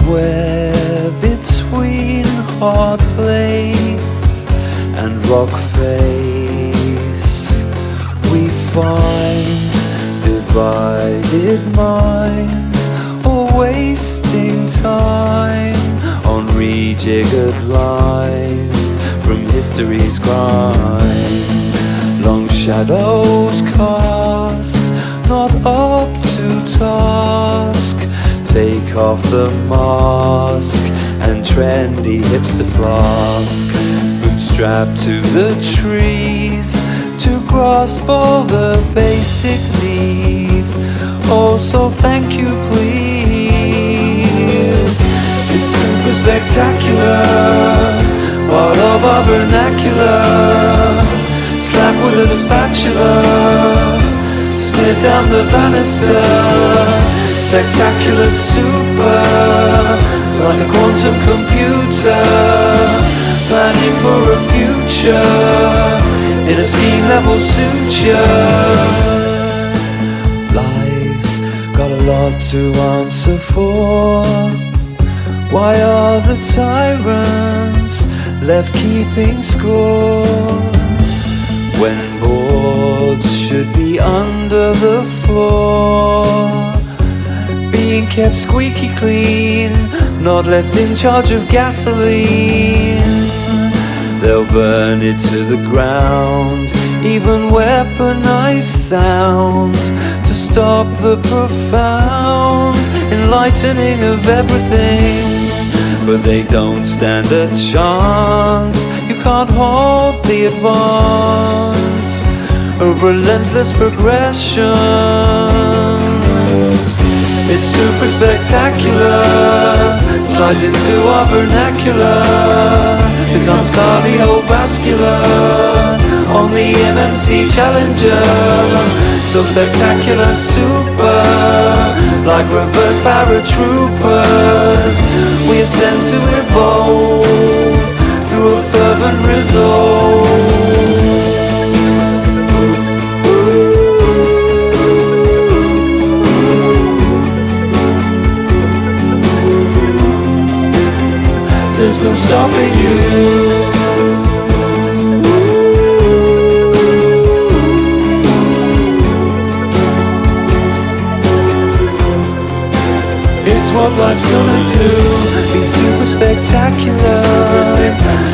Somewhere between hard place and rock face, we find divided minds, or wasting time on rejiggered lines from history's grind. Long shadows cast, not up to task. Take off the mask and trendy hipster flask. Bootstrapped to the trees to grasp all the basic needs. Also thank you please. It's super spectacular, part of our vernacular. Slap with a spatula, split down the banister. Spectacular super, like a quantum computer, planning for a future in a scheme that will suit you. Life got a lot to answer for. Why are the tyrants left keeping score, when boards should be under the floor? Being kept squeaky clean, not left in charge of gasoline. They'll burn it to the ground, even weaponized sound, to stop the profound enlightening of everything. But they don't stand a chance, you can't halt the advance of relentless progression. It's super spectacular, slides into our vernacular, becomes cardiovascular on the MMC Challenger. So spectacular super, like reverse paratroopers, we ascend to evolve through a fervent resolve. There's no stopping you. It's what life's gonna do. Be super spectacular.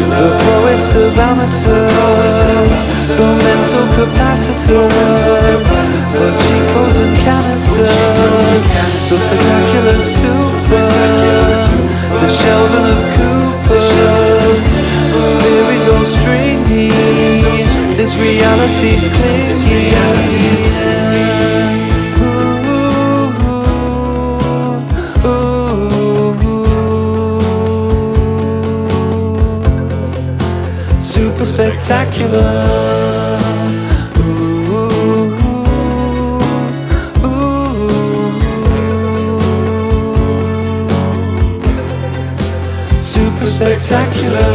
The poet's of amateurs, the mental capacitors, the cheat codes and canisters. So spectacular super, the Sheldon of Coopers. Theories all stringy, this reality's clingy. Super spectacular. Super spectacular.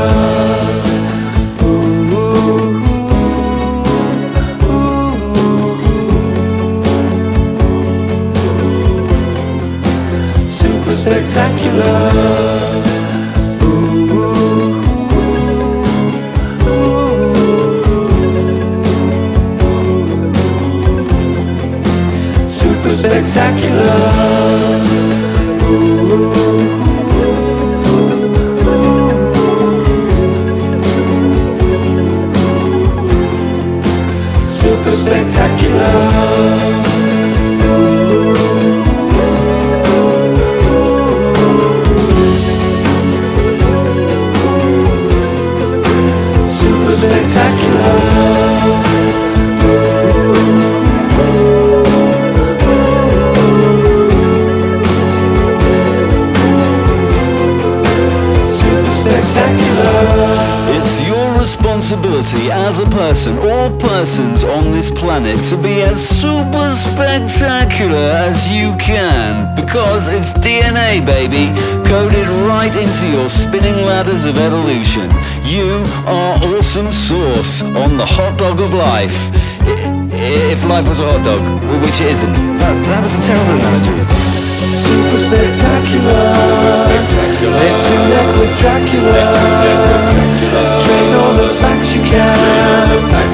Super spectacular. Spectacular. Super spectacular. Super spectacular. It's your responsibility as a person or persons on this planet to be as super spectacular as you can, because it's DNA, baby, coded right into your spinning ladders of evolution. You are awesome sauce on the hot dog of life. If life was a hot dog, which it isn't. That was a terrible analogy. Super spectacular. Head to neck with Dracula. Drain all the facts you can.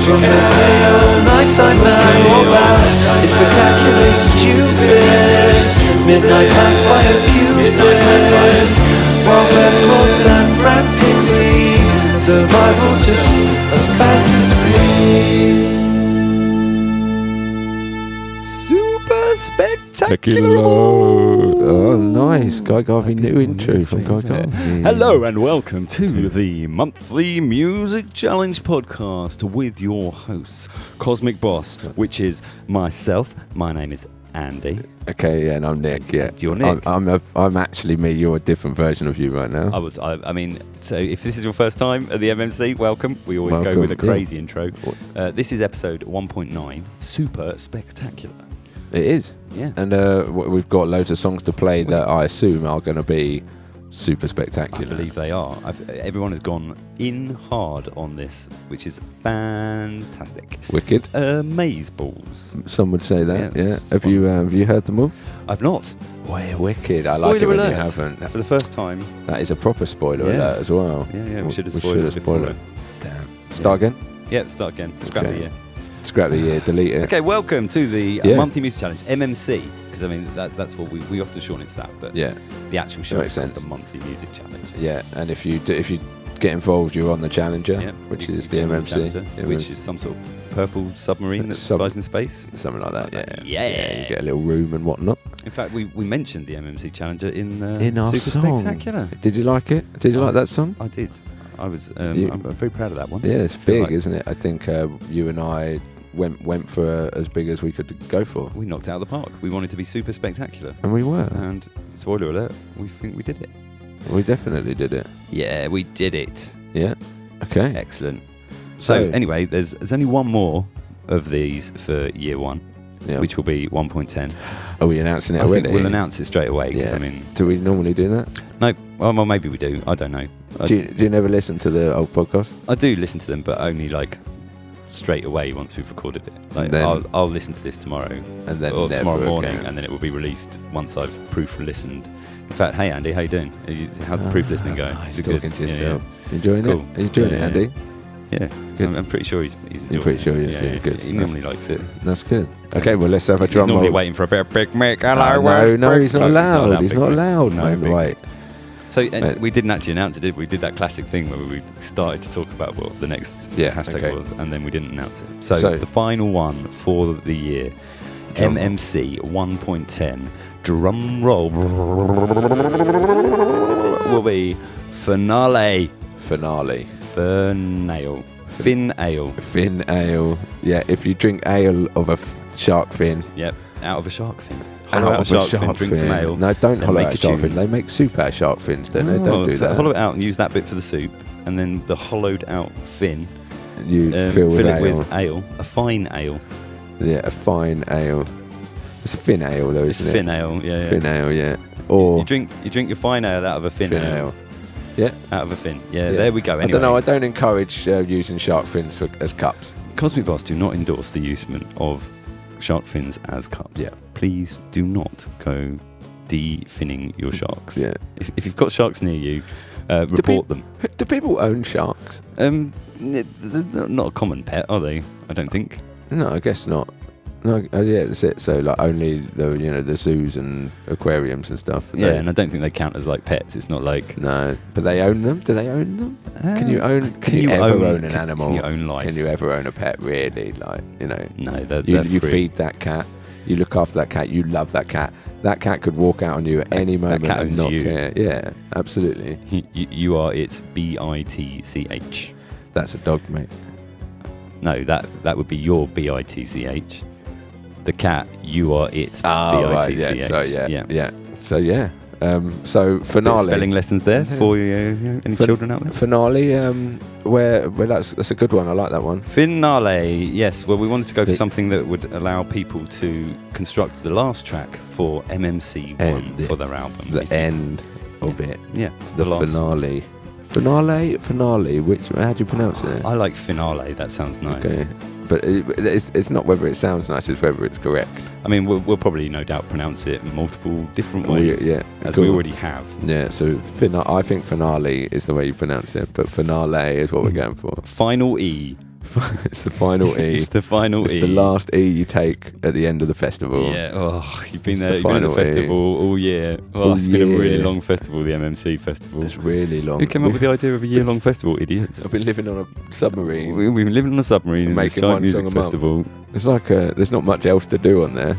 From the pale nighttime man or bad. It's spectacularly stupid. Midnight pass by a cupid. While we're close and frantically, survival's just a fantasy. Super spectacular. Oh, nice. Guy Garvey, new intro from Guy Garvey. Hello and welcome to the monthly music challenge podcast with your hosts, Cosmic Boss, which is myself. My name is Andy. Okay, yeah, and I'm Nick. Yeah, You're Nick. I'm actually me. You're a different version of you right now. I mean, so if this is your first time at the MMC, welcome. We always Welcome, go with a crazy yeah. intro. This is episode 1.9, Super Spectacular. It is. Yeah. And we've got loads of songs to play that I assume are going to be super spectacular. I believe they are. Everyone has gone in hard on this, which is fantastic. Wicked. Amazeballs. Some would say that. Yeah, Yeah. that's Have you heard them all? I've not. Well, wicked. I like it Spoiler when you alert. haven't. For the first time. That is a proper spoiler Yeah. alert as well. Yeah, we should have We spoiled should it have spoiled before. it. Damn. Start again. Yeah, start again. Scrap Okay. the year. Scrap the year. Delete it. Okay, welcome to the Yeah. monthly music challenge, MMC. Because I mean, that's what we often shorten it to that, but Yeah. the actual show Makes is called sense. the monthly music challenge. Yeah. And if you get involved, you're on the Challenger, Yeah, which you is can the get on MMC. Challenger, which is some sort of purple submarine that flies in space. Something like that, Yeah. You get a little room and whatnot. In fact, we mentioned the MMC Challenger in In our Super song. Spectacular. Did you like it? Did you like that song? I did. I was. You- I'm very proud of that one. Yeah, it's I feel big, like isn't it? I think you and I went for as big as we could go for. We knocked it out of the park. We wanted to be super spectacular, And we were. and spoiler alert, we think we did it. We definitely did it. Yeah, we did it. Yeah. Okay. Excellent. So So- anyway, there's only one more of these for year one, Yeah. which will be 1.10. Are we announcing it I already? think we'll announce it straight away. Because Yeah. I mean, Do we normally do that? no. Well, maybe we do. I don't know. Do you never listen to the old podcast? I do listen to them, but only like straight away once we've recorded it. Like Then- I'll listen to this tomorrow, And then or never tomorrow morning, again? and then it will be released once I've proof listened. In fact, hey Andy, how you doing? How's the proof listening going? Nice, Is it talking good? to Yeah, yourself. Enjoying Cool. it? Are you enjoying Yeah, it, yeah, Andy? Yeah, Good. I'm pretty sure he's enjoying pretty it. sure he is, yeah, good. He normally likes it. That's good. Okay, well, let's have a He's drum normally roll. waiting for a bit of Big Mick. No, he's not allowed. He's not allowed, man. Big Right. Mick. So Mate. we didn't actually announce it, did we? We did that classic thing where we started to talk about what the next hashtag okay. was, and then we didn't announce it. So the final one for the year, Drum roll. MMC 1.10, drum roll, will be finale. Finale. Fin ale. Fin ale. Yeah, if you drink ale of a shark fin. Yep, out of a shark fin. Out Hollow out of a a shark fin, shark drink some fin. ale. No, don't then hollow make out a a shark tune. fin. They make soup out of shark fins, don't they? Don't do so that. hollow it out and use that bit for the soup, and then the hollowed out fin, You fill with it ale. with ale, a fine ale. Yeah, a fine ale. It's a fin ale, though, It's isn't a it? fin ale, yeah. Fin ale, yeah. Or You drink your fine ale out of a fin ale. Yeah. Out of a fin. Yeah, Yeah. there we go. Anyway, I don't know. I don't encourage using shark fins as cups. Cosmic Boss do not endorse the use of shark fins as cups. Yeah. Please do not go de-finning your sharks. Yeah. If you've got sharks near you, report them. Do people own sharks? They're not a common pet, are they? I don't think. No, I guess not. No, yeah, that's it. So like only the zoos and aquariums and stuff. Yeah, and I don't think they count as like pets. It's not like No, but they own them. Do they own them? Can you own? Can you ever own an animal? Can you own life? Can you ever own a pet? Really? Like No, they're you free. feed that cat. You look after that cat. You love that cat. That cat could walk out on you at any moment cat and owns not you. care. Yeah, absolutely. You are its bitch. That's a dog, mate. No, that would be your bitch. The cat, you are its Oh, right, bitch. yeah. So yeah. So yeah. So Bit of finale. spelling lessons there for any children out there. Finale. Where that's a good one. I like that one. Finale, yes. Well, we wanted to go for The- something that would allow people to construct the last track for MMC One End. for their album. The end of it. Yeah, The last. finale. Finale. Which how do you pronounce it? I like finale. That sounds nice. Okay. But it's not whether it sounds nice, it's whether it's correct. I mean, we'll probably no doubt pronounce it multiple different Oh, ways, yeah, as cool. we already have. Yeah, so I think finale is the way you pronounce it, but finale is what we're going for. Final E. It's the final E. It's the final It's E. the last E you take at the end of the festival. Yeah. Oh, you've been It's there. the You've been at the final E. festival all year. Oh, All it's been a really year. long festival, the MMC festival. It's really long. Who came up with the idea of a year-long festival, idiots? I've been living on a submarine. We've been living on a submarine in this Making giant one music song a month. festival. It's like there's not much else to do on there.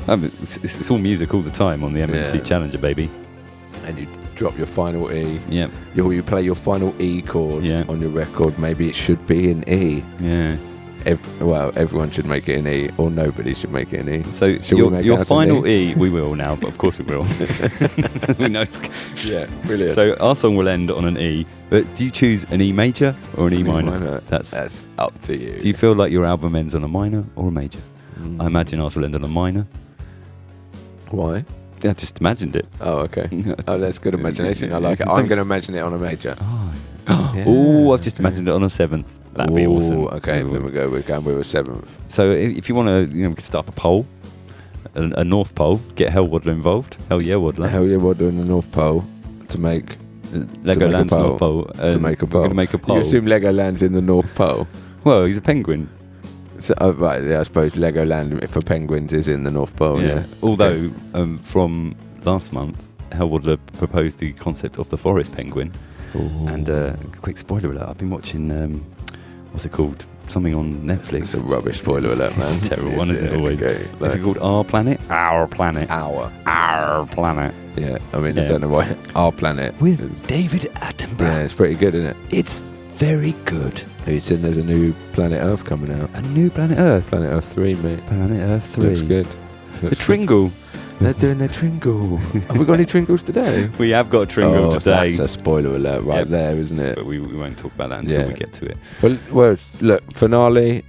It's all music all the time on the MMC Yeah. Challenger, baby. And you drop your final E. Yeah. You play your final E chord Yeah. on your record. Maybe it should be in E. Yeah. Everyone should make it in E, or nobody should make it in E. So Should we make your ours in final E, we will now, but of course we will. We know Yeah, brilliant. So our song will end on an E, but do you choose an E major or an E minor? That's up to you. Do you feel like your album ends on a minor or a major? Mm. I imagine ours will end on a minor. Why? Yeah, I just imagined it. Oh, okay. Oh, that's good imagination. I like it. I'm going to imagine it on a major. Yeah. Oh, I've just imagined it on a seventh. That'd be awesome. Okay, then we're going with a seventh. So if you want to, we can start up a poll, a North Pole, get Hellwaddler involved. Hell yeah, Waddler. Hell yeah, we're doing the North Pole to make Legoland's poll. North Pole. to make a We're poll. going to make a poll. You assume Legoland's in the North Pole. Well, he's a penguin. So, right, yeah, I suppose Legoland for penguins is in the North Pole. Yeah. Although from last month, Hellwaddler proposed the concept of the forest penguin. Ooh. And quick spoiler alert, I've been watching, what's it called? Something on Netflix. It's a rubbish spoiler alert, man. It's a terrible one, isn't it, always? Okay, Is it called Our Planet? Our Planet. Our Planet. Yeah, I mean, Yeah. I don't know why. Our Planet. With David Attenborough. Yeah, it's pretty good, isn't it? It's very good. Have you seen there's a new Planet Earth coming out? A new Planet Earth. Planet Earth 3, mate. Planet Earth 3. Looks good. The Tringle. They're doing their Tringle. Have we got any Tringles today? We have got a Tringle today. That's a spoiler alert right Yep. there, isn't it? But we won't talk about that until Yeah. we get to it. Well, look, finale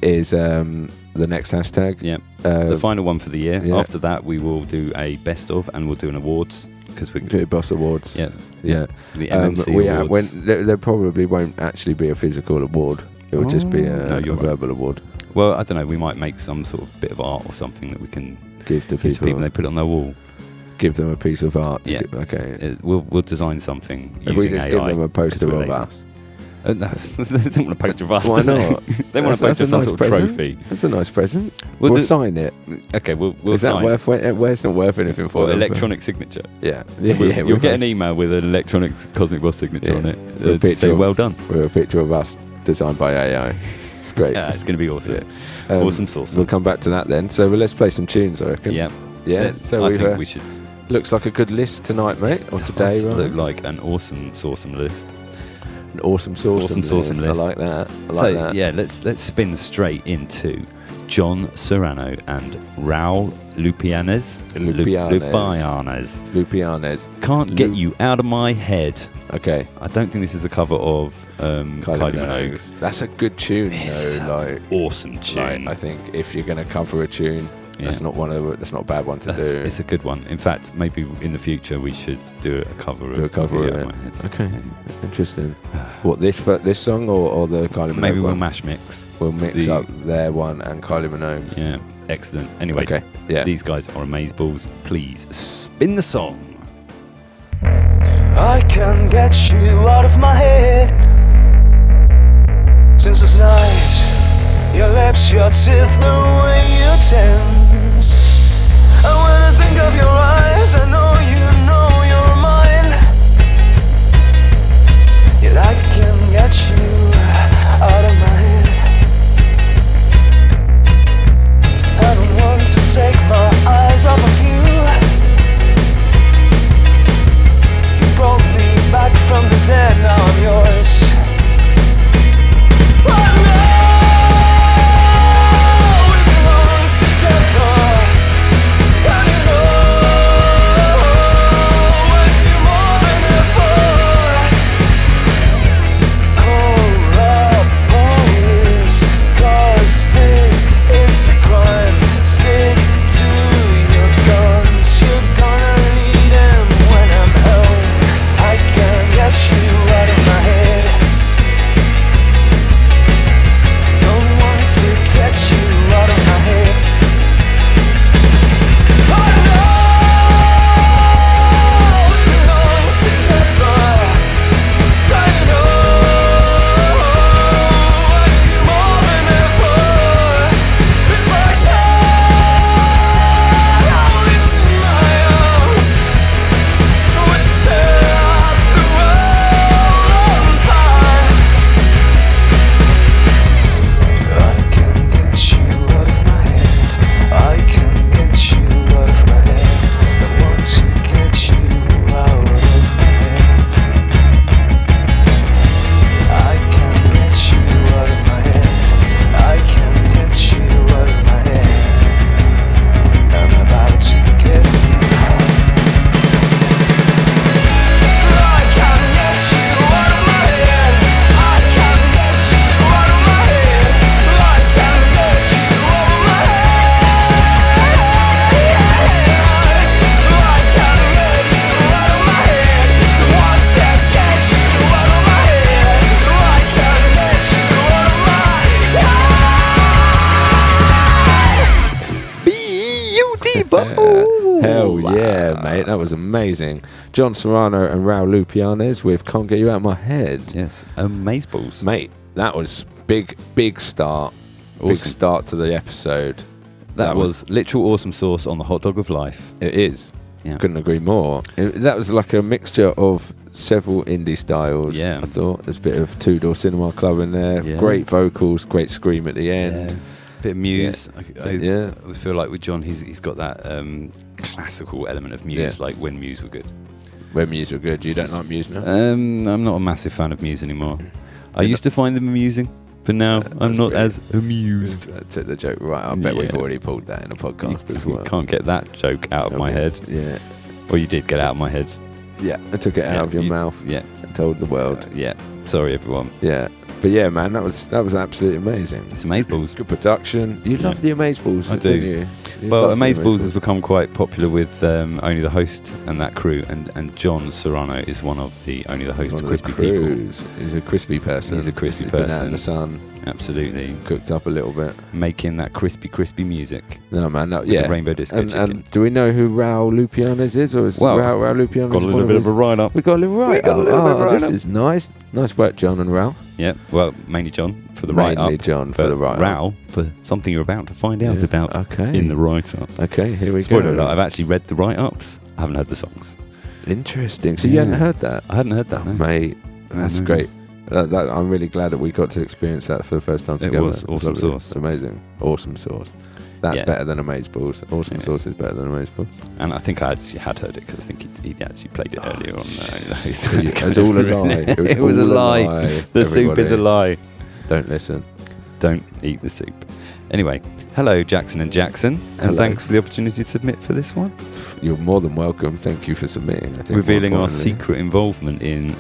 is the next hashtag. Yeah. Uh, The final one for the year. yeah. After that, we will do a best of, and we'll do an awards because we're Good Boss Awards. yeah The MMC awards. There probably won't actually be a physical award. It will just be No, a you're right. verbal award. Well, I don't know. We might make some sort of bit of art or something that we can Give to give to people. people. They put it on their wall. Give them a piece of art. Yeah. Okay. We'll design something If we using just AI. give them a poster we're of lazy. us. They don't want a poster of us. Why do they? not? They want a poster of some sort of present. trophy. That's a nice present. We'll We'll do- sign it. Okay, we'll Is that sign. worth? Where it's not worth anything for Or them. electronic signature. Yeah. So you'll get an e- email with an electronic Cosmic Boss signature Yeah. on it. With a To picture say, of- well done. with a picture of us designed by AI. It's great. Yeah, it's going to be awesome. Yeah. Awesome sauce. We'll come back to that then. So let's play some tunes, I reckon. Yeah. Yeah. So I we've, think we should. looks like a good list tonight, mate. Or today, does right? look like an awesome list. An awesome sauce. Awesome list. list. I like that. I like So that. yeah, let's spin straight into John Serrano and Raul Lupianez. Lupianez. Lupianez. Can't get you out of my head. Okay. I don't think this is a cover of Kylie Minogue. That's a good tune, It's though. Like, Awesome tune. I think if you're going to cover a tune, that's not a bad one to do. It's a good one. In fact, maybe in the future we should do a cover Do of a cover Can't of Get You Out it. of My Head. Okay. Interesting. What, this song or the Kylie Minogue Maybe we'll one? mash mix. We'll mix the- up their one and Kylie Minogue's. Yeah, excellent. Anyway, Okay. Yeah. these guys are amazeballs. Please spin the song. I can't get you out of my head. Since last night, your lips, your teeth, the way you tense. And when I think of your eyes, I know you're mine. Yet I can't get you out of my head. I don't want to take my eyes off of you. You brought me back from the dead, now I'm yours. Oh no, we belong together. And you know, I need you more than ever. Call mate. That was amazing. John Serrano and Raul Lupianez with Can't Get You Out of My Head. Yes, amazeballs. Mate, that was big start. Awesome. Big start to the episode. That was literal awesome sauce on the hot dog of life. It is. Yeah. Couldn't agree more. That was like a mixture of several indie styles. Yeah. I thought there's a bit of Two-Door Cinema Club in there. Yeah. Great vocals, great scream at the end. Yeah. Bit of Muse. Yeah. I always feel like with John, he's got that classical element of Muse, like when Muse were good. When Muse were good. You don't like Muse now? I'm not a massive fan of Muse anymore. I used to find them amusing, but now I'm not as amused. I took the joke right. I bet we've already pulled that in a podcast as well. You can't get that joke out of my head. Yeah. Or you did get it out of my head. Yeah, I took it out of your mouth. Yeah. And told the world. Yeah. Sorry, everyone. Yeah. But yeah, man, that was absolutely amazing. It's amazeballs. Good production. You love the amazeballs, I don't do. you? Well, amazeballs has become quite popular with Only the Host and that crew, and John Serrano is one of the Only the Host crispy people. He's a crispy person. He's a crispy Been out person. in the sun, Absolutely. cooked up a little bit. Making that crispy music. No, man, With yeah. the rainbow disco chicken. And do we know who Raul Lupianez is, or is Well, Raul Lupianez? Got a little bit of a write-up. We got a little write up. write-up. This is nice. Nice work, John and Raul. Yeah, well, mainly John for the Mainly write-up. John for the write-up. Raul for something you're about to find out about Okay. in the write-up. Okay, here we Spoiler go. alert, I've actually read the write-ups. I haven't heard the songs. Interesting. So you hadn't heard that? I hadn't heard that, no. Mate, that's No. great. I'm really glad that we got to experience that for the first time together. was awesome lovely. sauce. Amazing. Awesome sauce. That's Yeah. better than amazeballs. Awesome Yeah. sauce is better than amazeballs. And I think I actually had heard it because I think he actually played it earlier on. It was all a lie. It was a all lie. The soup is a lie. Don't listen. Don't eat the soup. Anyway, hello Jackson and Jackson, and Hello. thanks for the opportunity to submit for this one. You're more than welcome. Thank you for submitting. I think Revealing more our importantly- secret involvement in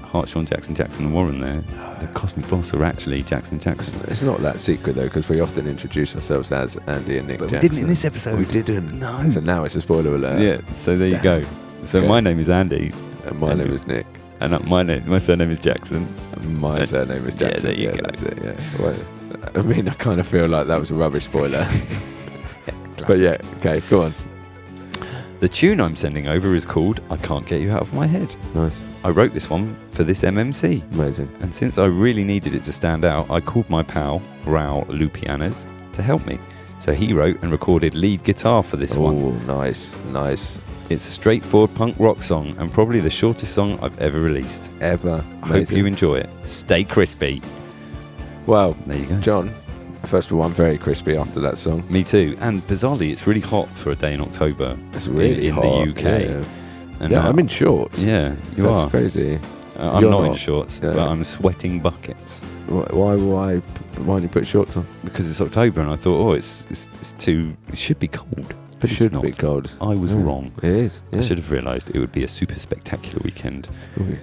Hartshorn, Jackson and Warren there. The Cosmic Boss are actually Jackson. It's not that secret though, because we often introduce ourselves as Andy and Nick But we Jackson. didn't in this episode. We didn't. No. So now it's a spoiler alert. Yeah, so there you go. So Okay. my name is Andy, And my name is Nick. and my surname is Jackson. And my surname is Yeah, Jackson. there you go. That's it. Yeah. Well, I mean, I kind of feel like that was a rubbish spoiler. But yeah, okay, go on. The tune I'm sending over is called I Can't Get You Out of My Head. Nice. I wrote this one for this MMC. Amazing. And since I really needed it to stand out, I called my pal, Raul Lupianez, to help me. So he wrote and recorded lead guitar for this one. Oh, nice. It's a straightforward punk rock song and probably the shortest song I've ever released. Ever. I hope you enjoy it. Stay crispy. Well, There you go. John, first of all, I'm very crispy after that song. Me too. And bizarrely, it's really hot for a day in October. It's really in hot. the UK. Yeah, And yeah, I'm in shorts. Yeah, you That's are. crazy. I'm You're not in not. shorts, Yeah. but I'm sweating buckets Why don't you put shorts on? because it's October, and I thought, it's too. It should be cold, but It it's should not. be cold. I was Yeah. wrong. It is. Yeah. I should have realised it would be a super spectacular weekend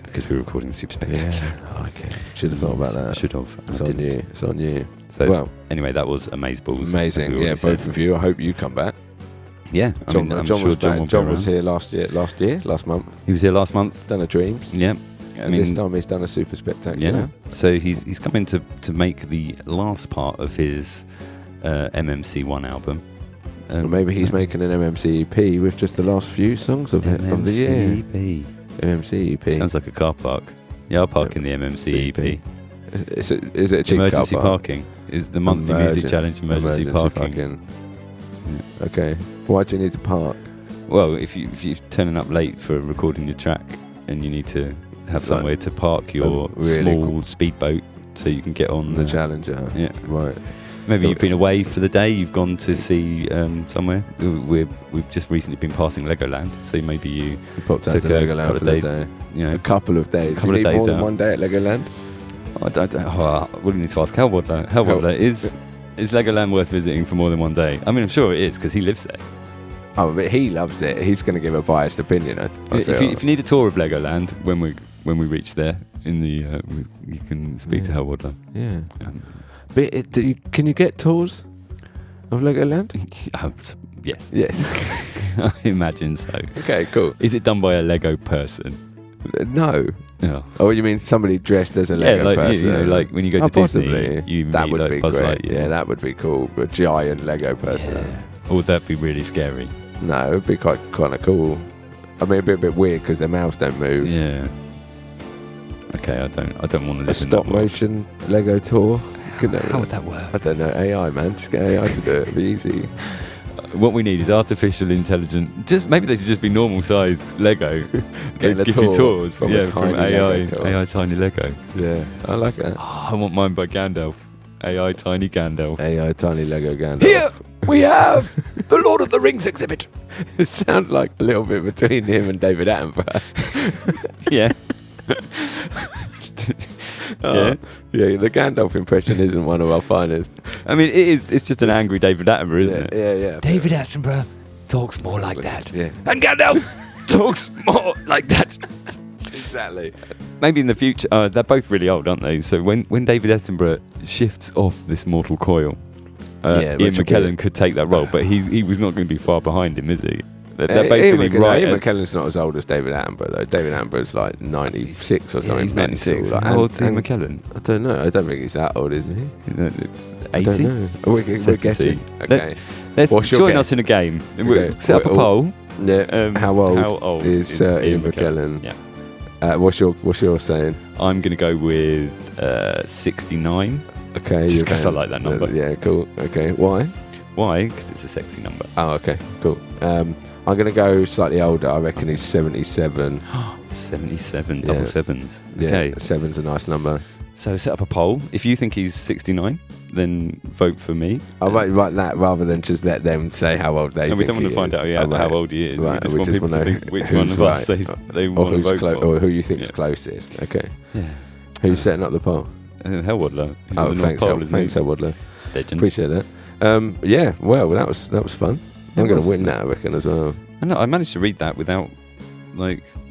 because we were recording super spectacular. Yeah, okay. Should have thought about I that. should have. It's I on didn't. you. It's on you. So Well, anyway, that was amazeballs. amazing. as we Yeah, already both said. of you. I hope you come back. Yeah, I John, mean, I'm John sure was John back. will be John was around. here last month. He was here last month. Done a Dreams. Yeah. And this time he's done a Super Spectacular. Yeah. So he's coming to make the last part of his MMC1 album. Or maybe he's making an MMC EP with just the last few songs of it of the year. MMC MMC EP. Sounds like a car park. Yeah, I'll park in the MMC EP. Is it a cheap Emergency car park? parking is the monthly music challenge. Emergency parking. Yeah. Okay. Why do you need to park? Well, if you're turning up late for recording your track and you need to have It's like somewhere to park your really small speedboat so you can get on The Challenger. Yeah. Right. Maybe So- you've been away for the day. You've gone to see somewhere. We've just recently been passing Legoland, so maybe you You popped out Took to a Legoland couple for of the day. you know. A couple of days. Couple you of need days more than out. one day at Legoland? I don't. We'll need to ask Hellwaddler. Hellwaddler is Legoland worth visiting for more than one day? I mean, I'm sure it is because he lives there. Oh, but he loves it. He's going to give a biased opinion. I If feel. you need a tour of Legoland when we reach there in the, you can speak to Yeah. Hellwaddler. Yeah. But can you get tours of Legoland? Yes, Yes. I imagine so. Okay, cool. Is it done by a Lego person? No. No. Oh, you mean somebody dressed as a Yeah, Lego like person? you know, like when you go to Oh, Disney, possibly. you That meet would like be Buzz great. Lightyear. Yeah, that would be cool. A giant Lego person. Yeah. Or would that be really scary? No, it would be quite kind of cool. I mean, a bit weird because their mouths don't move. Yeah. Okay, I don't want to live A stop in that world. motion Lego tour. How would that work? I don't know. AI, man. Just get AI to do it. It'd be easy. What we need is artificial intelligence. Maybe they should just be normal sized Lego. They Getting a give you tour tours. from a From tiny AI, Lego tour. AI tiny Lego. Yeah, I like that. Oh, I want mine by Gandalf. AI tiny Gandalf. AI tiny Lego Gandalf. Here we have the Lord of the Rings exhibit. It sounds like a little bit between him and David Attenborough. Yeah. Oh, yeah, the Gandalf impression isn't one of our finest. I mean, it's just an angry David Attenborough, isn't it? Yeah. David Attenborough talks more like that. Yeah, And Gandalf talks more like that. exactly. Maybe in the future, they're both really old, aren't they? So when David Attenborough shifts off this mortal coil, Yeah, Ian which would be- McKellen could take that role, but he was not going to be far behind him, is he? They're Ian basically McKellen- right. Ian McKellen's not as old as David Attenborough, though. David Attenborough's like 96 or something. He's 96. mental, like, How old's Ian and- McKellen? I don't know. I don't think he's that old, is he? It's I 80. don't know. We're 70. guessing. Okay. Let's What's your join guess? us in a game. Okay. Set up a Well, poll. Yeah. How old is Ian Ian McKellen? Yeah. What's your saying? I'm going to go with 69. Okay. Just you're 'cause I going- like that number. Yeah, cool. Okay. Why? Why? Because it's a sexy number. Oh, okay. Cool. I'm going to go slightly older. I reckon he's 77. 77, Yeah. double sevens. Yeah, Okay, 7's a nice number. so set up a poll. If you think he's 69, then vote for me. I might write that rather than just let them say how old they And think we don't want he to find is. out Oh, right. how old he is. Right, We just we want just people to wanna know think which who's one of us right. they Or want to who's vote clo- for. or who you think's Yeah. closest. Okay. Yeah. Who's setting up the poll? Hellwaddler. He's in Oh, the North thanks, Pole, isn't thanks, he? Hellwaddler. Legend. Appreciate that. Yeah, well, that was fun. I'm It going was to win fun. that, I reckon, as well. I managed to read that without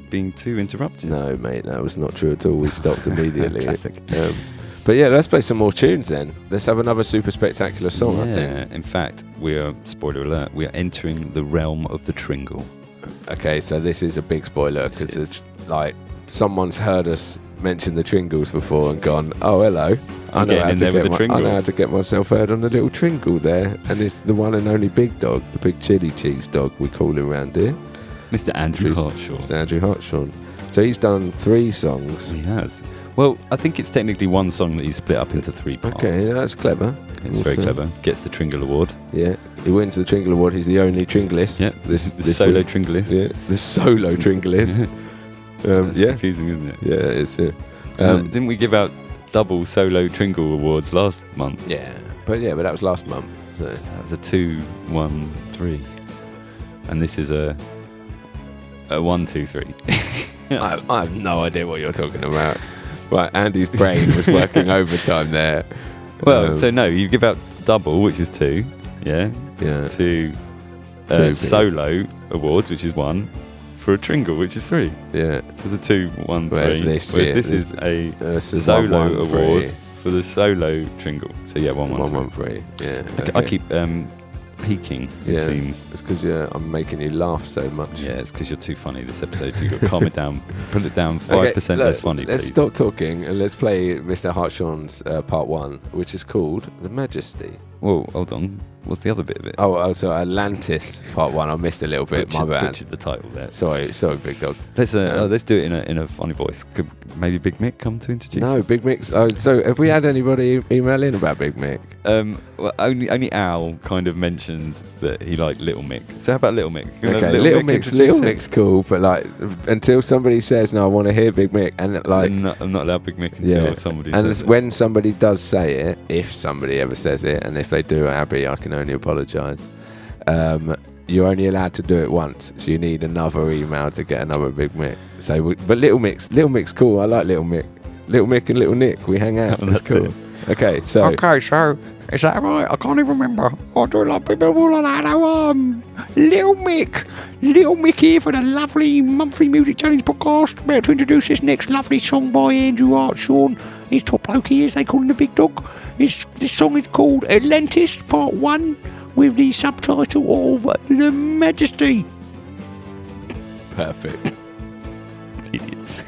being too interrupted. No, mate, that was not true at all. We stopped immediately. Classic. But yeah, let's play some more tunes then. Let's have another super spectacular song, I think. In fact, spoiler alert, we are entering the realm of the Tringle. Okay, so this is a big spoiler because someone's heard us mention the Tringles before and gone, oh, hello. I'm getting in there with the I Tringle. know how to get myself heard on the little Tringle there. And it's the one and only big dog, the big chili cheese dog we call him around here. Mr. Andrew True. Hartshorn. It's Andrew Hartshorn. So he's done 3 songs. He has. Well, I think it's technically one song that he's split up into 3 parts. Okay, yeah, that's clever. It's very Also, clever. Gets the Tringle Award. Yeah, he wins the Tringle Award. He's the only Tringlist. Yeah, this solo week. Tringlist. Yeah, the solo Tringlist. That's Yeah, confusing, isn't it? yeah, it is. Yeah. Didn't we give out double solo Tringle Awards last month? Yeah, but that was last month. So That was a 2, 1, 3. And this is a 1, 2, 3. I have no idea what you're talking about. Right, Andy's brain was working overtime there. Well, so no, you give out double, which is 2. Yeah. yeah, To Two, solo awards, which is 1. For a Tringle, which is 3. yeah. There's a 2, 1, 3. Whereas this, Whereas yeah, this this- is a This is solo 1, 1, award 3. for the solo Tringle. So yeah, 1, 1, 1, 3. 1, 3. Yeah, I okay. keep peaking, it Yeah. seems. It's because I'm making you laugh so much. Yeah, it's because you're too funny this episode. You've got to calm it down. Pull it down 5% Okay, less look, funny, let's please. stop talking and let's play Mr. Hartshorn's part 1, which is called The Majesty. Whoa, hold on. What's the other bit of it? Oh, so Atlantis part 1. I missed a little bit. My bad. Butchered the title there. Sorry, big dog. Let's do it in a funny voice. Could maybe Big Mick come to introduce? No, Big Mick's. Oh, so have we had anybody email in about Big Mick? Well, only Al kind of mentions that he liked Little Mick. So how about Little Mick? Can Okay, Little Mick's cool, but until somebody says no, I want to hear Big Mick, and I'm not allowed Big Mick until somebody and says it. when somebody does say it, if somebody ever says it, and if they do, Abby, I can only apologise. You're only allowed to do it once, so you need another email to get another Big Mick. So, but Little Mick's cool. I like Little Mick. Little Mick and Little Nick, we hang out. That's cool. it. Okay, so Is that right? I can't even remember. I do like people like that. Little Mick here for the lovely monthly music challenge podcast. About to introduce this next lovely song by Andrew Hartshorn. He's top bloke he is. They call him the Big Dog. This song is called Atlantis Part 1 with the subtitle of The Majesty. perfect. Idiots.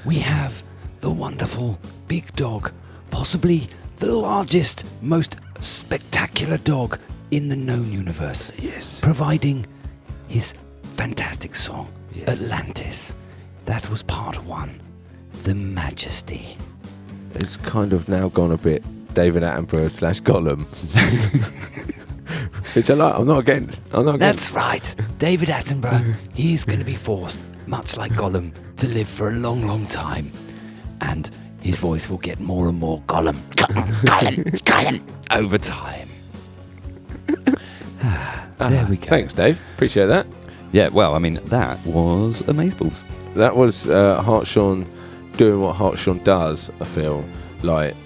we have the wonderful big dog, possibly the largest, most spectacular dog in the known universe. Yes. Providing his fantastic song, Atlantis. That was part 1, The Majesty. It's kind of now gone a bit David Attenborough / Gollum. Which I like. I'm not against. That's right. David Attenborough, he's going to be forced, much like Gollum, to live for a long, long time. And his voice will get more and more Gollum over time. There we go. Thanks, Dave. Appreciate that. Yeah, well, I mean, that was Amazeballs. That was Hartshorn doing what Hartshorn does. I feel like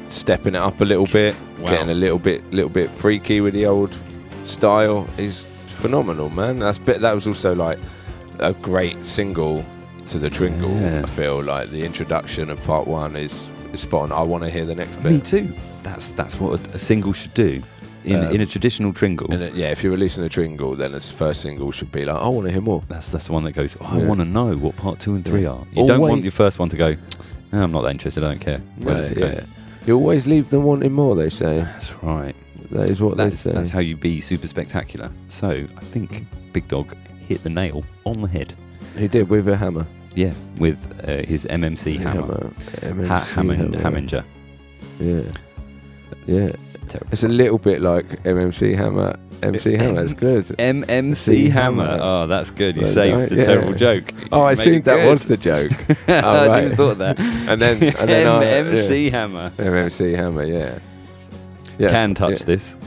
stepping it up a little bit, getting a little bit freaky with the old style is phenomenal, man. That was also like a great single to the Tringle. Yeah. I feel like the introduction of part 1 is spot on. I want to hear the next bit. Me too. That's what a single should do in a traditional Tringle. If you're releasing a Tringle, then its first single should be like, I want to hear more. That's the one that goes, I want to know what part 2 and 3 are. You don't want your first one to go, I'm not that interested, I don't care. Where does it go? You always leave them wanting more, they say. That's right. That is what they say. That's how you be super spectacular. So I think Big Dog hit the nail on the head. He did with a hammer. Yeah, with his MMC hammer. Hamminger. Yeah. It's a little bit like MMC hammer. MC hammer, that's good. MMC hammer. Oh, that's good. You saved the terrible joke. Oh, I assumed that was the joke. I didn't thought that. And then MMC hammer. MMC hammer, yeah. Can touch this.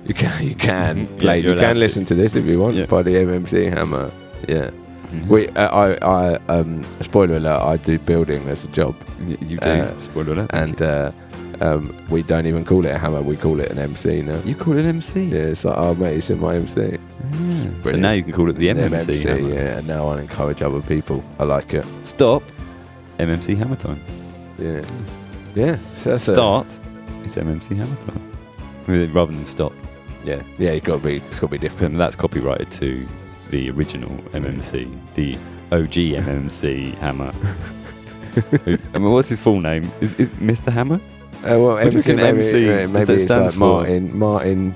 You can play. You can listen to this if you want by the MMC hammer. Yeah. Mm-hmm. Spoiler alert, I do building as a job. You do. Spoiler alert. And we don't even call it a hammer, we call it an MC now. You call it an MC? Yeah, it's like, oh mate, it's in my MC. So now you can call it the MMC hammer. Yeah, and now I encourage other people. I like it. Stop. MMC hammer time. Yeah. Yeah. So Start. It's MMC hammer time. Rather than stop. Yeah. Yeah, it's got to be different. And that's copyrighted to the original MMC, the OG MMC hammer. What's his full name? Is Mr. Hammer? MC, maybe it's like Martin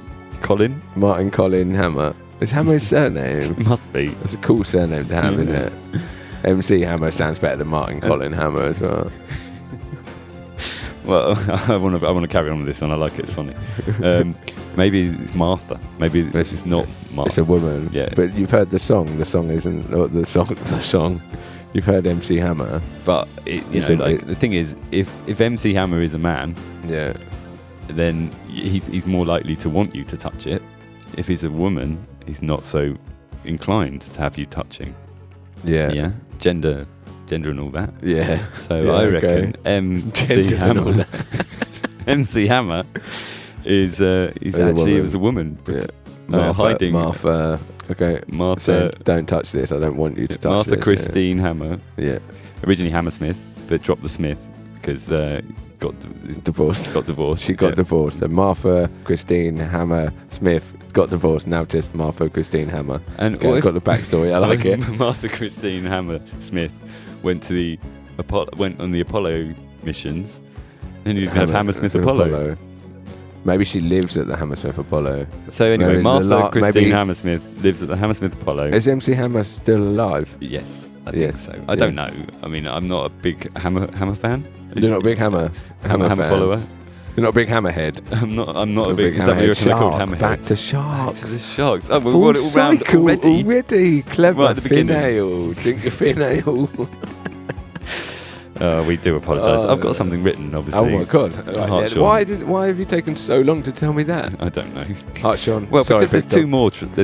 Colin Hammer. Is Hammer his surname? Must be. It's a cool surname to have, isn't it? MC Hammer sounds better than Martin Colin Hammer as well. Well, I want to carry on with this one. I like it. It's funny. Maybe it's Martha. Maybe it's not Martha. It's a woman. Yeah. But you've heard the song. The song isn't the song. You've heard MC Hammer. But the thing is, if MC Hammer is a man, yeah, then he's more likely to want you to touch it. If he's a woman, he's not so inclined to have you touching. Yeah. Yeah. Gender and all that. Yeah. So I reckon MC Hammer. MC Hammer is actually it was a woman. Yeah. Hiding. Martha. Okay. Martha. Said, don't touch this. I don't want you to touch Martha this. Martha Christine Hammer. Yeah. Originally Hammersmith, but dropped the Smith because got divorced. Got divorced. She got divorced. So Martha Christine Hammer Smith got divorced. Now just Martha Christine Hammer. And got the backstory. I like it. Martha Christine Hammer Smith went on the Apollo missions. Then you'd have Hammersmith Apollo. Maybe she lives at the Hammersmith Apollo. So anyway, Martha Christine Hammersmith lives at the Hammersmith Apollo. Is MC Hammer still alive? Yes, I think so. I don't know. I mean, I'm not a big Hammer fan. You're not a big Hammer follower? You're not a big Hammerhead? I'm not a big Hammerhead. Shark. Back to Sharks. Back to the Sharks. Oh, we've full got it all round already. Clever. Right at the beginning. Fin ale. Drink your fin ale. We do apologise. I've got something written, obviously. Oh my god! Right, why have you taken so long to tell me that? I don't know. Hartshorn. Well, because there's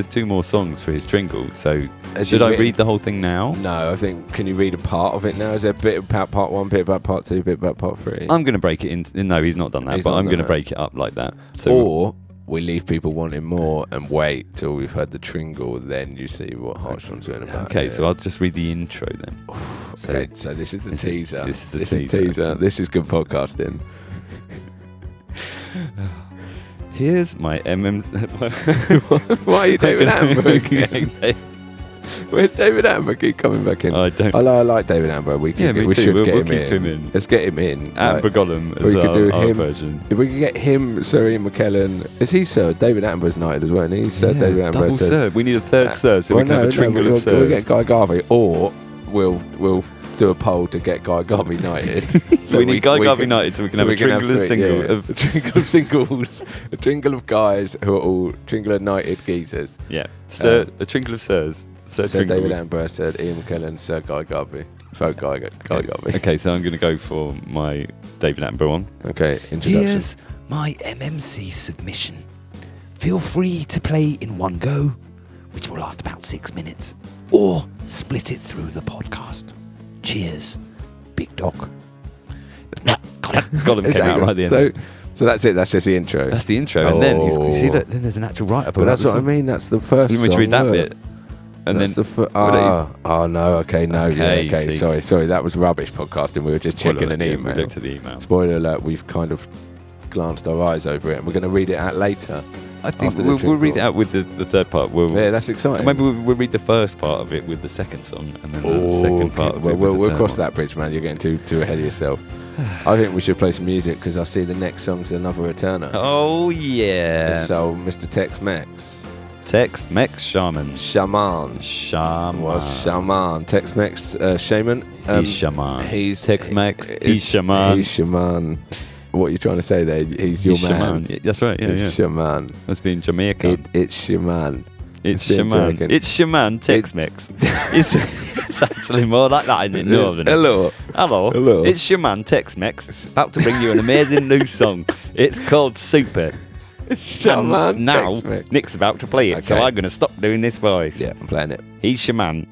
two more songs for his Tringle. So should I read the whole thing now? No, I think. Can you read a part of it now? Is there a bit about part 1, bit about part 2, bit about part 3? I'm going to break it in. No, he's not done that. But I'm going to break it up like that. So or we leave people wanting more and wait till we've heard the Tringle, then you see what Hartshorn's going about. Okay, so I'll just read the intro then. Okay, so this is the teaser. This is the teaser. This is good podcasting. Here's my MMC. Why are you doing that? With David Amber, keep coming back in. I don't. I like David Amber. We should We'll get keep him in. Let's get him in. Amber Gollum we is could do our him. version. If we could get him, Sir Ian McKellen. Is he Sir? David Amber's knighted as well, isn't he? Sir David Amber. Double Sir. We need a third Sir, so we can have a Tringle of Sirs. We'll get Guy Garvey, or we'll do a poll to get Guy Garvey knighted. So we need Guy Garvey knighted, so we can have a Tringle of singles. A Tringle of singles, a Tringle of guys who are all Tringle of knighted geezers. Yeah, Sir, a Tringle of Sirs. Sir David Amber, Sir Ian McKellen, Sir Guy Garvey. Guy Garvey. Okay, so I'm going to go for my David Amber one. Okay, introduction. Here's my MMC submission. Feel free to play in one go, which will last about 6 minutes, or split it through the podcast. Cheers, Big Dog. No, got him came out right at the end. So that's it. That's just the intro. That's the intro, and then you see that then there's an actual write-up. But that's what I mean. That's the first. You want me to read that bit? And that's then no. Okay. See. Sorry. That was rubbish podcasting. We were just checking an email. We looked at the email. Spoiler alert. We've kind of glanced our eyes over it, and we're going to read it out later. I think we'll read it out with the third part. Yeah, that's exciting. Maybe we'll read the first part of it with the second song, and then the second part of it. We'll cross that bridge, man. You're getting too ahead of yourself. I think we should play some music because I see the next song's another returner. Oh yeah. So Mr. TexMex. TexMex Shaman. Shaman. TexMex Shaman. He's Shaman. He's TexMex. He's Shaman. He's Shaman. What are you trying to say there? He's your man. Shaman. That's right. Yeah, He's Shaman. That's been Jamaica. It's Shaman. It's Shaman. It's Shaman TexMex. It's actually more like that in the northern. Hello. It's Shaman TexMex. About to bring you an amazing new song. It's called Super. Shaman. Now TexMex. Nick's about to play it, so I'm going to stop doing this voice. Yeah, I'm playing it. He's Shaman.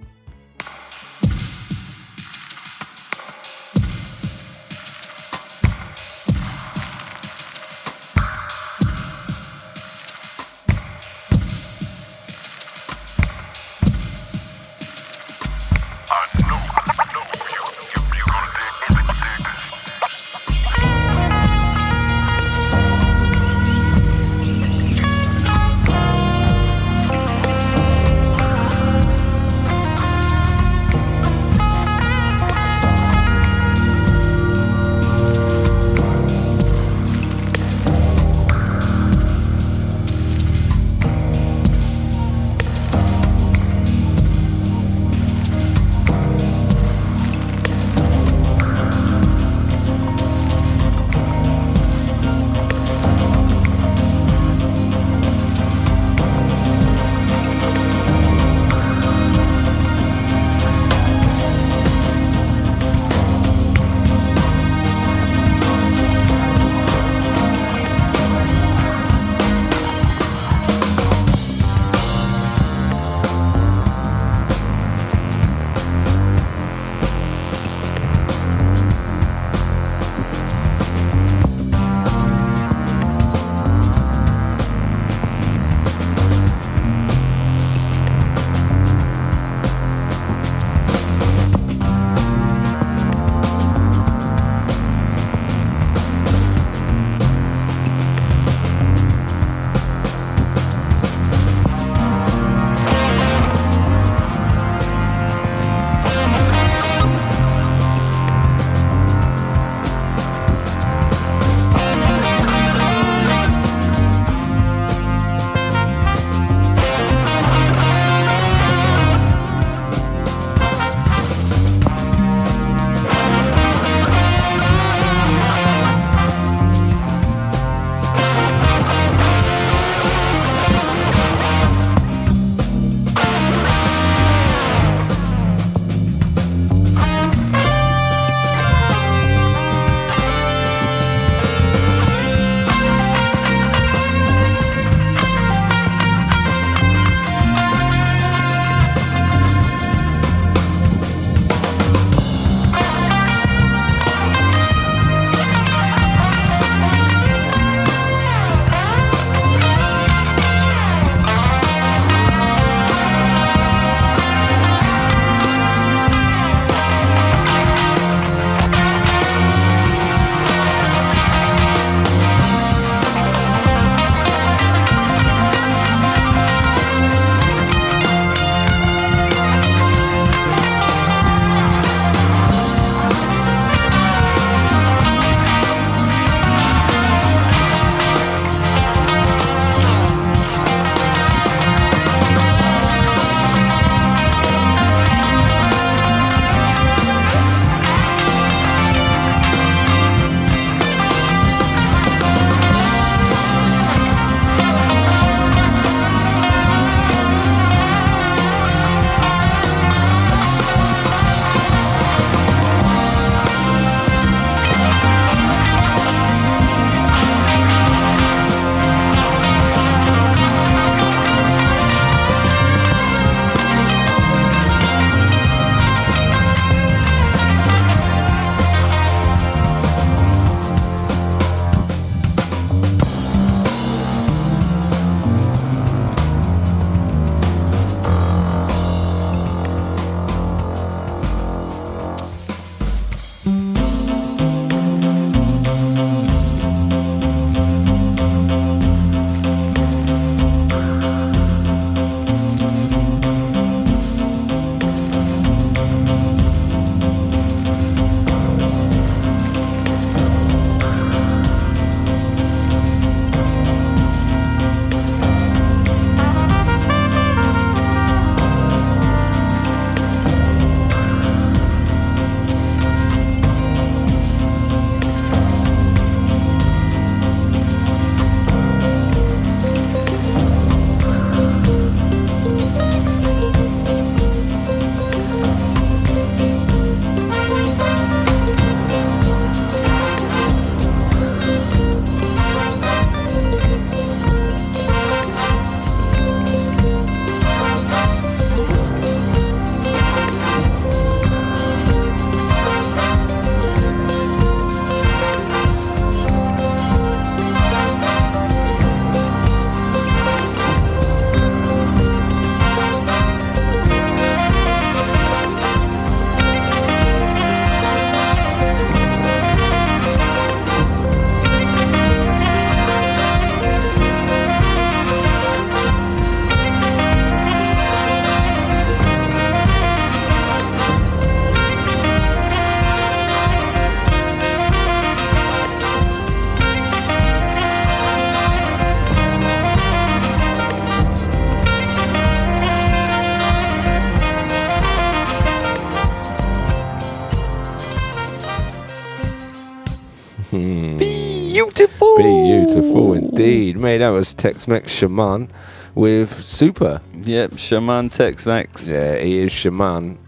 Beautiful. Beautiful indeed. Mate, that was TexMex Shaman with Super. Yep, Shaman TexMex. Yeah, he is Shaman.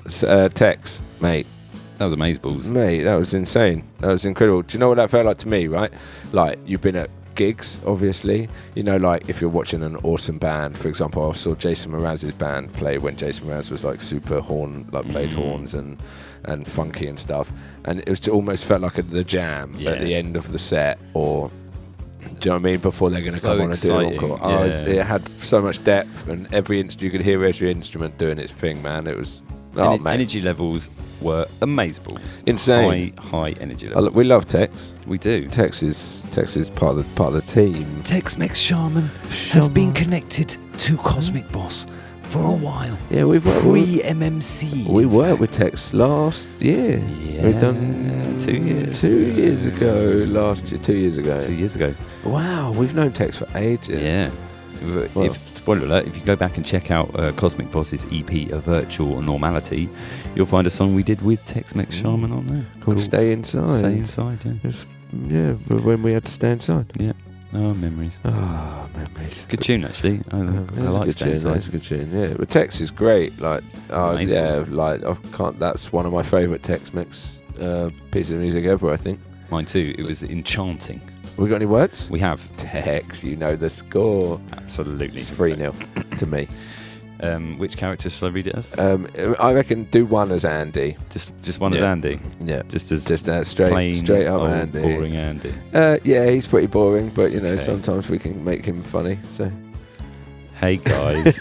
Tex, mate. That was amazeballs. Mate, that was insane. That was incredible. Do you know what that felt like to me, right? Like, you've been at gigs, obviously. You know, like, if you're watching an awesome band, for example, I saw Jason Mraz's band play when Jason Mraz was, like, super horn, like, played horns and funky and stuff. And it was almost felt like the jam at the end of the set, or... Do you know what I mean? Before they're going to come on and do an encore. Oh, it had so much depth, and you could hear every instrument doing its thing, man. It was... energy levels were amazeballs. Insane. High energy levels. We love Tex. We do. Tex is part of the team. TexMex Shaman has been connected to Cosmic Boss for a while. Yeah, we've worked with MMC. We worked with Tex last year. Yeah. We've done 2 years. 2 years ago. Last year, 2 years ago. 2 years ago. Wow, we've known Tex for ages. Yeah. Spoiler alert, if you go back and check out Cosmic Boss's EP, A Virtual Normality, you'll find a song we did with TexMex Shaman on there. Called Stay Inside. Stay Inside, yeah. Yeah, when we had to stay inside. Yeah. Oh, memories. Oh, memories. Good tune, actually. I like Stay Inside. That's a good tune, yeah. But Tex is great. Like, yeah, like, that's one of my favourite Tex-Mex pieces of music ever, I think. Mine too. It was enchanting. We got any words? We have. Tex, you know the score. Absolutely. It's 3-0 to me. Which character shall I read it as? I reckon do one as Andy. Just one as Andy? Yeah. Just straight up old, Andy. Boring Andy. Yeah, he's pretty boring, but you know, sometimes we can make him funny. So. Hey guys.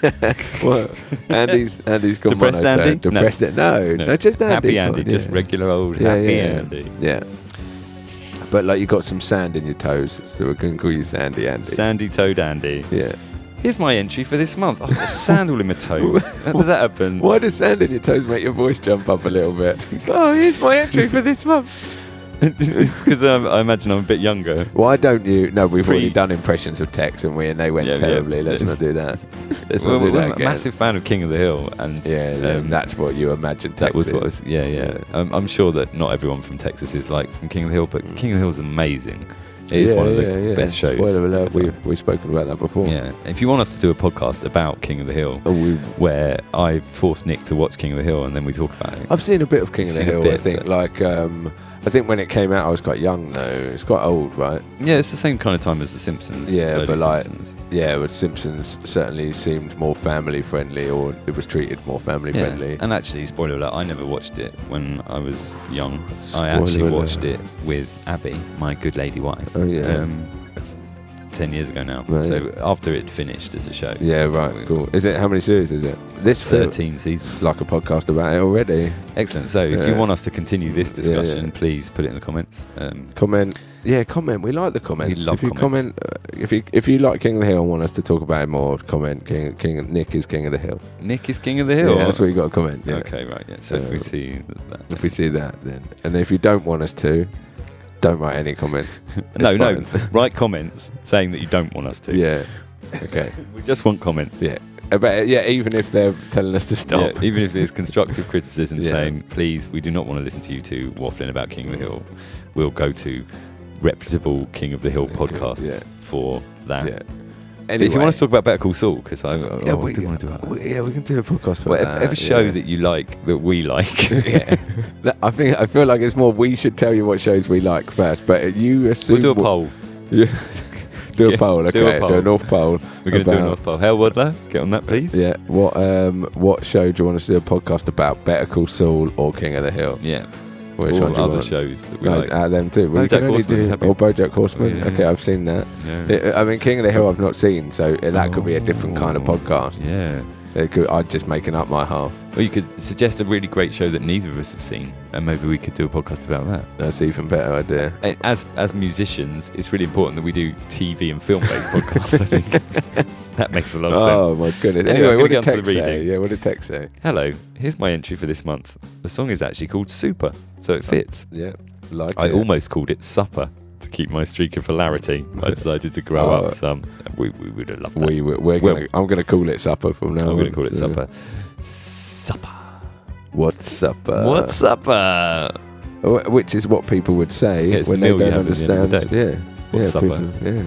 Well, Andy's got Depressed monotone. Andy? Depressed No, just Andy. Happy Andy, just regular old happy Andy. Yeah. But like, you got some sand in your toes, so we can call you Sandy Andy. Sandy Toad Andy. Yeah. Here's my entry for this month. I've got sand all in my toes. How did that happen? Why does sand in your toes make your voice jump up a little bit? Oh, here's my entry for this month. Because I imagine I'm a bit younger. Why don't you? No, we've already done impressions of Tex, and they went terribly. Let's not do that. Let's not do that I'm a again. massive fan of King of the Hill, and that's what you imagine Tex that was is. what was, I'm sure that not everyone from Texas is like from King of the Hill, but King of the Hill is amazing. It is one of the best shows. Spoiler alert, we've spoken about that before. Yeah, if you want us to do a podcast about King of the Hill, where I forced Nick to watch King of the Hill and then we talk about it. I've seen a bit of King of the Hill. I think I think when it came out, I was quite young though. It's quite old, right? Yeah, it's the same kind of time as The Simpsons. Yeah, but like, Simpsons. but Simpsons certainly seemed more family friendly, or it was treated more family friendly. And actually, spoiler alert, I never watched it when I was young. Spoiler I actually alert. watched it with Abby, my good lady wife. Oh yeah. 10 years ago now. Right. So after it finished as a show. Yeah, right, cool. Is it, how many series is it? This 13 seasons. Like a podcast about it already. Excellent. So if you want us to continue this discussion, please put it in the comments. Comment. Yeah, comment. We like the comments. We love if you comments. if you like King of the Hill and want us to talk about it more, comment. Nick is King of the Hill. Nick is King of the Hill. Yeah, that's what you got to comment. Yeah. Okay, right. Yeah. So if we see that. If we see that, then, and if you don't want us to, don't write any comment. No. Write comments saying that you don't want us to. Yeah. Okay. We just want comments. Yeah. But even if they're telling us to stop. Yeah, even if there's constructive criticism saying, please, we do not want to listen to you two waffling about King of the Hill, we'll go to reputable King of the Hill podcasts for that. Yeah. Anyway, if you want us to talk about Better Call Saul, because I do want to do that. We can do a podcast for that. Whatever show that you like, that we like. I feel like it's more we should tell you what shows we like first, but you assume... We'll do a poll. Do a poll, okay. Do a North Poll. We're going to do a North Poll. Hellwaddler, get on that, please. Yeah. What show do you want us to do a podcast about? Better Call Saul or King of the Hill? Yeah. Which or one do you other want? shows that we like. Them too. We BoJack can only Horseman, do... Or BoJack Horseman. Yeah. Okay, I've seen that. Yeah. I mean, King of the Hill I've not seen, so that could be a different kind of podcast. Yeah. I'm just making up my half. Or you could suggest a really great show that neither of us have seen, and maybe we could do a podcast about that. That's an even better idea. And as musicians, it's really important that we do TV and film-based podcasts, I think. That makes a lot of sense. Oh, my goodness. Anyway, what we'll did get on to Tex the say? reading. Yeah, what did Tex say? Hello, here's my entry for this month. The song is actually called Super, so it fits. Yeah, I almost called it Supper to keep my streak of hilarity. I decided to grow up some. We would have loved that. I'm going to call it Supper from now on. I'm going to call it Supper. Supper. What's supper? What's supper? which is what people would say Yeah, it's when the they meal you don't have at the end understand. of the day. What's supper? People, yeah.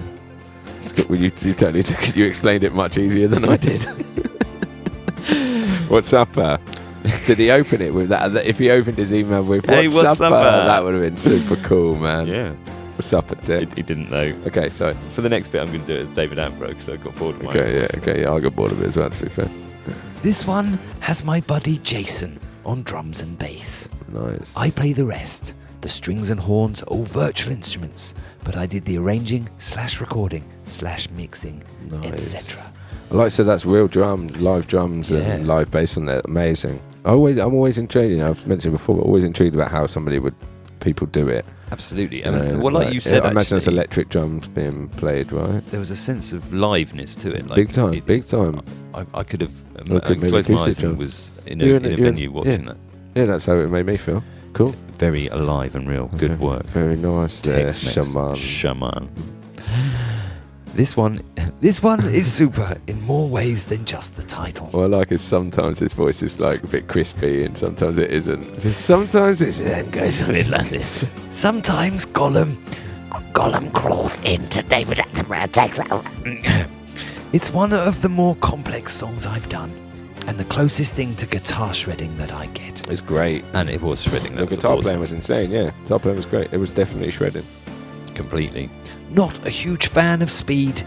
It's good. Well, you totally took it. You explained it much easier than I did. What's supper? Did he open it with that? If he opened his email with what's supper, that would have been super cool, man. Yeah. What's supper, Tex? He didn't know. Okay, so For the next bit, I'm going to do it as David Attenborough because I got bored of mine. okay, I got bored of it as well, to be fair. This one has my buddy Jason on drums and bass. Nice. I play the rest. The strings and horns are all virtual instruments, but I did the arranging / recording / mixing, Nice. etc. Like I said, that's real live drums Yeah. and live bass on there. Amazing. I'm always intrigued. I've mentioned before, but always intrigued about how people do it. Absolutely. You know, And well, like you said, I imagine it's actually, electric drums being played, right? there was a sense of liveness to it. Like Big time. I could have could maybe closed my eyes acoustic and drum. was in a You're in a venue yeah. watching that. Yeah, that's how it made me feel. Cool. Very alive and real. Good Okay. work. Very nice there, TexMex Shaman. This one is super in more ways than just the title. What I like is sometimes his voice is like a bit crispy and sometimes it isn't. Sometimes it goes a bit like this. Sometimes Gollum crawls into David Attenborough, takes over. It's one of the more complex songs I've done, and the closest thing to guitar shredding that I get. It's great. And it was shredding. The That was guitar awesome. playing was insane, yeah. Guitar playing was great. It was definitely shredding. Completely. Not a huge fan of Speed.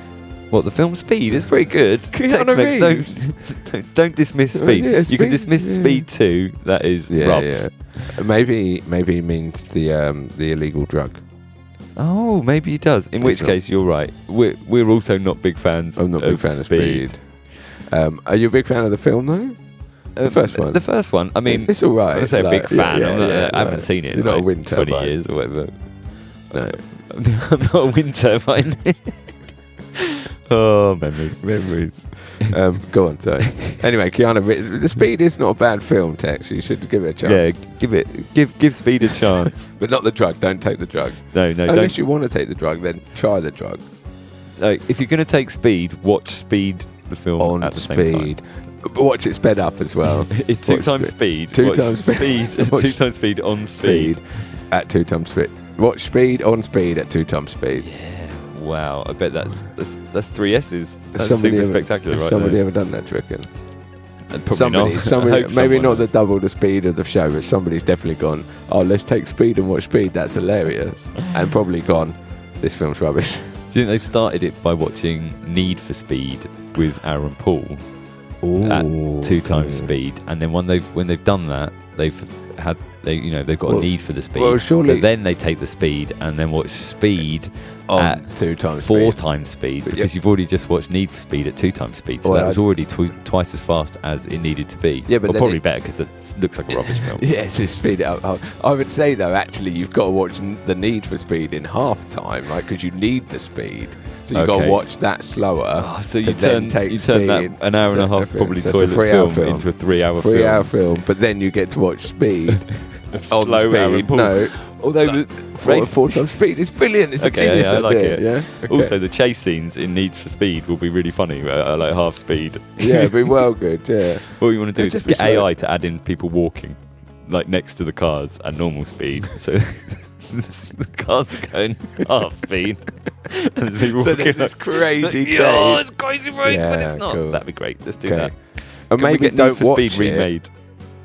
What, the film Speed is pretty good. Keanu TexMex, Reeves. don't dismiss Oh, Speed. yeah, You can Speed, dismiss yeah. Speed 2. That is rubs. Maybe he means the illegal drug. Oh, maybe he does. In which not. case, you're right. We're also not big fans. I'm not a big fan of Speed. Are you a big fan of the film though? The first one. The first one. I mean, it's all right. I say a big fan. I haven't no. seen it in You're not a like wind 20 turbine. years or whatever. No. I'm not a wind turbine. Oh, memories. Go on, sorry. Anyway, Keanu, the Speed is not a bad film, Tex. You should give it a chance. Yeah, give Speed a chance. But not the drug. Don't take the drug. No, Unless don't. you want to take the drug, then try the drug. Like, if you're going to take Speed, watch Speed the film On at the Speed. same But watch it sped up as well. time. It's 2 Watch times Speed. speed. 2 Watch times speed. Watch 2 times speed on speed. At 2 times speed. Watch Speed on Speed at 2 times speed. Yeah. Wow. I bet that's 3 S's. That's Somebody super ever- spectacular, has right somebody there. ever done that, do you reckon? Probably Somebody, not. somebody I hope maybe someone not the has. double the speed of the show, but somebody's definitely gone, oh, let's take Speed and watch Speed. That's hilarious. And probably gone, this film's rubbish. Do you think they've started it by watching Need for Speed with Aaron Paul at 2 times speed, and then when they've done that, they've got Well- a need for the speed. well, surely- so then they take the speed and then watch Speed On at 2 times 4 speed. times speed, But because you've already just watched Need for Speed at 2 times speed, so Well, that was already twice as fast as it needed to be. Yeah, but Or then probably it- better because it looks like a rubbish film. Yeah, to speed it up. I would say though, actually, you've got to watch the Need for Speed in half time, right? Because you need the speed, so you've got to Okay. watch that slower. Oh, so to you then turn take that Speed an hour and a to half probably So it's a toilet 3-hour film into a 3-hour film. 3-hour film, but then you get to watch Speed on Slow Aaron Speed. Paul. No, Although the race 4 times Speed is brilliant. It's a Okay, genius yeah, I like idea, it. Yeah. Okay. Also, the chase scenes in Need for Speed will be really funny, like half speed. yeah, it'd be well good. Yeah. What you want to do It'd is just be get slow. AI to add in people walking, like next to the cars at normal speed. So the cars are going half speed, and there's people So walking. there's this crazy chase. Oh, it's crazy race, but Yeah, it's not. cool. That'd be great. Let's do Okay. that. And Can we maybe get don't Need for watch Speed it. remade.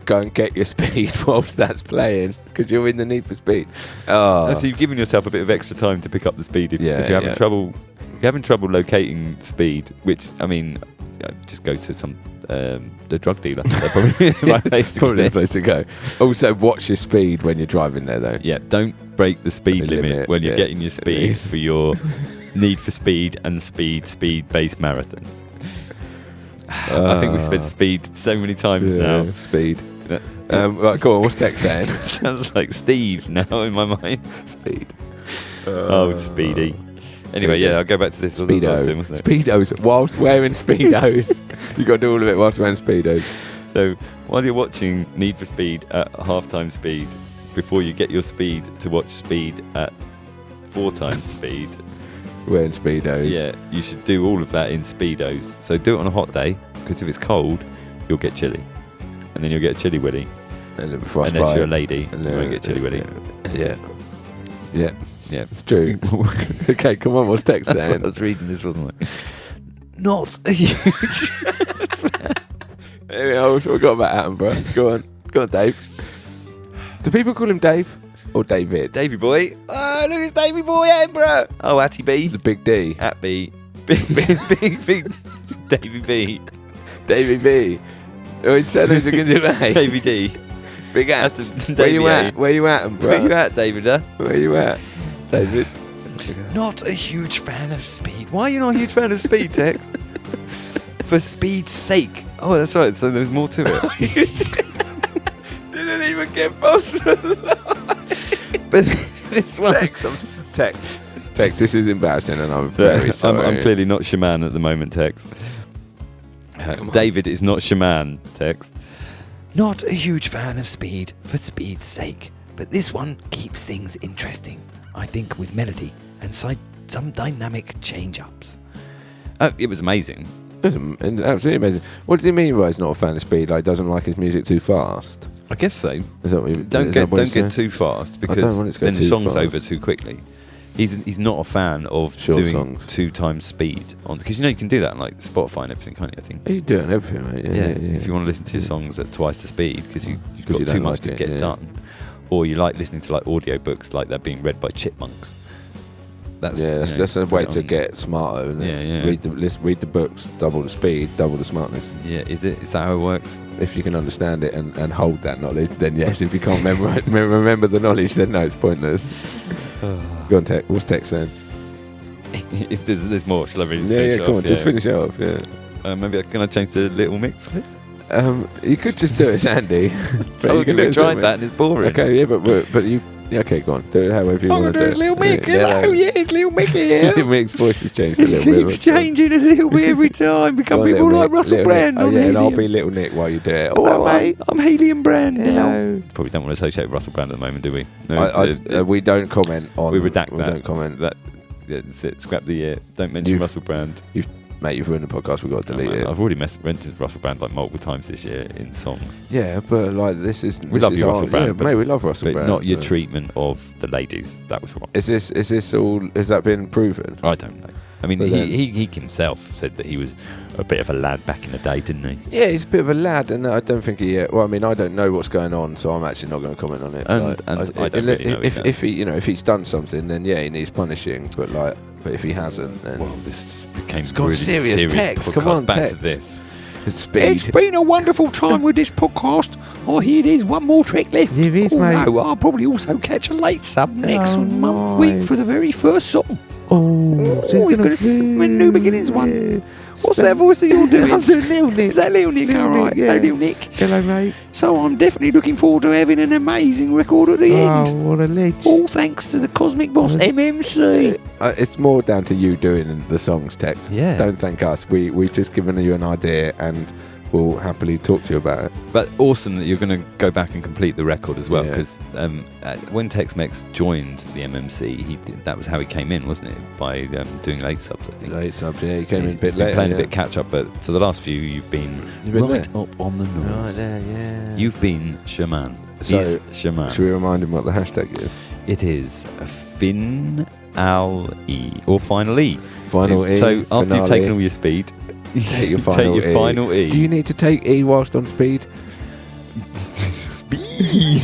Go and get your Speed whilst that's playing, because you're in the Need for Speed. Oh, So you've given yourself a bit of extra time to pick up the speed if Yeah, you're having yeah. trouble. If you're having trouble locating speed, which I mean, just go to the drug dealer. They're probably the right place to probably go. the place to go. Also, watch your speed when you're driving there, though. Yeah, don't break the speed The limit, limit, when you're yeah. getting your speed for your Need for Speed and speed-based marathon. I think we've said speed so many times now. Speed. Uh, Right, go on. What's Tex saying? Sounds like Steve now in my mind. Speed. Oh, Speedy. Anyway, yeah, I'll go back to this. What I was doing, wasn't it? Speedos. Whilst wearing Speedos. You got to do all of it whilst wearing Speedos. So while you're watching Need for Speed at half-time speed, before you get your speed to watch Speed at 4 times speed, Wearing Speedos. yeah, you should do all of that in Speedos. So do it on a hot day, because if it's cold, you'll get chilly. And then you'll get a chilly willy. And then unless you're a lady, and you won't get chili willy. Yeah. Yeah, It's true. Okay, come on, what's text I saying? was reading this, wasn't I? Not a huge. I forgot about Attenborough. Go on, Dave. Do people call him Dave or David? Davy boy. Oh, look, it's Davy boy, Edinburgh. Oh, Atty B. The big D. At B. Big Davy B. Davy B. Oh, he said it begins with A. Davy D. Big at. That's Where you Davy at? Where you at, Attenborough? Where you at, David? Where you at, David? Not a huge fan of speed. Why are you not a huge fan of speed, Tex? For speed's sake. Oh, that's right. So there's more to it. Didn't even get past the line. But this one. Tex, this is embarrassing and I'm very sorry. I'm clearly not Shaman at the moment, Tex. David is not Shaman, Tex. Not a huge fan of speed for speed's sake, but this one keeps things interesting, I think, with melody and some dynamic change-ups. It was amazing. It's absolutely amazing. What does he mean by he's not a fan of speed? Like, doesn't like his music too fast? I guess so. Is that what you, Don't get too fast, because don't want it to go then the too song's fast. over too quickly. He's not a fan of Short doing songs. 2 times speed on, because you can do that on like Spotify and everything, can't you? I think. You do it on everything, mate. Yeah. If you want to listen to your songs at twice the speed, because you've 'Cause got you too don't much like to it, get done, or you like listening to like audiobooks like they're being read by chipmunks. That's that's a way great to on- get smarter. Isn't it? Yeah. Read the books, double the speed, double the smartness. Yeah, is that how it works? If you can understand it and hold that knowledge, then yes. If you can't remember the knowledge, then no, it's pointless. Go on, Tex. What's Tex saying? There's more. Shall I read it? Yeah, finish come off? on, just finish it off. Yeah. Maybe can I change to Little Mick for this? You could just do it as Andy. But you can do it we as tried Little that and it's boring. Mick. Okay, yeah, but you. Yeah, okay, go on. Do it however you want to do it. Little Mick. Yeah, Hello, it's Little Mick here. Little Mick's voice has changed a It little bit. keeps changing a little bit every time. Become Go on, people Little like Mick, Russell Little Brand. Mick. Oh, on yeah, and I'll Helium. be Little Nick while you do it. Hello, mate. I'm Helium Brand now. Probably don't want to associate with Russell Brand at the moment, do we? We don't comment on. we redact We that. don't comment. That. Yeah, that's it. Scrap the don't mention Russell Brand. Mate, you've ruined the podcast. We've got to delete it. I've already mentioned Russell Brand like multiple times this year in songs. Yeah, but like this is. We love you, Russell Brand. Yeah, mate, we love Russell But Brand. not your treatment of the ladies. That was wrong. Is this all? Has that been proven? I don't know. I mean, But then- he himself said that he was a bit of a lad back in the day, didn't he? Yeah, he's a bit of a lad, and I don't think he. Well, I mean, I don't know what's going on, so I'm actually not going to comment on it. And I don't really know if either. he, if he's done something, then yeah, he needs punishing. But if he hasn't, then This became It's got really serious text. podcast. Come on, back text. to this. it's speed. It's been a wonderful time with this podcast. Oh, here it is, one more trick left. There is, oh, mate. no, I'll probably also catch a late sub next month, nice. week for the very first song. Oh, Oh, he's going to New Beginnings one. What's that voice that you're doing? I'm doing Little Nick. Is that Little Nick? Little All right, Nick, yeah. Little Nick. Hello, mate. So I'm definitely looking forward to having an amazing record at the Oh, end. what a ledge. All thanks to the Cosmic Boss MMC. It's more down to you doing the songs, text. Yeah. Don't thank us. We've just given you an idea, and we'll happily talk to you about it. But awesome that you're going to go back and complete the record as well, Yeah. because when TexMex joined the MMC, that was how he came in, wasn't it? By doing late subs, I think. Late subs, yeah. You came in a He's bit been later. playing yeah. a bit catch up, but for the last few, you've been right up on the nose. Right there, yeah. You've been Shaman. So, He's Shaman. Should we remind him what the hashtag is? It is a finale or final E. Final E. So after you've finale. taken all your speed, Take your final take your E. final E. Do you need to take E whilst on speed? speed?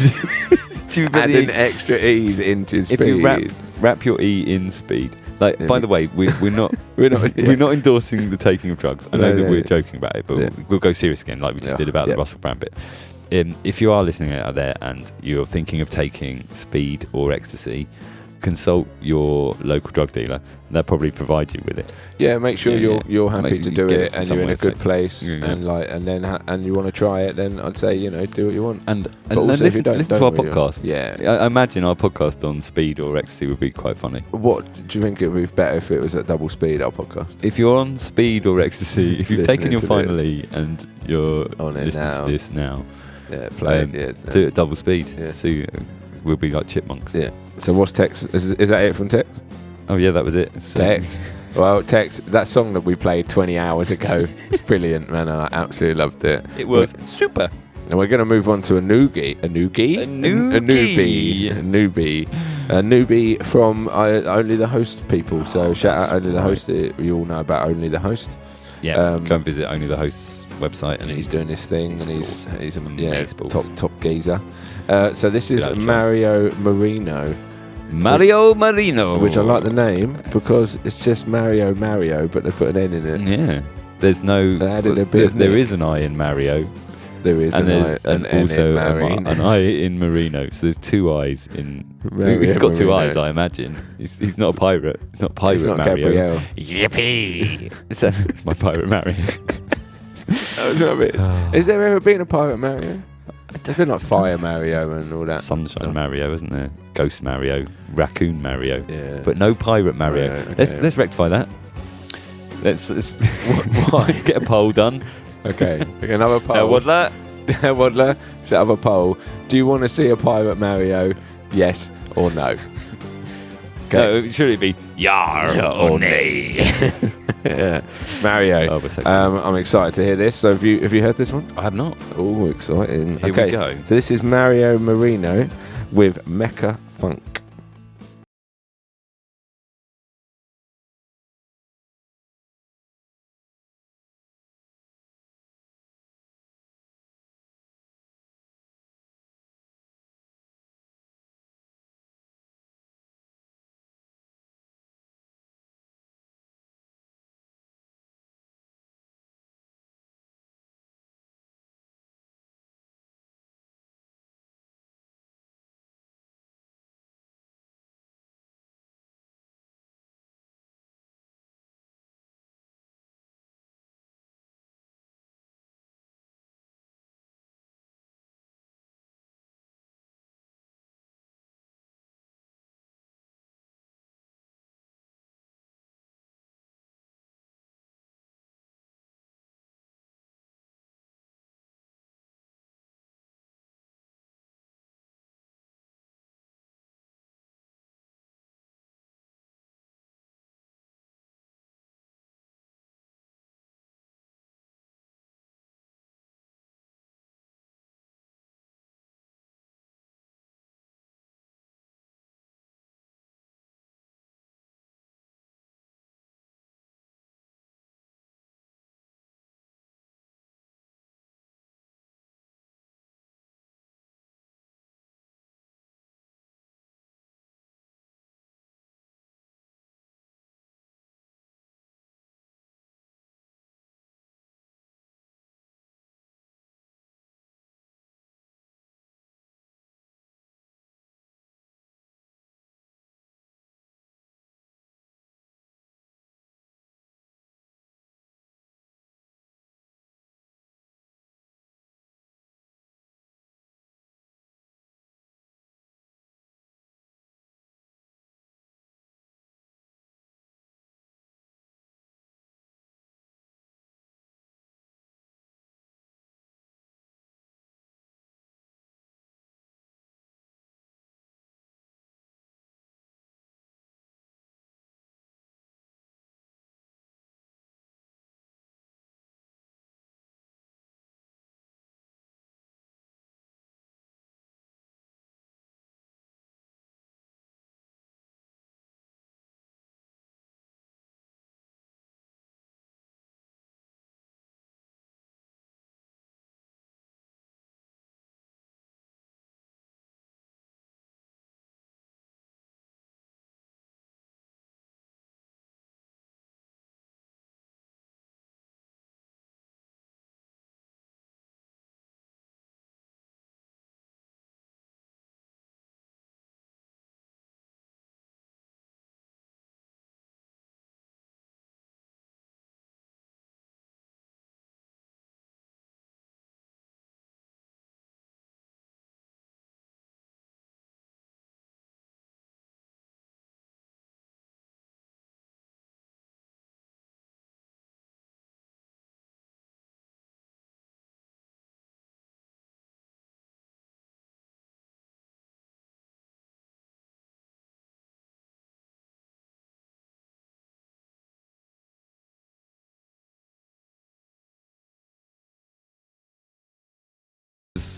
Do you put Add the an extra E's into speed. if you wrap your E in speed. Like, Yeah. by the way, we're not We're not. we're not endorsing the taking of drugs. I know No, that no, we're yeah. joking about it, but Yeah. we'll go serious again, like we just Yeah. did about Yeah. the Russell Brand bit. If you are listening out there and you're thinking of taking speed or ecstasy, consult your local drug dealer. They'll probably provide you with it. Yeah, make sure Yeah, you're happy Maybe to you do get it, from and you're in a somewhere good safe. place, Yeah. and you want to try it. Then I'd say do what you want. And also if listen, you don't- listen to don't our really podcast. Yeah. I imagine our podcast on speed or ecstasy would be quite funny. What do you think it would be better if it was at double speed? Our podcast. If you're on speed or ecstasy, if you've Listening taken your to final E and you're On it listening now. to this now, Yeah, play it. Yeah. do it at double speed. Yeah. So we'll be like chipmunks. Yeah. So what's text? Is that it from text? Oh yeah, that was it. So, Text. Well, text. That song that we played 20 hours ago is brilliant, man. And I absolutely loved it. It was super. And we're going to move on to a newbie. A newbie? A newbie. A newbie. A newbie from Only the Host people. So shout out Only the Host. You all know about Only the Host. Yeah, go and visit Only the Host's website. And he's doing his thing, and he's top geezer. So this is Good Mario Marino. Mario Marino. Which I like the name because it's just Mario, but they put an N in it. Yeah. There's no... They added a bit. There is an I in Mario. There is and an N also in Marino. an I in Marino. So there's two I's in... Mario He's got two Marino. I's, I imagine. He's not a pirate. He's not Pirate He's not Mario. Gabrielle. Yippee! It's my Pirate Mario. That was rubbish. Is there ever been a Pirate Mario? There's been like Fire Mario and all that. Sunshine Mario, isn't there? Ghost Mario, Raccoon Mario, Yeah. but no Pirate Mario. Right, okay. Let's rectify that. Let's Why? let's get a poll done. Okay, another poll. Hellwaddler. Hellwaddler, set up a poll. Do you want to see a Pirate Mario? Yes or no? No, should it be yar or nay? Yeah. Mario. Oh, we're so cool. I'm excited to hear this. So have you heard this one? I have not. Oh, exciting. Here we go. So this is Mario Marino with Mecha Funk.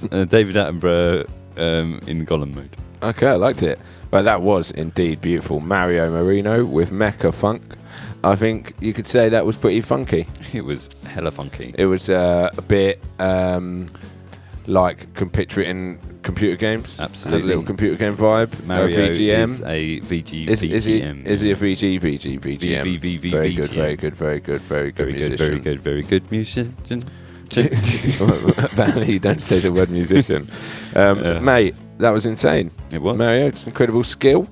David Attenborough in Gollum mode. Okay, I liked it. But that was indeed beautiful. Mario Marino with Mecha Funk. I think you could say that was pretty funky. It was hella funky. It was a bit like picture it in computer games. Absolutely. Had a little computer game vibe. Mario VGM. is a VG Is he VGM. a VGM? Very good, very good, very good, very good musician. Very good musician. Valley, don't say the word musician. Mate, that was insane. It was. Mario, it's incredible skill.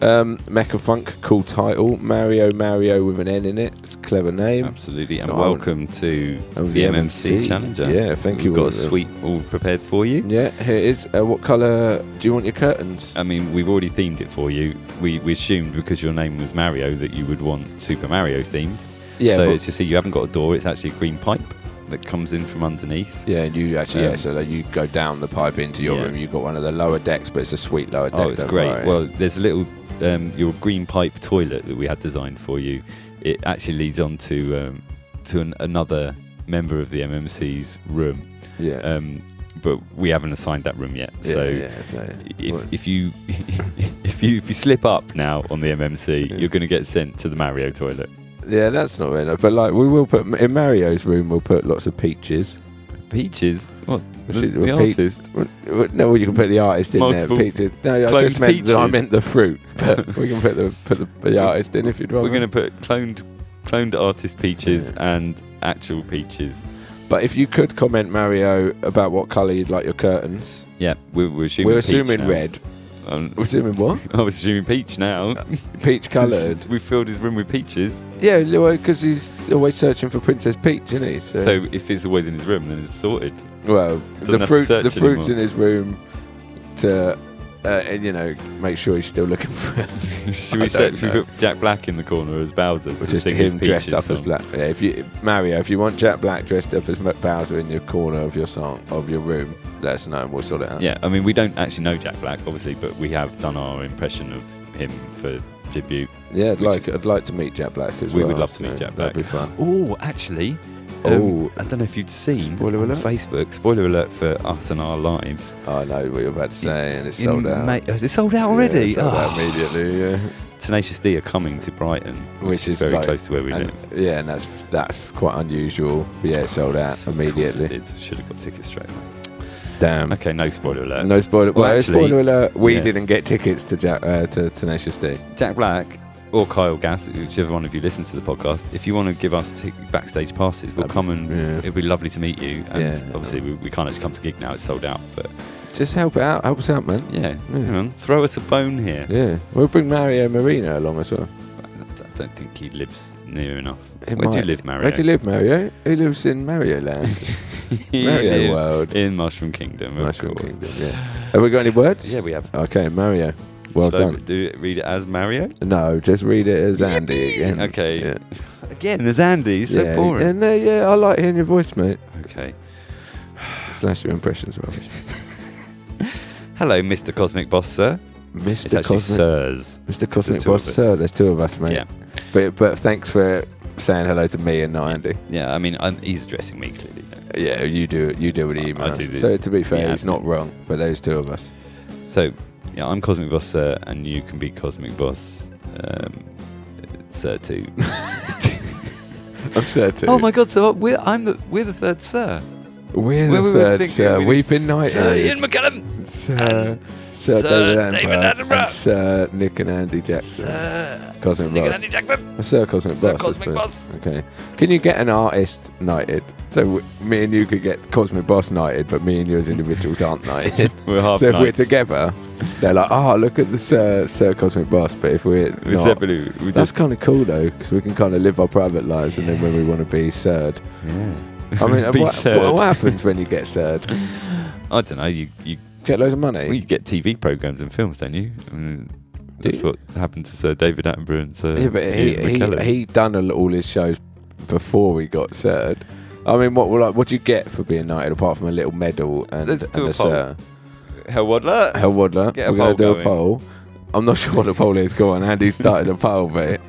Mecha Funk, cool title. Mario with an N in it. It's a clever name. Absolutely. And So welcome to the MMC Challenger. Yeah, thank you. We've got a suite all prepared for you. Yeah, here it is. What colour do you want your curtains? I mean, we've already themed it for you. We assumed because your name was Mario that you would want Super Mario themed. Yeah, so but- as you see, you haven't got a door. It's actually a green pipe that comes in from underneath. Yeah, and you actually, so that you go down the pipe into your room. You've got one of the lower decks, but it's a sweet lower deck. Oh, it's great. Right. Well, there's a little your green pipe toilet that we had designed for you. It actually leads on to another member of the MMC's room. Yeah. But we haven't assigned that room yet. So if you slip up now on the MMC, you're going to get sent to the Mario toilet. Yeah, that's not very nice. But like, we will put in Mario's room. We'll put lots of peaches. Peaches? What? The Artist? No, well, you can put the artist in Multiple there. Peaches. No, I just meant I meant the fruit. But we can put the artist in if you'd rather. We're going to put cloned artist peaches and actual peaches. But if you could comment, Mario, about what colour you'd like your curtains. Yeah, we're assuming red. We're assuming what? I was assuming peach now. Peach coloured. We filled his room with peaches. Yeah, because he's always searching for Princess Peach, isn't he? So if it's always in his room, then it's sorted. Well, Doesn't the fruit's in his room to, make sure he's still looking for it. Should we put Jack Black in the corner as Bowser? Or to just sing him his dressed Peaches up as song? Black. Yeah, if you want Jack Black dressed up as Bowser in your corner of your room, let us know and we'll sort it out. Yeah, I mean, we don't actually know Jack Black, obviously, but we have done our impression of him for tribute. Yeah, I'd like to meet Jack Black as well. We would love to meet Jack Black. That'd be fun. Oh, actually, I don't know if you'd seen Spoiler on alert? Facebook. Spoiler alert for us and our lives. Oh, I know what you're about to say, and it's sold out. Is it sold out already? Yeah, it's sold out immediately. Yeah. Tenacious D are coming to Brighton, which is very close to where we live. Yeah, and that's quite unusual. But yeah, it's sold out immediately. Should have got tickets straight away. Damn. Okay, no spoiler alert. No spoiler. Well, actually, spoiler alert. We yeah. didn't get tickets to to Tenacious D. Jack Black or Kyle Gass, whichever one of you listens to the podcast, if you want to give us backstage passes, we'll come and it'd be lovely to meet you. And obviously, we can't actually come to gig now; it's sold out. But just help us out, man. Yeah. Hang on, throw us a bone here. Yeah, we'll bring Mario Marino along as well. I don't think he lives near enough. Where do you live, Mario? Where do you live, Mario? He lives in Mario Land. Mario World. In Mushroom Kingdom, Mushroom Kingdom, yeah. Have we got any words? Yeah, we have. Okay, Mario. Well done. Read it as Mario? No, just read it as Andy again. Okay. Yeah. Again, as Andy. So boring. Yeah, I like hearing your voice, mate. Okay. Slash your impressions rubbish. Hello, Mr. Cosmic Boss, sir. Mr. It's actually sirs. Mr. Cosmic Boss, sir. There's two of us, mate. Yeah. But thanks for saying hello to me and not Andy. Yeah, I mean, he's addressing me clearly. Yeah, you do with the emails. So to be fair, he's not wrong. But those two of us. So, yeah, I'm Cosmic Boss, sir, and you can be Cosmic Boss, sir too. I'm sir too. Oh my God! So we're the third sir. We're the third sir. We've been knighted. Sir Ian McCallum. Sir David Attenborough. And Sir Nick and Andy Jackson. Sir Cosmic Nick Boss. and Andy Jackson. Sir Cosmic Sir Boss. Cosmic Boss. Okay. Can you get an artist knighted? So me and you could get Cosmic Boss knighted, but me and you as individuals aren't knighted. We're half So if knights. we're together, they're like, oh, look at the Sir Cosmic Boss. But if we're not, that's kind of cool though, because we can kind of live our private lives, and then when we want to be Sir'd. Yeah. I mean, what happens when you get Sir'd? I don't know. You get loads of money. Well, you get TV programs and films, don't you? I mean, that's what happened to Sir David Attenborough and Sir. Yeah, but he done all his shows before we got Sir'd. I mean, what do you get for being knighted apart from a little medal and Let's do a Sir? Hellwaddler. We're going to do a poll. I'm not sure what a poll is. Go on, Andy started a poll, mate.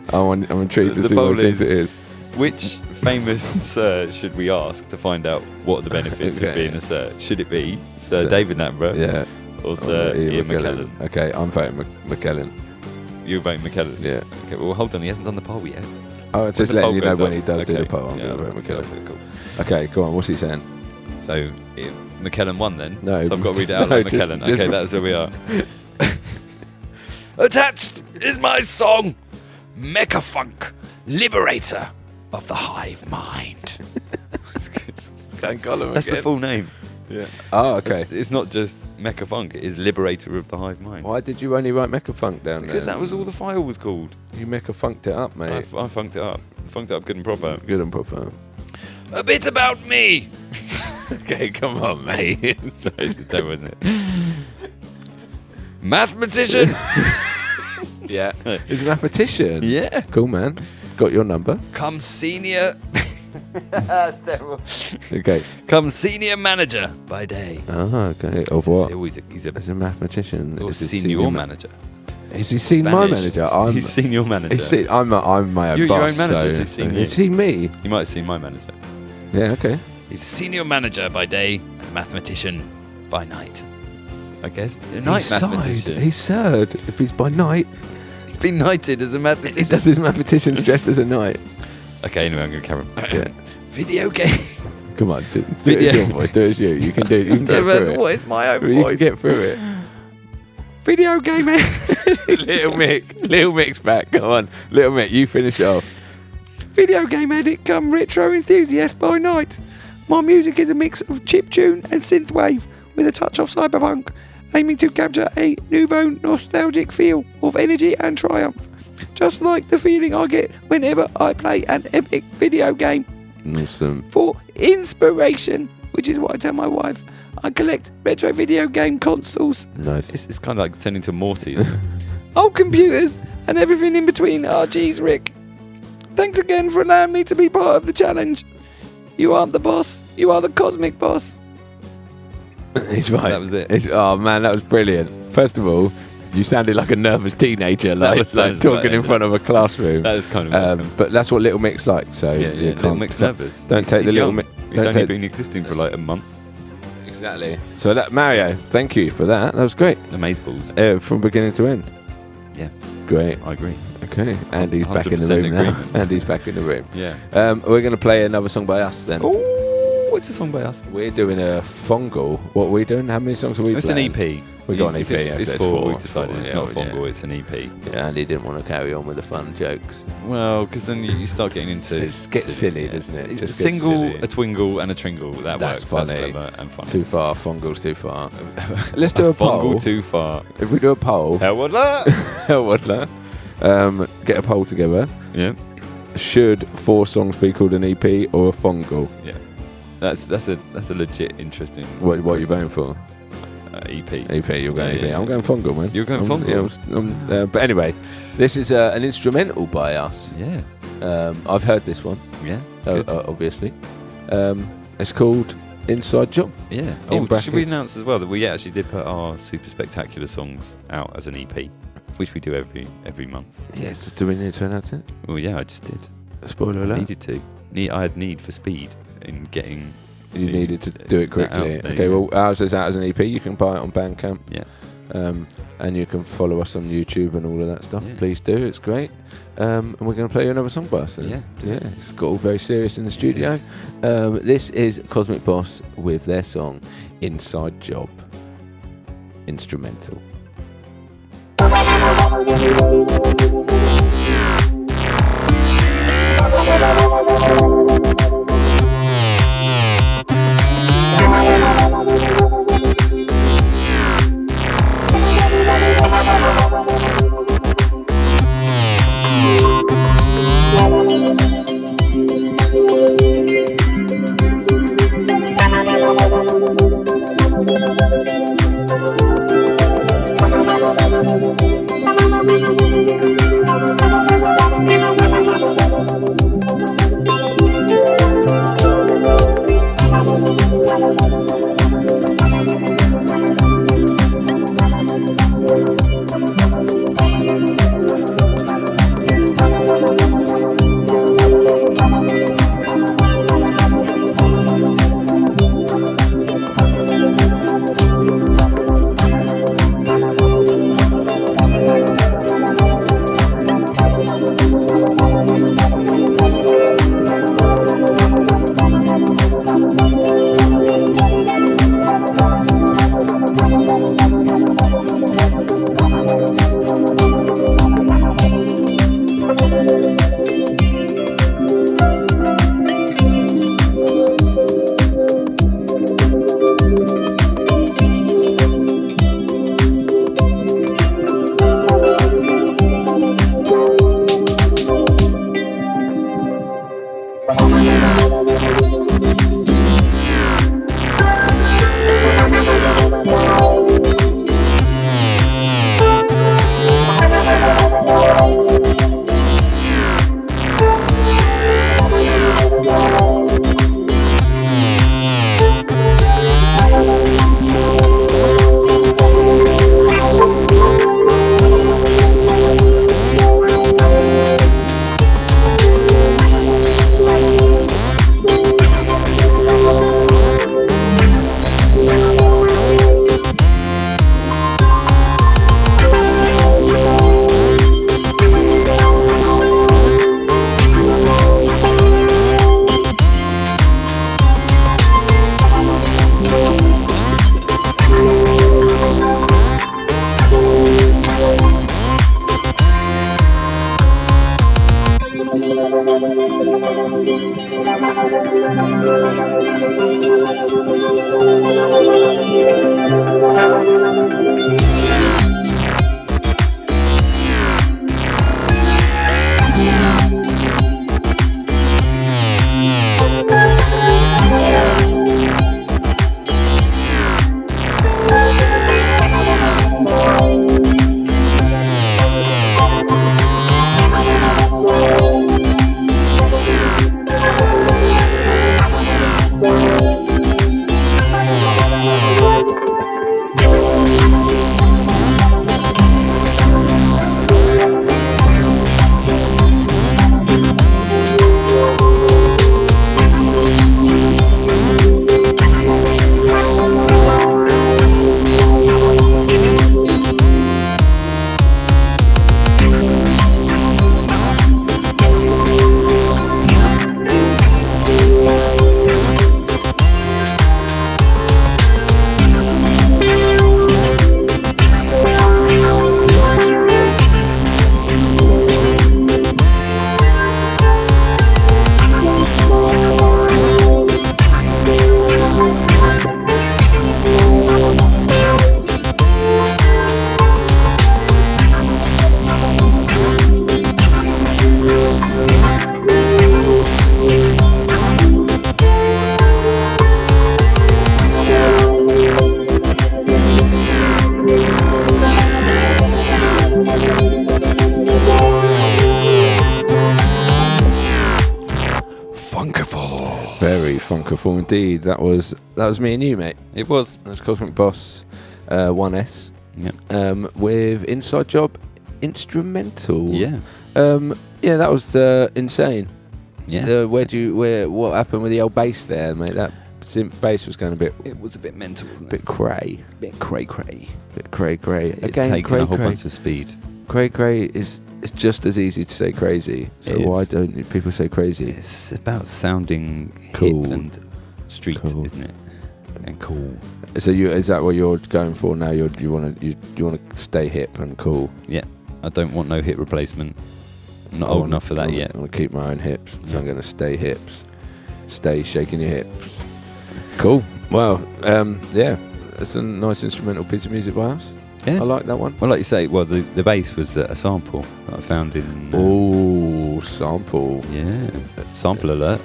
I'm intrigued to see what he thinks it is. Which famous Sir should we ask to find out what are the benefits of being a Sir? Should it be Sir David Attenborough? Yeah. Or Sir Ian McKellen? Okay, I'm voting McKellen. You're voting McKellen? Yeah. Okay, well, hold on. He hasn't done the poll yet. Oh, just letting you know when he does do Okay. the poll. I'm Yeah, going to vote McKellen. okay, cool. Okay, go on. What's he saying? So, McKellen won then? No. So I've got to read it out No, like just- McKellen. just- Okay, that's where we are. Attached is my song, Mecha Funk, Liberator of the Hive Mind. That's the full name. Yeah. Oh, okay. It's not just Mecha Funk, it is Liberator of the Hive Mind. Why did you only write Mecha Funk down there? Because that was all the file was called. You Mecha Funked it up, mate. I funked it up. Funked it up good and proper. Good and proper. A bit about me. Okay, come on, mate. This is terrible, isn't it? Mathematician. Yeah. He's a mathematician. Yeah. Cool, man. Got your number. Come senior. That's terrible. Okay. Come senior manager by day. Oh, okay. Of what? He's As a mathematician. or Is he senior manager. Has he seen my manager? He's senior manager. I'm my own You're your boss. own manager, so so he's seen you. has he me? You might have seen my manager. Yeah, okay. He's a senior manager by day and mathematician by night. I guess. A night mathematician. He's third if he's by night. He's been knighted as a He mathematician. does his mathematicians dressed as a knight. Okay, anyway, I'm going to carry on. Yeah. Video game. Come on, do it as your voice. Do it as you. You can do it. You can get through it. What is my own You voice? can get through it. Video game, Little Mick's back. Come on, Little Mick, you finish off. Video game addict come retro enthusiast by night. My music is a mix of chiptune and synthwave with a touch of cyberpunk, aiming to capture a nouveau nostalgic feel of energy and triumph. Just like the feeling I get whenever I play an epic video game. Awesome. For inspiration, which is what I tell my wife, I collect retro video game consoles, Nice. It's kind of like turning to Morty. old computers, and everything in between. RG's Rick. Thanks again for allowing me to be part of the challenge. You aren't the boss, you are the cosmic boss. He's right. That was it. Oh man, that was brilliant. First of all, you sounded like a nervous teenager, That like, was talking in about front of a classroom. That is kind of But that's what Little Mick's like. So yeah, you Little can't. Mick's nervous. Don't take the he's Little young. Mick. He's don't only take- been existing for like a month. Exactly. So that Mario, thank you for that. That was great. Amazeballs. From beginning to end. Yeah, Great. I agree. Okay. Andy's back in the 100% room now. agreement. Andy's back in the room. Yeah. We're going to play another song by us then. Oh, what's a song by us? We're doing a Fongle. What are we doing? How many songs are we It's playing? an EP. We got an EP. It's yeah, four. four. We've decided Four, it's yeah, not yeah. Fongle. It's an EP. Yeah, Andy didn't want to carry on with the fun jokes. Well, because then you start getting into It gets silly, doesn't it? It's Just a gets single, silly. a twingle, and a tringle. That That's works. funny. That's clever and funny. Too far. Fongle's too far. Let's do a poll. Fongle too far. If we do a poll, Hellwaddler. Hellwaddler, get a poll together. Yeah. Should 4 songs be called an EP or a Fongle? Yeah. That's a legit interesting. What are you question. voting for? EP. EP, you're going Yeah, EP. yeah, I'm going Fongle, man. You're going I'm- Fongle? yeah, but anyway, this is an instrumental by us. Yeah. I've heard this one, Yeah. Good. obviously. It's called Inside Job. Yeah. in Oh, should brackets. we announce as well that we actually did put our super spectacular songs out as an EP, which we do every month. Yes, do we need to announce it? Well, yeah, I just did. Spoiler I alert. needed to. I had need for speed in getting. You needed to do it that out quickly. there, Okay, yeah. well, ours is out as an EP. You can buy it on Bandcamp. Yeah. And you can follow us on YouTube and all of that stuff. Yeah. Please do. It's great. And we're going to play you another song by us then. Yeah. Yeah. It's got all very serious in the studio. is. This is Cosmic Boss with their song Inside Job. Instrumental. Thank you. Very funkiful indeed. That was me and you, mate. It was. That was Cosmic Boss 1S. Yep. With Inside Job instrumental. Yeah. Yeah, that was insane. Yeah. What happened with the old bass there, mate? That synth bass was going a bit. It was a bit mental, wasn't it? Bit cray. Bit cray. Bit cray. Again, taking a whole bunch of speed. Cray is. It's just as easy to say crazy. So why don't people say crazy? It's about sounding cool hip and street, isn't it? And cool. So is that what you're going for now? You want to stay hip and cool? Yeah. I don't want no hip replacement. I'm not old enough for that yet. I want to keep my own hips, so I'm going to stay hips. Stay shaking your hips. Cool. Well, yeah, it's a nice instrumental piece of music by us. Yeah. I like that one. Well, like you say, the bass was a sample that I found in... sample. Yeah. Sample alert.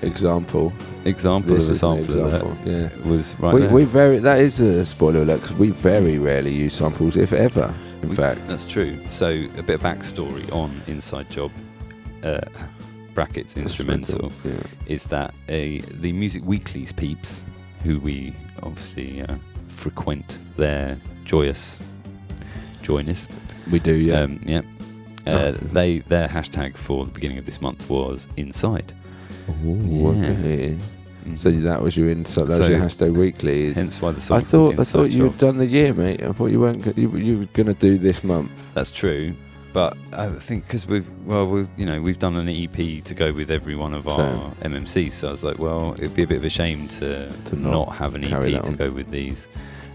Example of a sample alert. Yeah. Was right there. That is a spoiler alert, because we very rarely use samples, if ever, in fact. That's true. So, a bit of backstory on Inside Job, brackets instrumental, is that the Music Weekly's peeps, who we obviously frequent their joyness. We do, yeah. Their hashtag for the beginning of this month was Inside. Okay. So that was your inside. That was your hashtag weekly. Hence why the song. I thought you had done the year, mate. I thought you weren't. You were going to do this month. That's true, but I think because we've done an EP to go with every one of our MMCs. So I was like, well, it'd be a bit of a shame to not have an EP to go with these.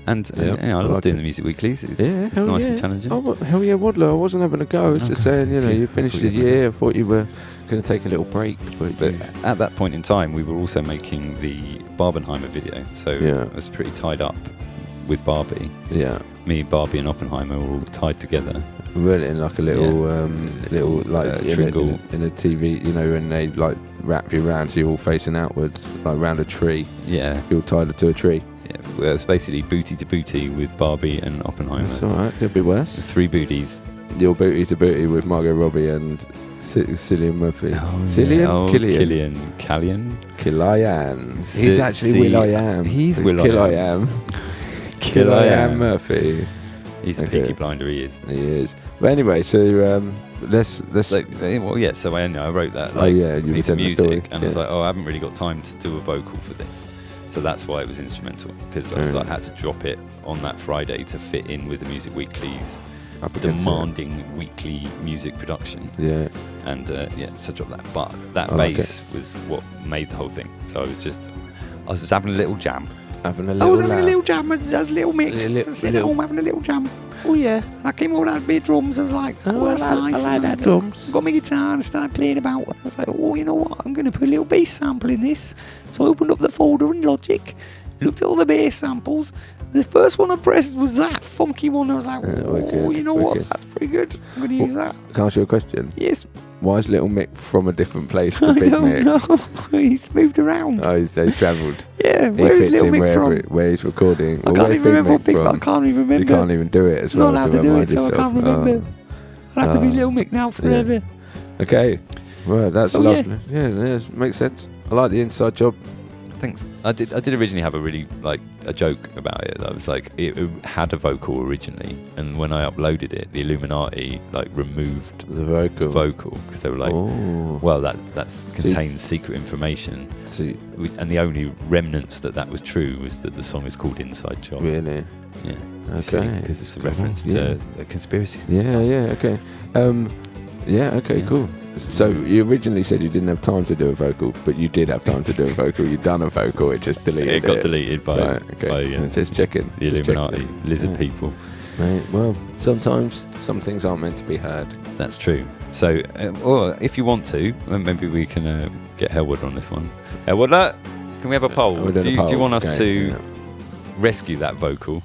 And I love doing the Music Weeklies. It's nice and challenging. Oh, hell yeah, Waddler. I wasn't having a go. I was just saying, you finished the year. I thought you were going to take a little break. But at that point in time, we were also making the Barbenheimer video. So I was pretty tied up with Barbie. Yeah. Me, Barbie and Oppenheimer were all tied together. Really, in like a little Tringle in a TV, when they like wrap you around, so you're all facing outwards, like round a tree. Yeah. You're tied to a tree. Yeah, it's basically booty to booty with Barbie and Oppenheimer. That's alright, could be worse. There's 3 booties. You're booty to booty with Margot Robbie and Cillian Murphy. Killian. He's actually Will.i.am. He's Will.i.am. Killian Murphy. He's a Peaky Blinder, he is. He is. But anyway, so let's. So I wrote that piece of music, and I was like, I haven't really got time to do a vocal for this. So that's why it was instrumental, because I was like, I had to drop it on that Friday to fit in with the Music Weekly's demanding weekly music production. Yeah. And so I dropped that. But that bass was what made the whole thing. So I was just having a little jam. Having a I little was having a laugh. little jam as Little Mick. Sitting at home having a little jam. Oh yeah. I came all out beer drums. I was like, oh, that's nice. I like that drums. Got my guitar and started playing about. And I was like, oh, you know what? I'm going to put a little bass sample in this. So I opened up the folder in Logic, looked at all the bass samples. The first one I pressed was that funky one. I was like, oh, you know what? That's pretty good. I'm going to use that. Can I ask you a question? Yes. Why is Little Mick from a different place to I Big don't Mick? know. He's moved around. Oh, he's travelled. Yeah, He where is fits Little in Mick wherever from? where he's recording. I can't even remember what Big Mick. I can't even remember. You can't even do it as I'm well. not allowed to do it, so I can't remember. I'll have to be Little Mick now forever. Yeah. Okay. Well, that's So, lovely. Yeah, makes sense. I like the inside job. Thanks. I did originally have a really a joke about it. I was like, it had a vocal originally, and when I uploaded it, the Illuminati removed The vocal. because they were like, Oh. well, that's contains secret information. See, And the only remnants that was true was that the song is called Inside Job. really? Yeah. Okay. Because it's a reference to the conspiracies and Yeah, stuff. yeah, okay. Okay, cool. So you originally said you didn't have time to do a vocal, but you did have time to do a vocal. You'd done a vocal, it just deleted it. It got deleted by Just checking. the Just Illuminati, checking. lizard Yeah. people. Right, well, sometimes some things aren't meant to be heard. That's true. So, or if you want to, maybe we can get Hellwaddler on this one. Hellwaddler, can we have a poll? We're doing Do a you poll. want us Okay, to yeah. rescue that vocal?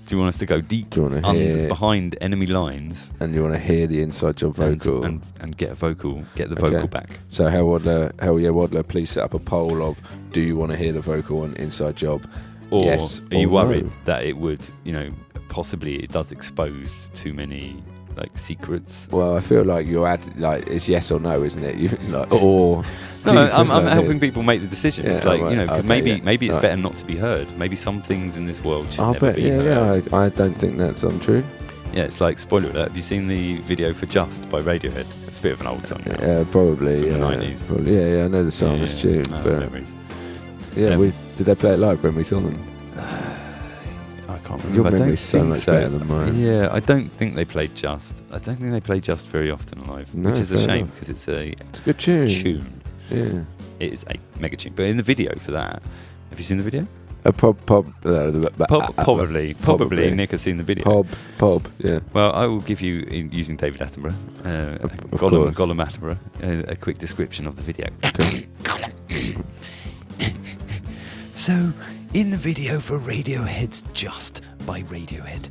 Do you want us to go deep Do you want to hear? behind enemy lines And you want to hear the inside job vocal? and get the vocal Okay. back? So Hellwaddler, please set up a poll of: do you want to hear the vocal on inside job? Or Yes are you or no? worried that it would, possibly it does expose too many secrets? Well, I feel like it's yes or no, isn't it? Or No, do you I'm think helping people make the decision. Yeah, It's like, right. 'cause Okay, maybe it's right. better not to be heard. Maybe some things in this world should I never bet, be heard. I don't think that's untrue. Yeah, it's like, spoiler alert, have you seen the video for Just by Radiohead? It's a bit of an old song now. Probably. From the yeah, 90s. Probably, yeah, I know the song, it's tuned, but memories. yeah, did they play it live when we saw them? I can't remember. Your I don't memory's so think much better than mine. Yeah, I don't think they played Just. I don't think they play Just very often live, No, which is a fair shame enough. because it's a It's a good tune. tune. Yeah. It is a mega tune. But in the video for that, have you seen the video? Probably. Nick has seen the video. Pob, yeah. Well, I will give you, using David Attenborough, Of Gollum course. Attenborough, a quick description of the video. So, in the video for Radiohead's Just by Radiohead,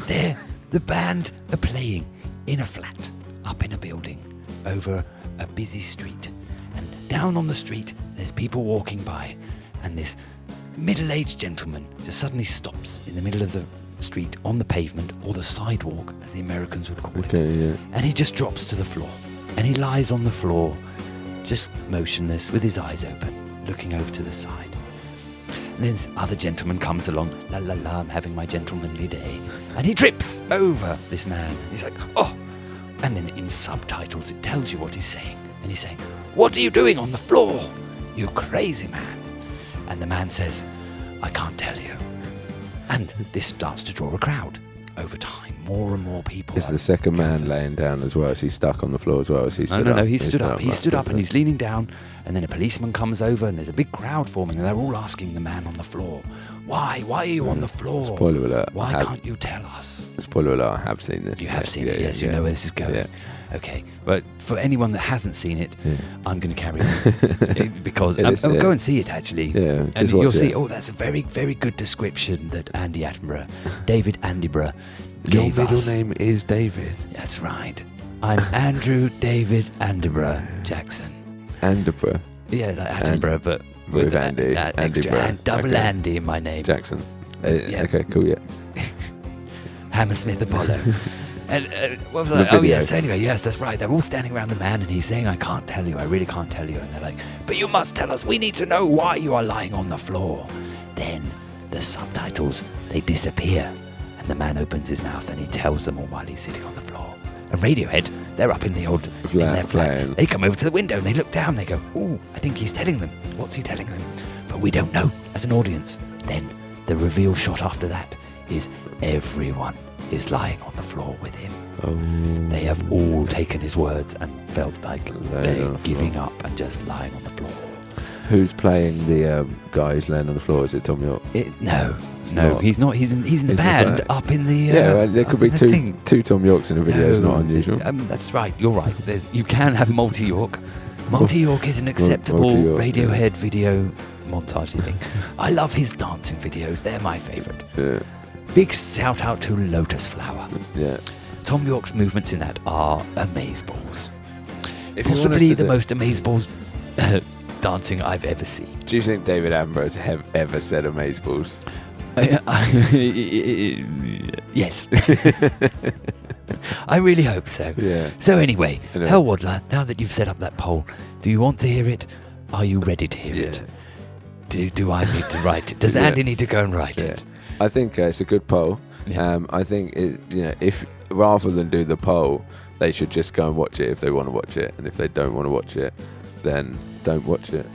the band are playing in a flat, up in a building, over a busy street. And down on the street, there's people walking by, and this middle-aged gentleman just suddenly stops in the middle of the street, on the pavement, or the sidewalk, as the Americans would call it. Okay, yeah. And he just drops to the floor. And he lies on the floor, just motionless, with his eyes open, looking over to the side. And then this other gentleman comes along, la la la, I'm having my gentlemanly day. And he trips over this man. He's like, oh! And then in subtitles it tells you what he's saying. And he's saying, what are you doing on the floor, you crazy man? And the man says, I can't tell you. And this starts to draw a crowd. Over time, more and more people. Is the second man laying down as well? Is he stuck on the floor as well? Is he stood up? No, he stood up. He right, stood up and okay. he's leaning down, and then a policeman comes over and there's a big crowd forming and they're all asking the man on the floor, why are you on the floor? Spoiler alert. Why can't you tell us? Spoiler alert, I have seen this. You have seen it, yeah, yes, you know where this is going. Yeah. Okay, but for anyone that hasn't seen it, Yeah. I'm going to carry on. Because, It is, yeah. go and see it actually. Yeah, and just you'll watch see, it. oh, that's a very, very good description that Andy Attenborough, David Attenborough, Your gave middle us. name is David. That's right. I'm Andrew David Attenborough Jackson. Andrew Yeah, like Attenborough, but with a- Andy. that Andy extra Brown. and double Okay. Andy in my name. Jackson. Yeah. Okay, cool, yeah. Hammersmith Apollo. And what was The that? Oh, video. yes. Anyway, yes, that's right. They're all standing around the man, and he's saying, I can't tell you. I really can't tell you. And they're like, but you must tell us. We need to know why you are lying on the floor. Then the subtitles, they disappear. And the man opens his mouth, and he tells them all while he's sitting on the floor. And Radiohead, they're up in the old, in their flat. Playing. They come over to the window, and they look down. They go, ooh, I think he's telling them. What's he telling them? But we don't know as an audience. Then the reveal shot after that is everyone is lying on the floor with him. Oh. They have all taken his words and felt like Laying they're on the giving up and just lying on the floor. Who's playing the guy who's laying on the floor? Is it Tom York? No, not. he's not. He's in the band up in the. There could be two Tom Yorks in a video. It's not unusual. That's right. You're right. You can have Multi York. Multi York is an acceptable Radiohead video montage thing. I love his dancing videos. They're my favourite. Yeah. Big shout out to Lotus Flower. Yeah. Tom York's movements in that are amazeballs. Possibly the most amazeballs dancing I've ever seen. Do you think David Attenborough's ever said amazeballs? Yes. I really hope so. Yeah. So anyway, Hellwaddler, now that you've set up that poll, do you want to hear it? Are you ready to hear it? Do I need to write it? Does Andy need to go and write it? I think it's a good poll. Yeah. I think if rather than do the poll, they should just go and watch it if they want to watch it, and if they don't want to watch it, then don't watch it.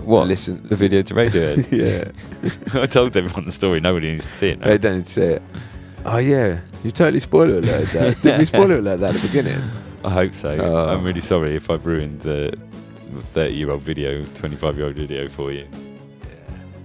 What? Listen the video to Radiohead. Yeah. I told everyone the story. Nobody needs to see it now. They don't need to see it. Oh yeah, you totally spoiler alert that. Did we spoiler alert that at the beginning? I hope so. I'm really sorry if I've ruined the 30-year-old video, 25-year-old video for you.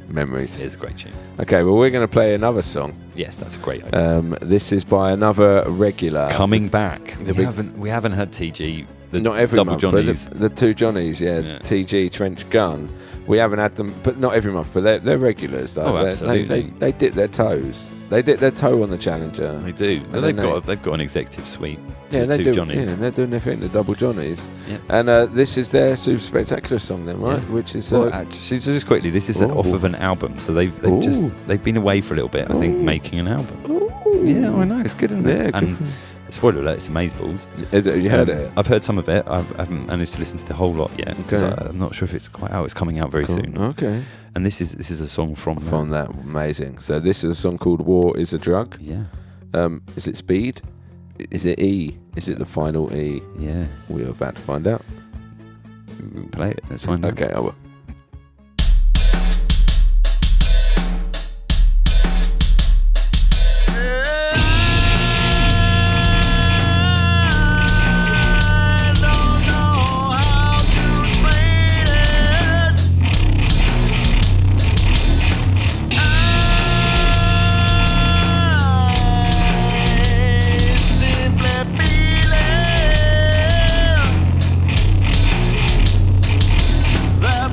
Memories. It's a great tune. Okay, well, we're going to play another song. Yes, that's a great idea. This is by another regular. Coming back. We haven't had TG. Not every double month, Johnnies. but the two Johnnies, TG, Trench Gun. We haven't had them, but not every month, but they're regulars. Though. Absolutely. They dip their toes. They dip their toe on the Challenger. They do. They've got an executive suite. Yeah, they two do. Johnnies. Yeah, they're doing their thing, the double Johnnies. Yeah. And this is their Super Spectacular song, then, right? Yeah. Which is actually, just quickly, this is off of an album, so they've been away for a little bit. I think making an album. Ooh. Yeah, I know, it's good, isn't it? Yeah, and spoiler alert, it's amazeballs. You heard it? I've heard some of it. I haven't managed to listen to the whole lot yet because Okay. I'm not sure if it's quite out. It's coming out very soon. Okay. And this is a song from that. Amazing. So this is a song called "War Is a Drug." Yeah. Is it speed? Is it E? Is it the final E? Yeah. We're about to find out. Play it. Let's find out. Okay, I will. That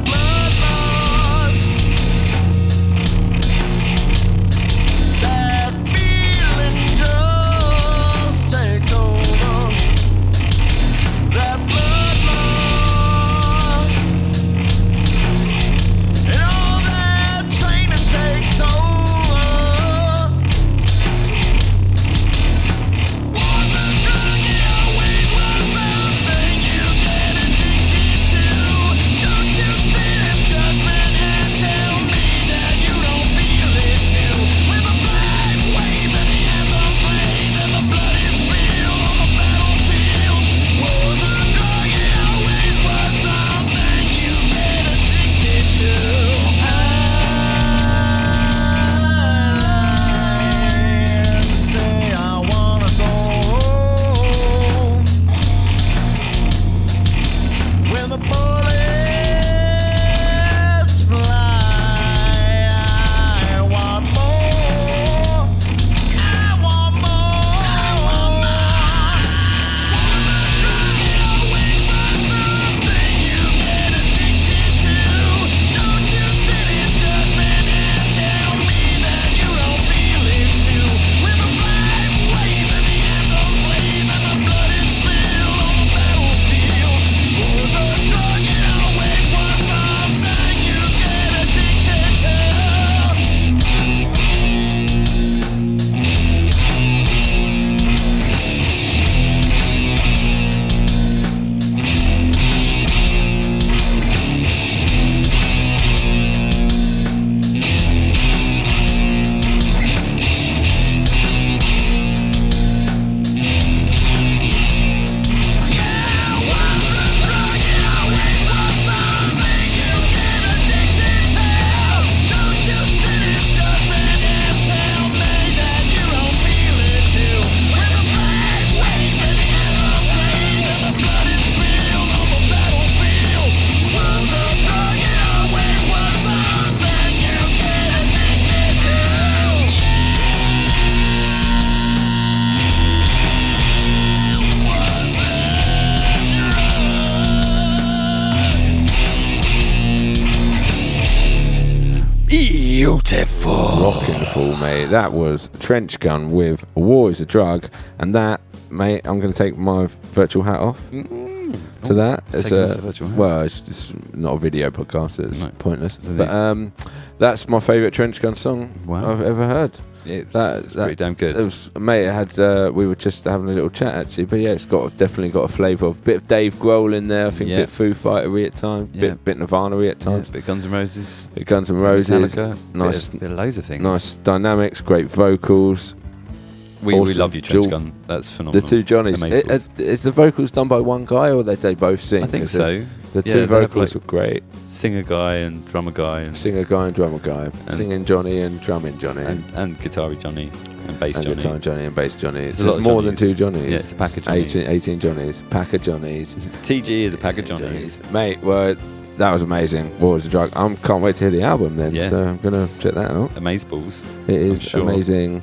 Beautiful. Rocking full, mate. That was Trench Gun with War is a Drug. And that, mate, I'm going to take my virtual hat off to that. It's it's not a video podcast, so it's pointless. But that's my favourite Trench Gun song I've ever heard. It's pretty damn good. It was, mate, it had, we were just having a little chat actually, but yeah, it's definitely got a flavour of a bit of Dave Grohl in there, I think a bit Foo Fighter-y at times, bit Nirvana-y at times. Bit Guns N' Roses. Bit Guns N' Roses. Metallica. Nice. Bit of loads of things. Nice dynamics, great vocals. We love you, Trench Gun. That's phenomenal. The two Johnnies. Is the vocals done by one guy or they both sing? I think so. The two vocals were great. Singer guy and drummer guy. Singer guy and drummer guy. Singing Johnny and drumming Johnny. And guitar Johnny and bass Johnny. Guitar Johnny and bass Johnny. It's more than two Johnnies. Yeah, it's a pack of Johnnies. 18 Johnnies. Pack of Johnnies. TG is a pack of Johnnies. Mate, well, that was amazing. War is a Drug. I can't wait to hear the album then. Yeah. So I'm going to check that out. Amazeballs. It is amazing.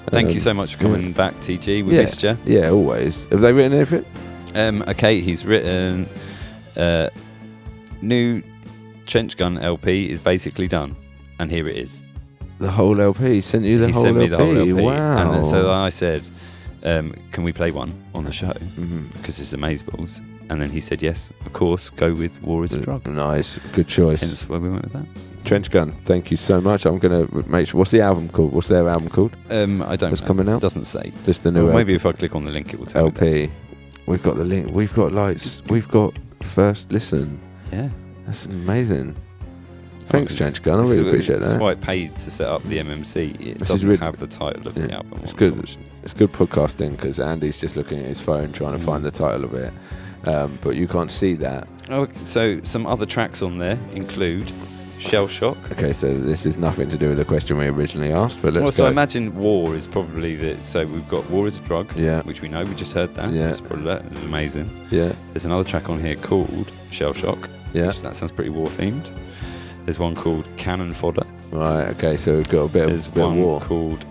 Thank you so much for coming back, TG. We missed you. Yeah, always. Have they written anything? Okay, he's written new Trench Gun LP is basically done, and here it is. The whole LP. He sent you the whole LP. Me the whole LP. Wow. And then, so I said, can we play one on the show? Because it's Amazeballs. And then he said, yes, of course, go with War is a Drug. Nice. Good choice. Hence why we went with that. Trench Gun, thank you so much. I'm going to make sure. What's the album called? What's their album called? I don't know. It's coming out? It doesn't say. Just the new LP. Maybe if I click on the link, it will tell LP. We've got the link. We've got first listen. Yeah. That's amazing. Thanks, Trench Gun. I really appreciate that. That's why I paid to set up the MMC. It doesn't have the title of the album. It's good. It's good podcasting because Andy's just looking at his phone trying to find the title of it. But you can't see that. Oh, so some other tracks on there include Shell Shock. Okay, so this is nothing to do with the question we originally asked, but let's go. So I imagine War is probably so we've got War is a Drug, which we know, we just heard that. Yeah. That is amazing. Yeah. There's another track on here called Shell Shock. Yeah. That sounds pretty war themed. There's one called Cannon Fodder. Right, okay, so we've got a bit of war. Called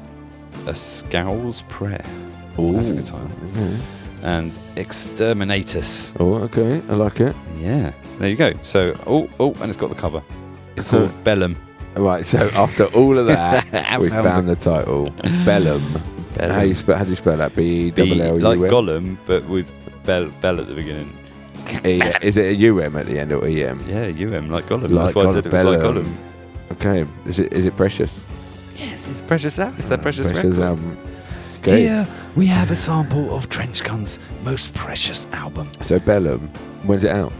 A Scowl's Prayer. Ooh. That's a good title. Okay. And Exterminatus. Oh, okay, I like it. Yeah, there you go. So, and it's got the cover. It's called Bellum. Right, so after all of that, we found the title. Bellum. How do you spell that? B-double-L-U-M? Like Gollum, but with bell at the beginning. Is it a U-M at the end or E-M? Yeah, U-M, like Gollum. That's why I said it was like Gollum. Okay, is it Precious? Yes, it's Precious album. It's that Precious album. Okay. Here we have a sample of Trench Gun's most precious album. So Bellum, when's it out?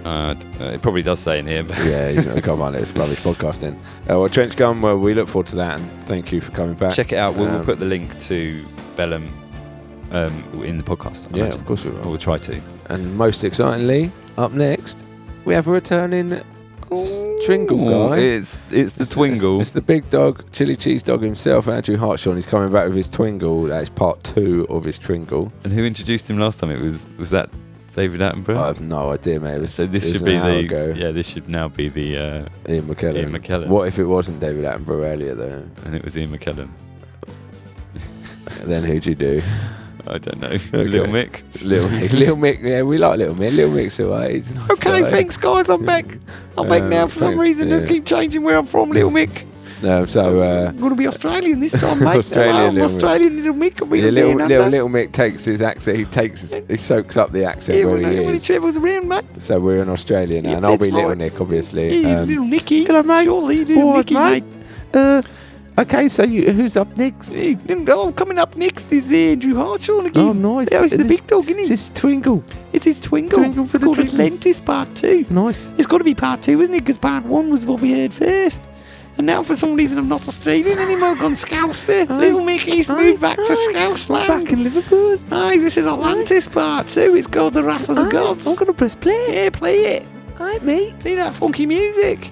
It probably does say in here. But yeah, come on, it's rubbish podcasting. Well, Trench Gun, well, we look forward to that, and thank you for coming back. Check it out. We'll put the link to Bellum in the podcast. Yeah, of course we will. We'll try to. And most excitingly, up next, we have a returning Tringle guy. It's the Twingle. It's the big dog, chili cheese dog himself, Andrew Hartshorn. He's coming back with his Twingle. That is part 2 of his Tringle. And who introduced him last time? Was that David Attenborough? I have no idea, mate. So this should be this should now be the Ian McKellen. What if it wasn't David Attenborough earlier though? And it was Ian McKellen. Then who'd you do? I don't know. Okay. Little Mick. Little Mick. Yeah, we like Little Mick. Little Mick's alright. He's a nice guy. Thanks guys. I'm back. I'm back now for some reason. I keep changing where I'm from, Little Mick. I'm going to be Australian this time, mate. Australian Little Mick. Little Mick takes his accent. He soaks up the accent where he is. When he travels around, mate. So we're in Australia now, and I'll be Little Nick, obviously. Little Nicky. Hello, mate. Surely, Little Nicky, mate. Okay, so who's up next? Coming up next is Andrew Hartshorn again. Oh, nice. That was the big dog, isn't it? It's Twingle. It is Twingle. It's called Atlantis Part 2. Nice. It's got to be Part 2, isn't it? Because Part 1 was what we heard first. And now for some reason I'm not Australian anymore. I've gone Scouse there. Little Mickey's moved back to Scouse land. Back in Liverpool. Aye, this is Atlantis Part 2. It's called The Wrath of the Gods. I'm going to press play. Yeah, play it. Alright, mate. Play that funky music.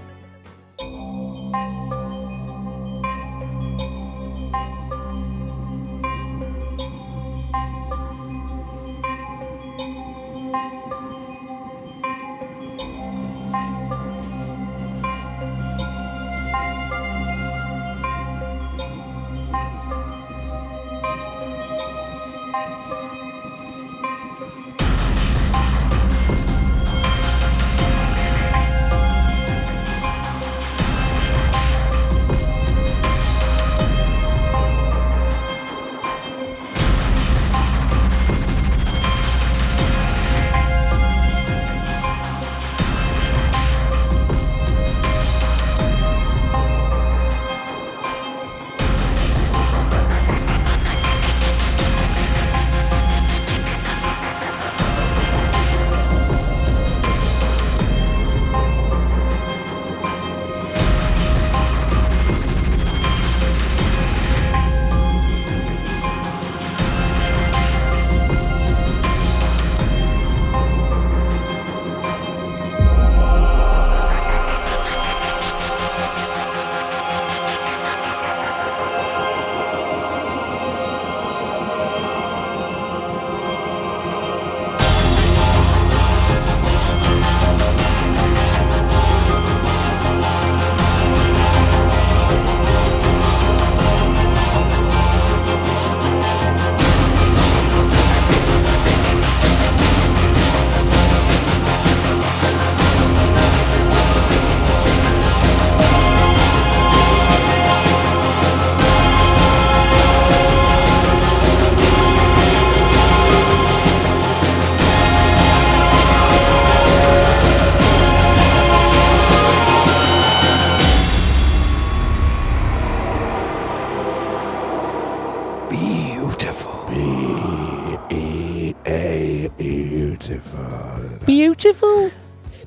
Beautiful. Beautiful.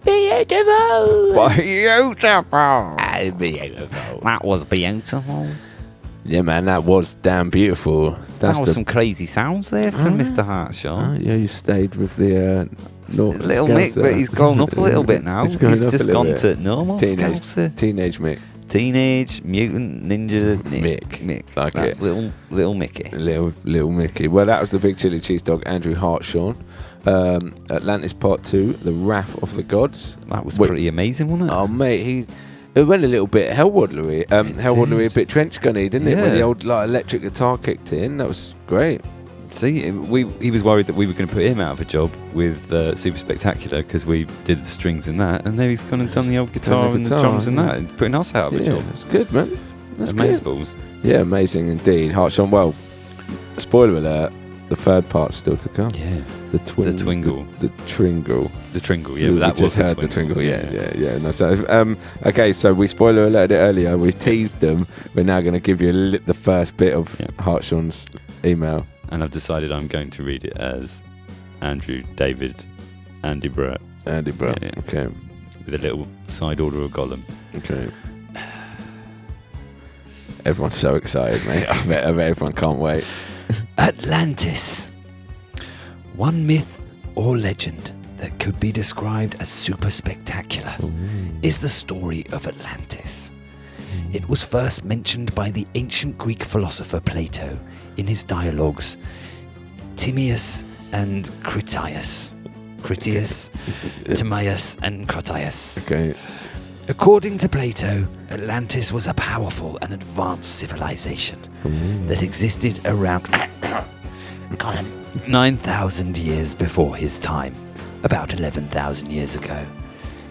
Beautiful. Beautiful. That was beautiful. Yeah, man, that was damn beautiful. That was some crazy sounds there from Mr. Hartshorn. Yeah, you stayed with the Little Mick, but he's grown up a little bit now. He's just gone to normal teenage Mick. Teenage mutant ninja Mick. Like that it. Little Mickey. Little Mickey. Well, that was the big chili cheese dog, Andrew Hartshorn. Atlantis Part 2, The Wrath of the Gods. That was pretty amazing, wasn't it? Oh, mate, it went a little bit Hellwaddler-y. Hellwaddler-y, a bit trench gunny, didn't it? When the old electric guitar kicked in, that was great. See, he was worried that we were going to put him out of a job with Superspectacular because we did the strings in that, and there he's gone and done the old guitar and the drums and that, and putting us out of a job. That's good, man. That's Amazeballs. Yeah, amazing indeed. Hartshorn, well, spoiler alert, the third part's still to come. Yeah. The Tringle. The Tringle, yeah. We That just was heard the Tringle, yeah. No, so, okay, so we spoiler alerted it earlier. We teased them. We're now going to give you the first bit of Hartshorn's email. And I've decided I'm going to read it as Andrew, David, Andy Brett. Andy Brett, okay. With a little side order of Gollum. Okay. Everyone's so excited, mate. I bet everyone can't wait. Atlantis. One myth or legend that could be described as super spectacular is the story of Atlantis. It was first mentioned by the ancient Greek philosopher Plato in his dialogues Timaeus and Critias. Timaeus and Critias. Okay. According to Plato, Atlantis was a powerful and advanced civilization that existed around 9,000 years before his time, about 11,000 years ago.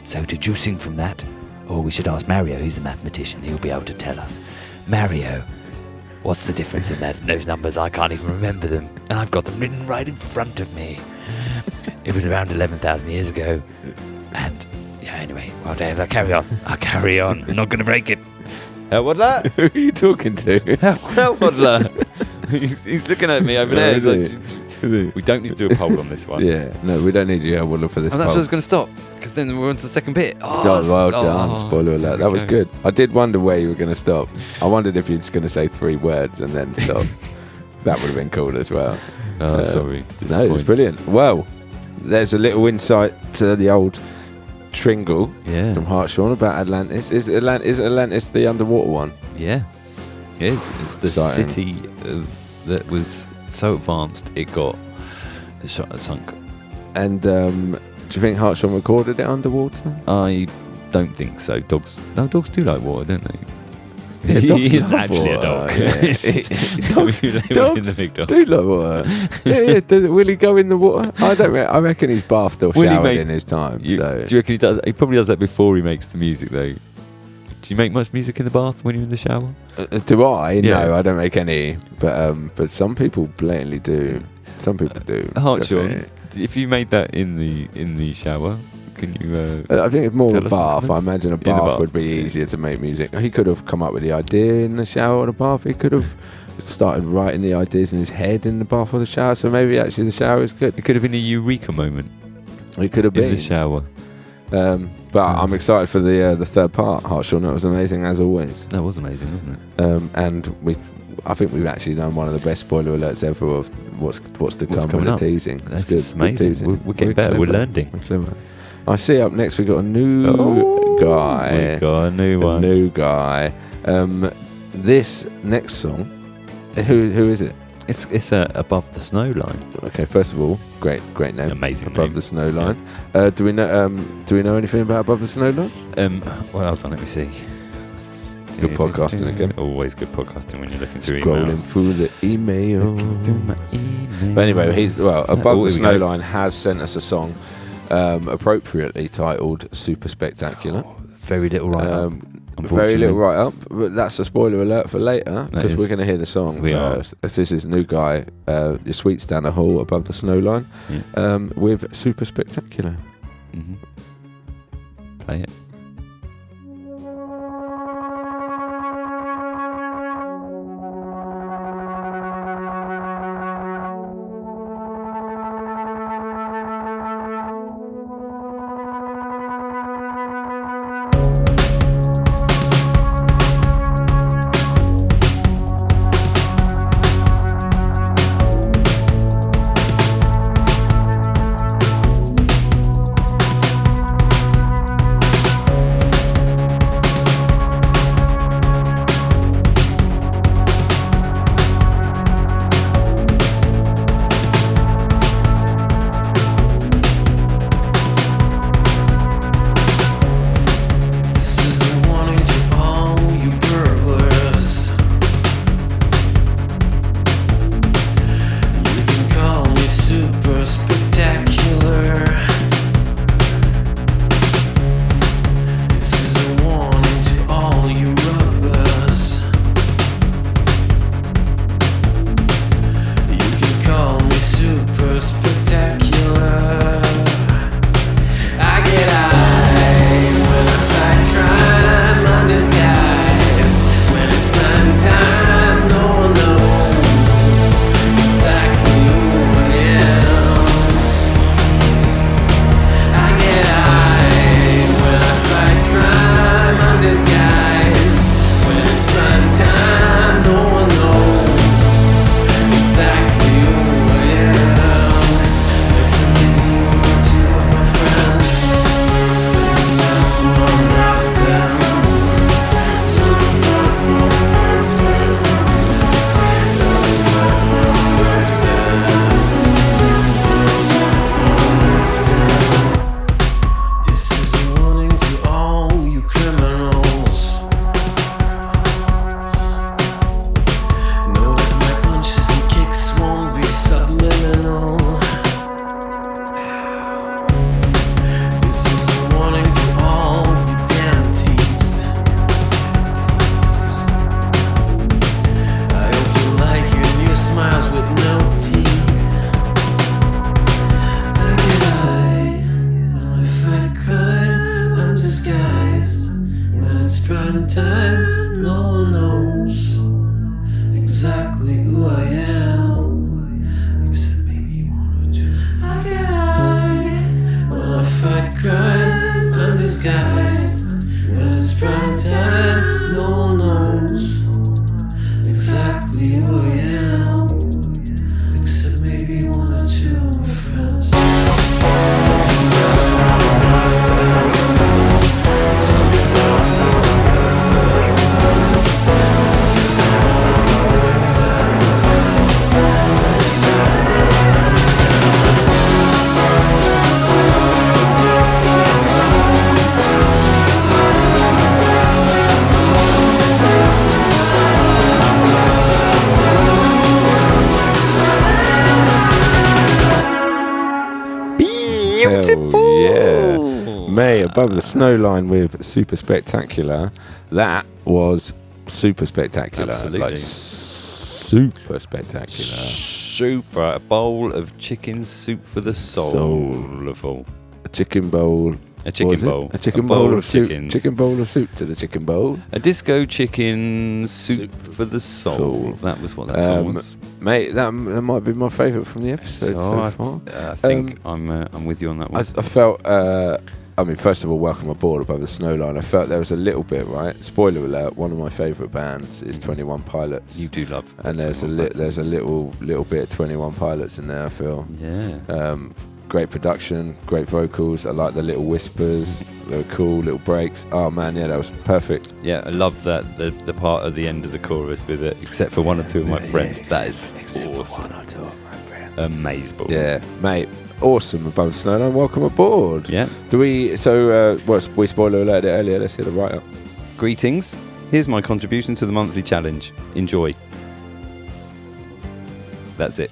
So deducing from that, or we should ask Mario, he's a mathematician, he'll be able to tell us. Mario, what's the difference in those numbers? I can't even remember them, and I've got them written right in front of me. It was around 11,000 years ago, and anyway, well, Dave, I'll carry on. I'm not going to break it. Hellwaddler? Who are you talking to? Hellwaddler. he's looking at me over there. He's like, we don't need to do a poll on this one. Yeah, no, we don't need you, Hellwaddler, for this And that's poll. where I was going to stop, because then we're on to the second bit. Well done, spoiler alert. That was good. I did wonder where you were going to stop. I wondered if you were just going to say 3 words and then stop. That would have been cool as well. Sorry. No, it was brilliant. Well, there's a little insight to the old Tringle from Hartshorn about Atlantis. Is Atlantis the underwater one? Yeah, it is. It's the city that was so advanced it got sunk. And do you think Hartshorn recorded it underwater? I don't think so. Dogs do like water, don't they? Yeah, dogs he is love actually water. a dog. Yeah. Dogs Dogs the big dog. do like water. Will he go in the water? I reckon he's bathed or showered in his time. Do you reckon he does? He probably does that before he makes the music, though. Do you make much music in the bath when you're in the shower? Do I? Yeah. No, I don't make any. But some people blatantly do. Some people do. Hartshorn, if you made that in the shower, can you? I think it's more a bath. I comments? imagine a bath would be easier to make music. He could have come up with the idea in the shower or the bath. He could have started writing the ideas in his head in the bath or the shower. So maybe actually the shower is good. It could have been a eureka moment. It could have been in the shower. But I'm excited for the third part, Hartshorn. That was amazing as always. That was amazing, wasn't it? And I think we've actually done one of the best spoiler alerts ever of what's to come with the teasing. That's good. amazing. Good teasing. We're getting better. We're learning. We're clever. I see up next we got a new guy. We got a new one. A new guy. This next song, who is it? It's Above the Snow Line. Okay, first of all, great name. Amazing Above name. the Snow Line. Yeah. Do we know anything about Above the Snow Line? Well, hold on, let me see. Good podcasting again. Always good podcasting when you're looking through Scrolling emails. through the email. But anyway, Above the Snow Line has sent us a song appropriately titled Superspectacular. Very little write-up. Very little write-up, but that's a spoiler alert for later because we're going to hear the song we first. This is New Guy, Your Sweets Down the Hall, Above the Snow Line, with Superspectacular. Mm-hmm. Play it. prime time, no one knows exactly who I am, except maybe one or two of my friends. Beautiful! Yeah. May above the snow line with Super Spectacular. That was super spectacular. Absolutely. Like super spectacular. Super. A bowl of chicken soup for the soulful. A chicken bowl. A chicken bowl. A chicken bowl of soup. chickens. Chicken bowl of soup to the chicken bowl. A disco chicken soup for the soul. That was what that song was. Mate, that might be my favourite from the episode so far. I think I'm with you on that one. I felt, I mean, first of all, welcome aboard above the snow line. I felt there was a little bit, right? Spoiler alert, one of my favourite bands is 21 Pilots. You do love and there's a little bit of 21 Pilots in there, I feel. Yeah. Great production, great vocals. I like the little whispers. They were cool, little breaks. Oh man, yeah, that was perfect. Yeah, I love that the part at the end of the chorus with it, except for one or two of my friends. That is awesome. One or two of my friends. Amazeballs. Yeah, mate. Awesome above the snow line. Welcome aboard. Yeah. We spoiler alerted it earlier. Let's hear the write up. Greetings. Here's my contribution to the monthly challenge. Enjoy. That's it.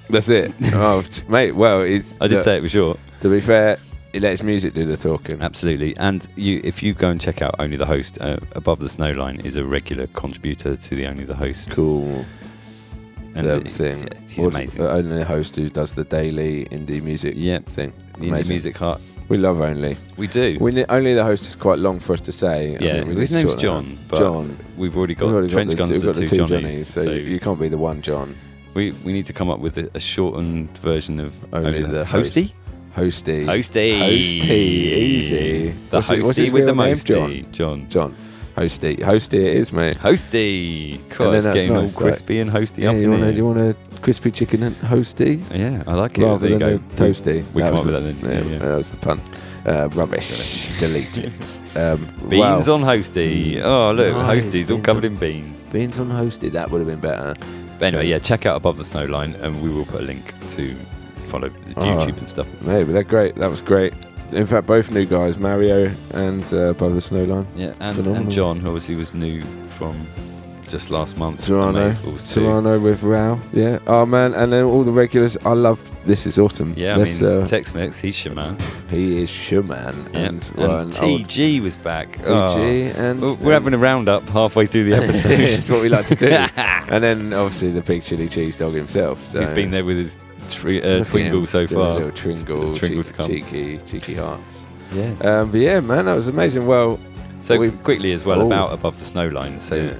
Oh, mate. Well, I did say it was short. To be fair, it lets music do the talking. Absolutely. And if you go and check out Only the Host, Above the Snow Line is a regular contributor to the Only the Host. Cool. And thing. He's amazing. Only the Host who does the daily indie music thing. The Indie Music Heart. We love Only. We do. Only the Host is quite long for us to say. Yeah, his name's John. But we've already got Trench Guns the two Johnnies. So you can't be the one John. We need to come up with a shortened version of Only the Hosty. Hosty. Easy. The Hosty with the mosty. John. Hosty it is, mate. Hosty. Cool, it's getting all crispy and hosty up in there. You want a crispy chicken and hosty? Yeah, I like it. Rather than a toasty. We come up with that then. Yeah, that was the pun. Rubbish. Delete it. Beans on Hosty. Oh, look, Hosty's all covered in beans. Beans on Hosty, that would have been better. But anyway, check out Above the Snow Line, and we will put a link to follow YouTube and stuff. Maybe they're great. That was great. In fact, both new guys, Mario and Above the Snow Line. Yeah, and John, who obviously was new from just last month. Serrano with Raul. Yeah. Oh man, and then all the regulars. I love. This is awesome. Yeah, TexMex, he's Shaman. He is Shaman. Yeah. And TG was back. TG and we're having a roundup halfway through the episode. It's what we like to do. And then obviously the big chili cheese dog himself. So. He's been there with his Tringle so far. Little Tringle to come. Cheeky hearts. Yeah. But yeah, man, that was amazing. Well. So quickly as well about Above the Snow Line. So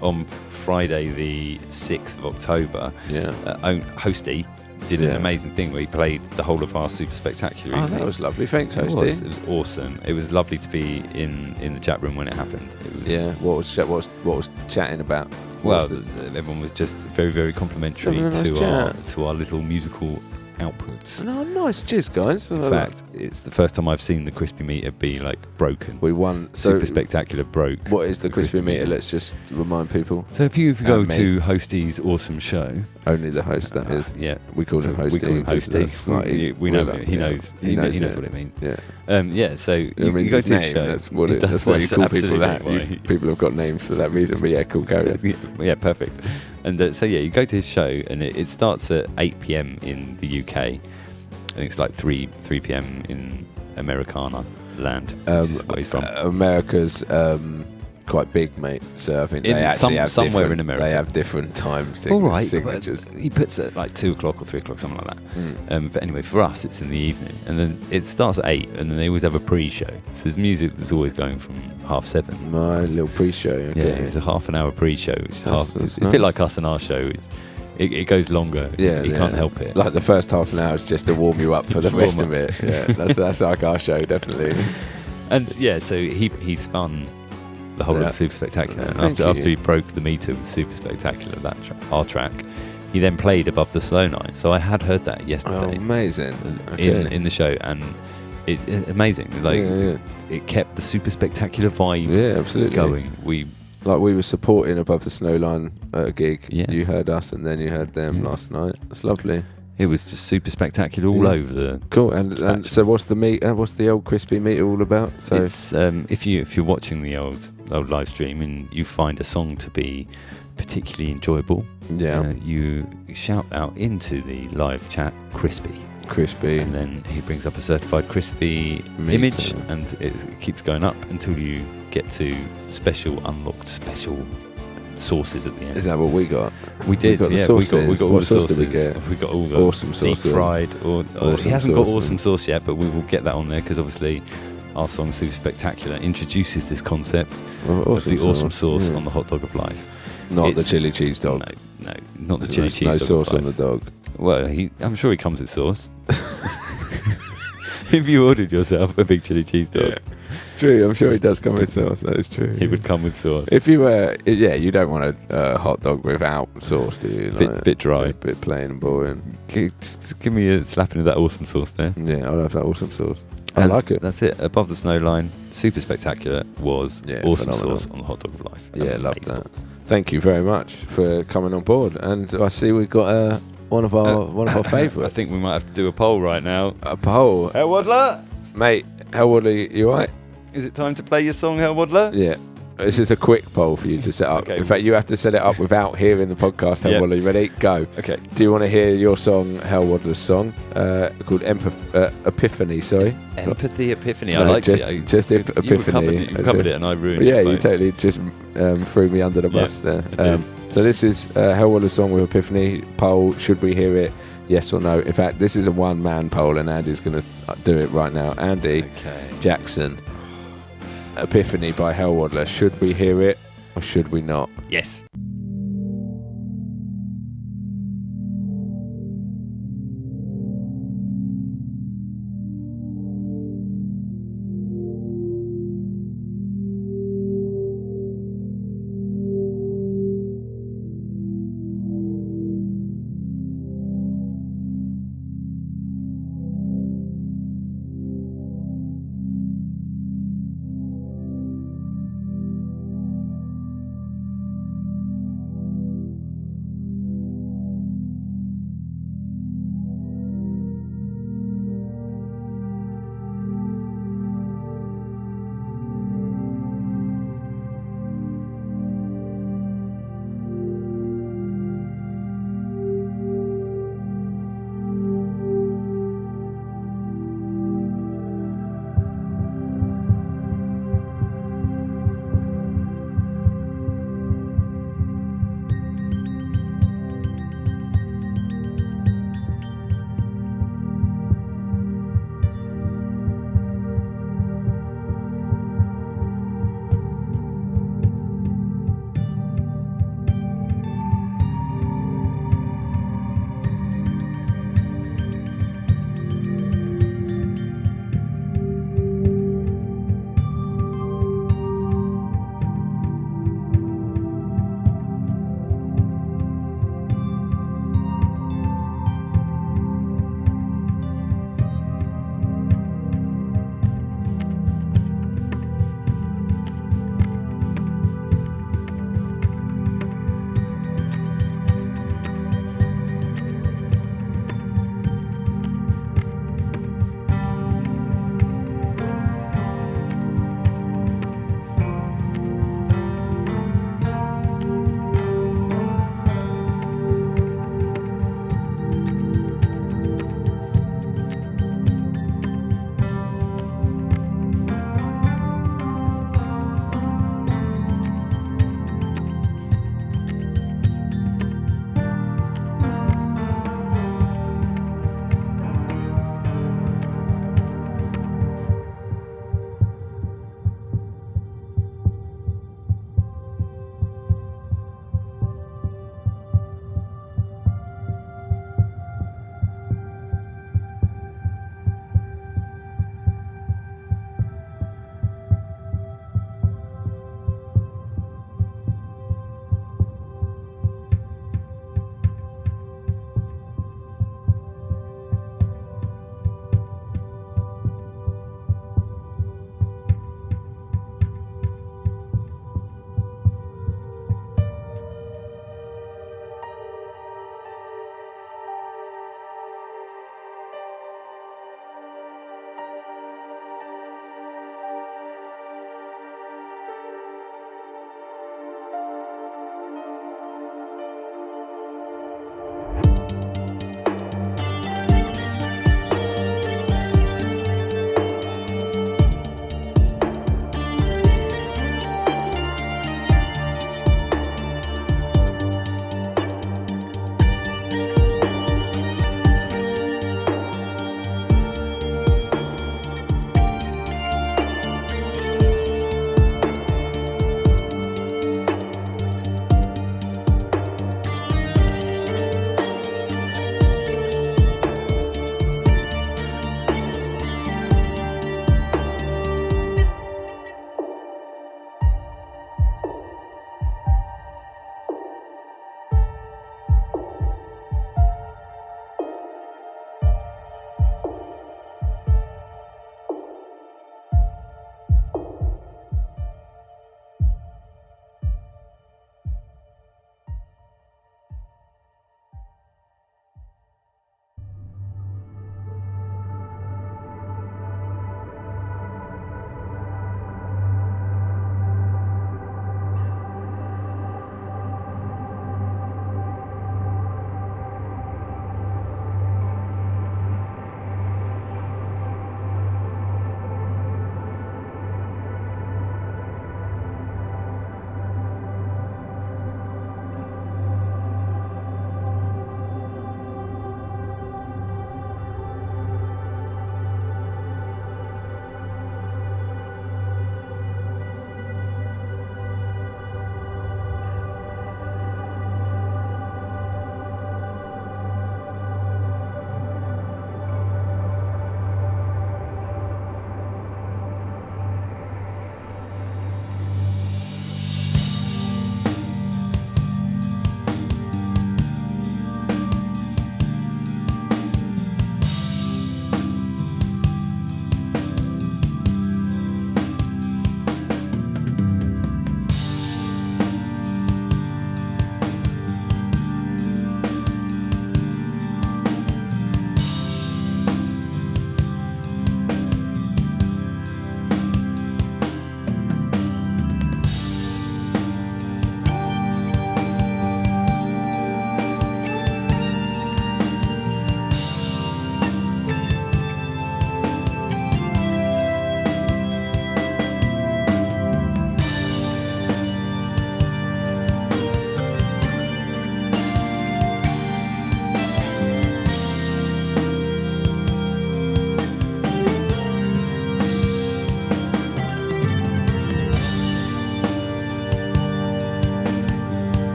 on Friday the 6th of October, Hosty did an amazing thing where he played the whole of our Super Spectacular. Oh, that was lovely. Thanks, Hosty. It was awesome. It was lovely to be in the chat room when it happened. It was, what was chatting about? Everyone was just very, very complimentary to our little musical outputs. Oh, nice. Cheers, guys. In fact, it's the first time I've seen the crispy meter be like broken. We won. Super Spectacular broke. What is the crispy meter? Let's just remind people. So if you go to Hosty's awesome show, Only the Host, that is. Yeah, we call him Hosty. We call him Hosty. We know he knows. He knows what it means. Yeah. So you go to his show. That's what you call people that. People have got names for that reason. But yeah, cool. Carry on. Yeah, perfect. And you go to his show, and it starts at 8 p.m. in the UK. I think it's like 3 p.m. in Americana land, which is where he's from. America's quite big, mate. So I think they actually have somewhere in America. They have different time signatures. He puts it like 2 o'clock or 3 o'clock, something like that. But anyway, for us, it's in the evening, and then it starts at 8, and then they always have a pre-show. So there's music that's always going from 7:30. My little pre-show. Okay. Yeah, it's a half an hour pre-show. It's a bit like us and our show. It goes longer. You can't help it. Like the first half an hour is just to warm you up for the rest of it. Yeah, that's like our show, definitely. And so he spun the whole of Super Spectacular. And after he broke the meter with Super Spectacular, our track, he then played Above the Slow Night. So I had heard that yesterday. Oh, amazing. In the show, and it amazing. It kept the Super Spectacular vibe absolutely going. We were supporting Above the Snow Line at a gig. Yeah. You heard us, and then you heard them last night. It's lovely. It was just Super Spectacular all over the. Cool. And so, what's the meat? What's the old crispy meat all about? So it's if you're watching the old live stream and you find a song to be particularly enjoyable, you shout out into the live chat crispy, and then he brings up a certified crispy image, and it keeps going up until you get to unlocked special sauces at the end. Is that what we got? We did, we got all the sauces. We got all the awesome sauce, deep fried. He hasn't got awesome sauce yet, but we will get that on there because obviously our song Super Spectacular introduces this concept of the awesome sauce on the hot dog of life. Not the chili cheese dog. No, not the chili cheese dog. No sauce on the dog. Well, I'm sure he comes with sauce. If you ordered yourself a big chili cheese dog. It's true, I'm sure he does come with sauce. That is true. He would come with sauce. If you were, you don't want a hot dog without sauce, do you? Bit dry. A bit plain and boring. Just give me a slapping of that awesome sauce there. Yeah, I'll have that awesome sauce. I like it. That's it. Above the Snow Line, Super Spectacular was awesome phenomenal. sauce on the hot dog of life. Yeah, love that. Thank you very much for coming on board. And I see we've got one of our favourites. I think we might have to do a poll right now. A poll. Hellwaddler! Mate, Hellwaddler, you alright? Is it time to play your song, Hellwaddler? Yeah. This is a quick poll for you to set up. Okay. In fact, you have to set it up without hearing the podcast, Hellwaddler. You ready? Go. Okay. Do you want to hear your song, Hellwaddler's song, called Epiphany, sorry? Empathy Epiphany. No, I liked just, it. Just Epiphany. You covered it and I ruined it. Yeah, you totally just threw me under the bus there. So this is Hellwaddler's song with Epiphany. Poll, should we hear it? Yes or no? In fact, this is a one-man poll and Andy's going to do it right now. Andy Jackson, Epiphany by Hellwaddler. Should we hear it or should we not? Yes.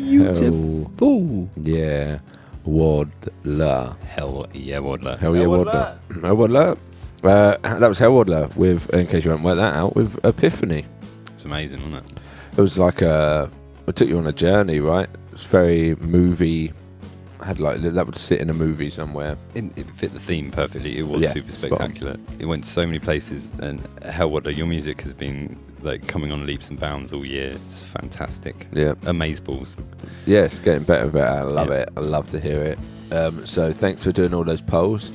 Beautiful. Yeah. Hellwaddler. Hellwaddler. Hellwaddler. That was Hellwaddler with, in case you haven't worked that out, with Epiphany. It's amazing, wasn't it? It was like it took you on a journey, right? It's very movie. Had like that would sit in a movie somewhere. It fit the theme perfectly. It was super spectacular. It went so many places, and Hellwaddler, your music has been like coming on leaps and bounds all year. It's fantastic. Yeah, amazeballs. Yeah, it's getting better and better. I love it. I love to hear it. So thanks for doing all those polls,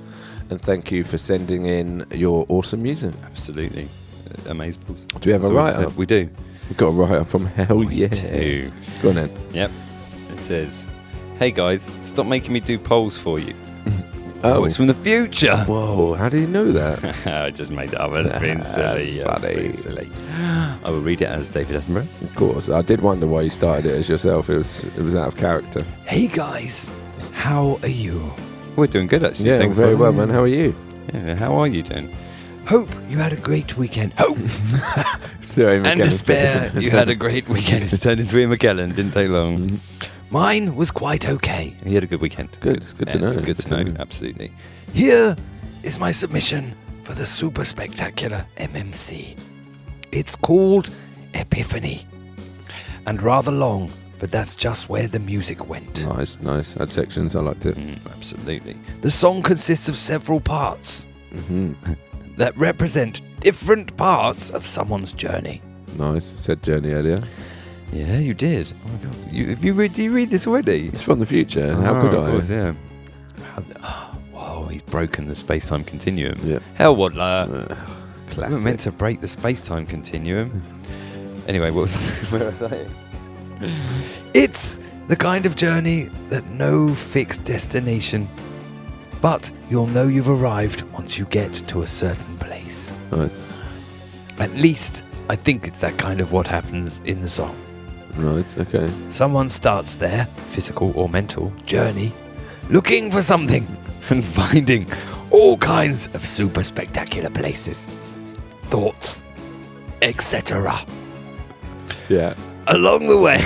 and thank you for sending in your awesome music. Absolutely, amazeballs. Do we have a write-up? We do. We've got a write-up from Hell We do. Go on then. Yep. It says, "Hey guys, stop making me do polls for you." Oh, it's from the future. Whoa, how do you know that? I just made it up. It's been silly. That's funny. Silly. I will read it as David Attenborough. Of course. I did wonder why you started it as yourself. It was out of character. Hey guys, how are you? We're doing good actually. Yeah, Thanks very for- well, man. How are you? Yeah, how are you doing? Hope you had a great weekend. Hope Sorry, and despair You had a great weekend. It's turned into Ian McKellen. Didn't take long. mine was quite okay. He had a good weekend. Good. It's good to know. It's good to know. Absolutely. Here is my submission for the super spectacular MMC. It's called Epiphany, and rather long, but that's just where the music went. Nice. Had sections. I liked it. Absolutely. The song consists of several parts that represent different parts of someone's journey. Nice. Said Journey earlier. Yeah, you did. Oh my god. Do you read this already? It's from the future. How could I? Of course, yeah. Whoa, he's broken the space-time continuum. Yeah. Hellwaddler. We Classic. were meant to break the space-time continuum. Anyway, what was where was I? It's the kind of journey that no fixed destination, but you'll know you've arrived once you get to a certain place. Nice. At least, I think it's that kind of what happens in the song. Nice. Okay. Someone starts their physical or mental journey looking for something and finding all kinds of super spectacular places, thoughts, etc. Yeah. Along the way,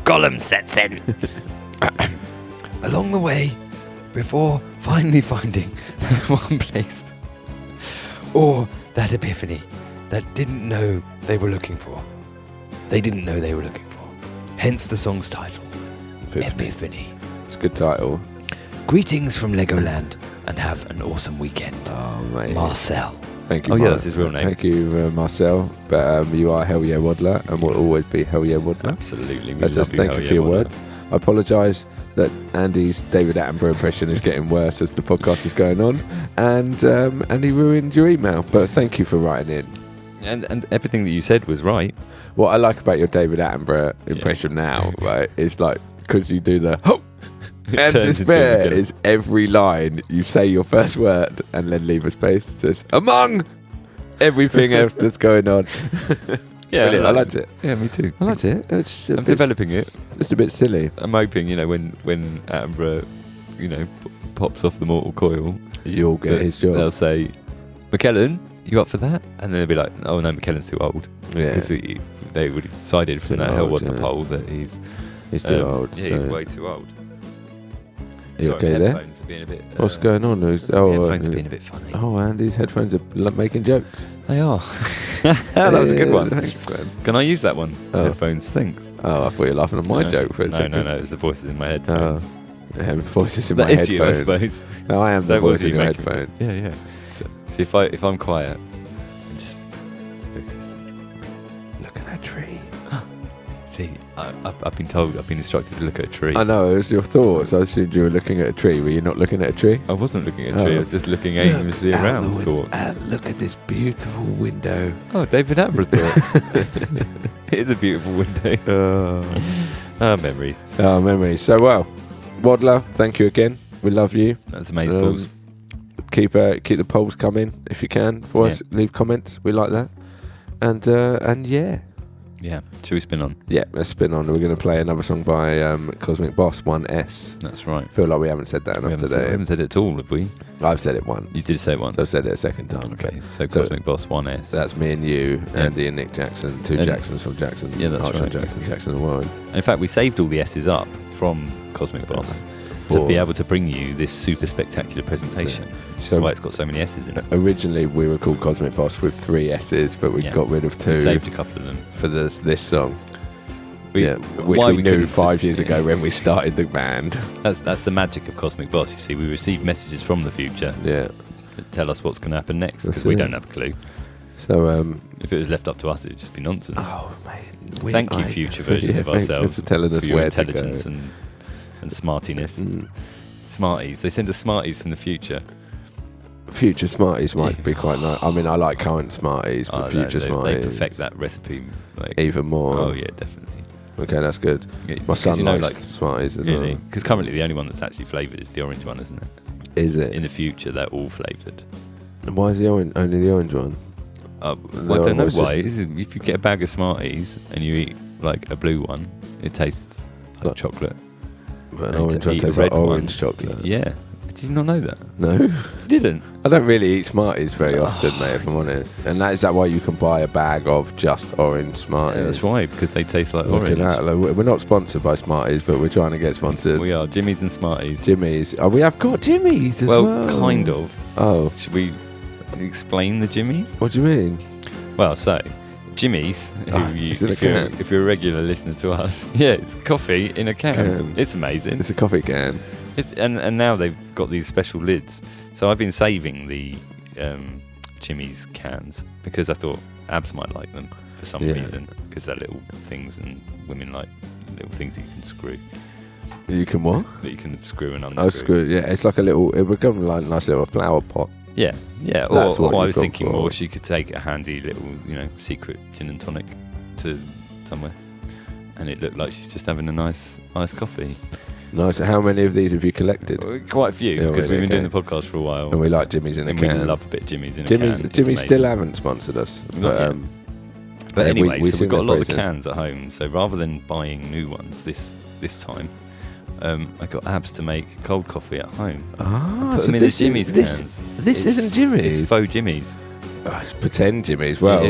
Gollum sets in. Along the way, before finally finding that one place, or that epiphany that didn't know they were looking for. They didn't know they were looking for. Hence the song's title, Epiphany. It's a good title. Greetings from Legoland, and have an awesome weekend. Oh, mate. Marcel. Thank you. Oh, yeah, that's his real name. Thank you, Marcel. But you are Hellwaddler and will always be Hellwaddler. Absolutely. Thank you for your words. I apologise that Andy's David Attenborough impression is getting worse as the podcast is going on, and he ruined your email. But thank you for writing in. And everything that you said was right. What I like about your David Attenborough impression now, right, is like because you do the hope and turns despair into is every line you say your first word and then leave a space that says among everything else that's going on. Yeah, brilliant. I liked it. Yeah, me too. I liked it. I'm developing it. It's a bit silly. I'm hoping, when Attenborough, pops off the mortal coil, You'll get his job. They'll say, McKellen, you up for that? And then they'll be like, oh no, McKellen's too old. Yeah. Because they already decided from Too that old, Hellwaddler yeah. poll that he's too old. Yeah, so. he's way too old. You Sorry, okay there? headphones are being a bit, What's going on? headphones are being a bit funny. Oh, Andy's headphones are making jokes. They are. That was a good one. Thanks, man. Can I use that one? Oh. Headphones, thanks. Oh, I thought you were laughing at my joke for a second. No, it was the voices in my headphones. Voices in That my is headphones. you, I suppose. No, I am So the was voice in you your making- headphone. Yeah. So, if I'm quiet, and just focus. look at that tree. See, I've been instructed to look at a tree. I know, it was your thoughts. I assumed you were looking at a tree. Were you not looking at a tree? I wasn't looking at a tree. Oh. I was just looking aimlessly around. Thoughts. Look at this beautiful window. Oh, David Attenborough thoughts. It is a beautiful window. Memories. Oh, memories. So, well, Waddler, thank you again. We love you. That's amazeballs. Keep the polls coming if you can for us. Leave comments. We like that. And yeah. Yeah. Should we spin on? Yeah, let's spin on. We're going to play another song by Cosmic Boss, 1S. That's right. Feel like we haven't said that enough today. We haven't said it at all, have we? I've said it once. You did say it once. I've said it a second time. Okay, so Cosmic Boss 1S. That's me and you, Andy and Nick Jackson, two Jacksons from Jackson. Yeah, that's Hartshorn right. Jackson and Warren. In fact, we saved all the S's up from Cosmic Boss to be able to bring you this super spectacular presentation. Which is why it's got so many S's in it. Originally, we were called Cosmic Boss with 3 S's, but we got rid of 2. We saved a couple of them for this song. Which why we knew 5 years ago when we started the band. That's the magic of Cosmic Boss. You see, we receive messages from the future. Yeah. That tell us what's going to happen next because we don't have a clue. So if it was left up to us, it would just be nonsense. Oh man! Thank you, future versions of ourselves, for telling us for your where intelligence to go. and smartiness. Smarties. They send us Smarties from the future. Future Smarties might be quite nice. I mean, I like current Smarties, but future Smarties. They perfect that recipe even more. Oh yeah, definitely. Okay, that's good. Yeah, my son likes Smarties as well. Because currently the only one that's actually flavoured is the orange one, isn't it? Is it? In the future, they're all flavoured. And why is the only the orange one? I don't know why. If you get a bag of Smarties and you eat like a blue one, it tastes like chocolate. But an orange one tastes like orange chocolate. Yeah. Did you not know that? No. You didn't? I don't really eat Smarties very often, mate, if I'm honest. And is that why you can buy a bag of just orange Smarties? Yeah, that's why, because they taste like orange. We're not sponsored by Smarties, but we're trying to get sponsored. We are. Jimmy's and Smarties. Jimmy's. Oh, we have got Jimmy's as well. Well, kind of. Oh. Should we explain the Jimmy's? What do you mean? Well, so, Jimmy's, if you're a regular listener to us, it's coffee in a can. It's amazing. It's a coffee can. And now they've got these special lids. So I've been saving the Jimmy's cans because I thought Abs might like them for some reason, because they're little things and women like little things that you can screw. You can what? That you can screw and unscrew. Oh, screw. Yeah, it's like it becomes like a nice little flower pot. Yeah. Or I was thinking more she could take a handy little, secret gin and tonic to somewhere, and it looked like she's just having a nice iced coffee. Nice. How many of these have you collected? Quite a few, because we've been doing the podcast for a while. And we like Jimmy's in a can. We love a bit of Jimmy's in a can. Jimmy's still haven't sponsored us. But anyway, so we've got a lot of cans at home. So rather than buying new ones this time, I got Abs to make cold coffee at home. Ah, put them in the Jimmy's cans. This isn't Jimmy's. It's faux Jimmy's. Oh, it's pretend Jimmy's. Well,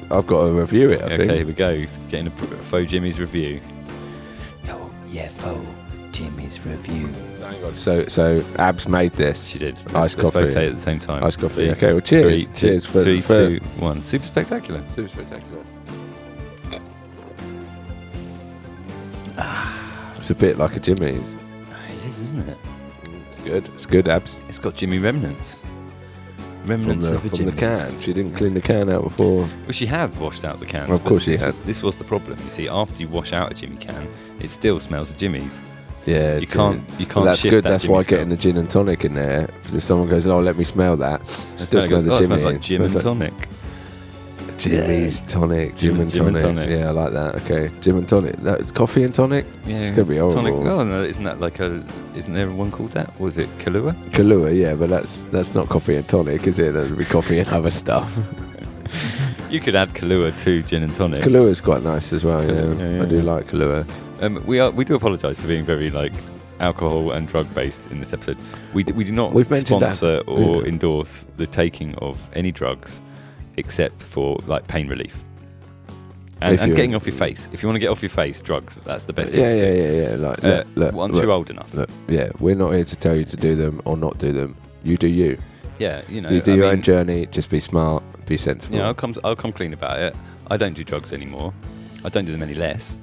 I've got to review it, I think. Okay, here we go. Getting a faux Jimmy's review. Oh, yeah, faux Jimmy's review. So Abs made this. She did. Iced coffee. Let's both take it at the same time. Iced coffee. Okay, well, cheers. Cheers for 3, 2, 1. Super spectacular. Super spectacular. It's a bit like a Jimmy's. It is, isn't it? It's good. It's good, Abs. It's got Jimmy remnants. From the can. She didn't clean the can out before. Well, she had washed out the can. Well, of course she had. This was the problem. You see, after you wash out a Jimmy can, it still smells of Jimmy's. Yeah, you can't. That's shift good. That That's Jimmy why smell. getting the gin and tonic in there. Because if someone goes, "Oh, let me smell that," still smell the Jimmy. It smells like gin and tonic. Jimmy's tonic, gin and tonic. Yeah, I like that. Okay, gin and tonic. That's coffee and tonic. Yeah, it's gonna be horrible. Tonic. Oh no, isn't that like a? Isn't there one called that? What was it Kahlua? Kahlua, yeah, but that's not coffee and tonic, is it? That would be coffee and other stuff. You could add Kahlua to gin and tonic. Kahlua is quite nice as well. Yeah, I do like Kahlua. We do apologise for being very alcohol and drug based in this episode. We do not sponsor or endorse the taking of any drugs, except for pain relief and getting off your face. If you want to get off your face, drugs, that's the best thing to do. Look, once you're old enough. We're not here to tell you to do them or not do them. You do you. Yeah, you do your own journey. Just be smart, be sensible. Yeah, I'll come clean about it. I don't do drugs anymore. I don't do them any less.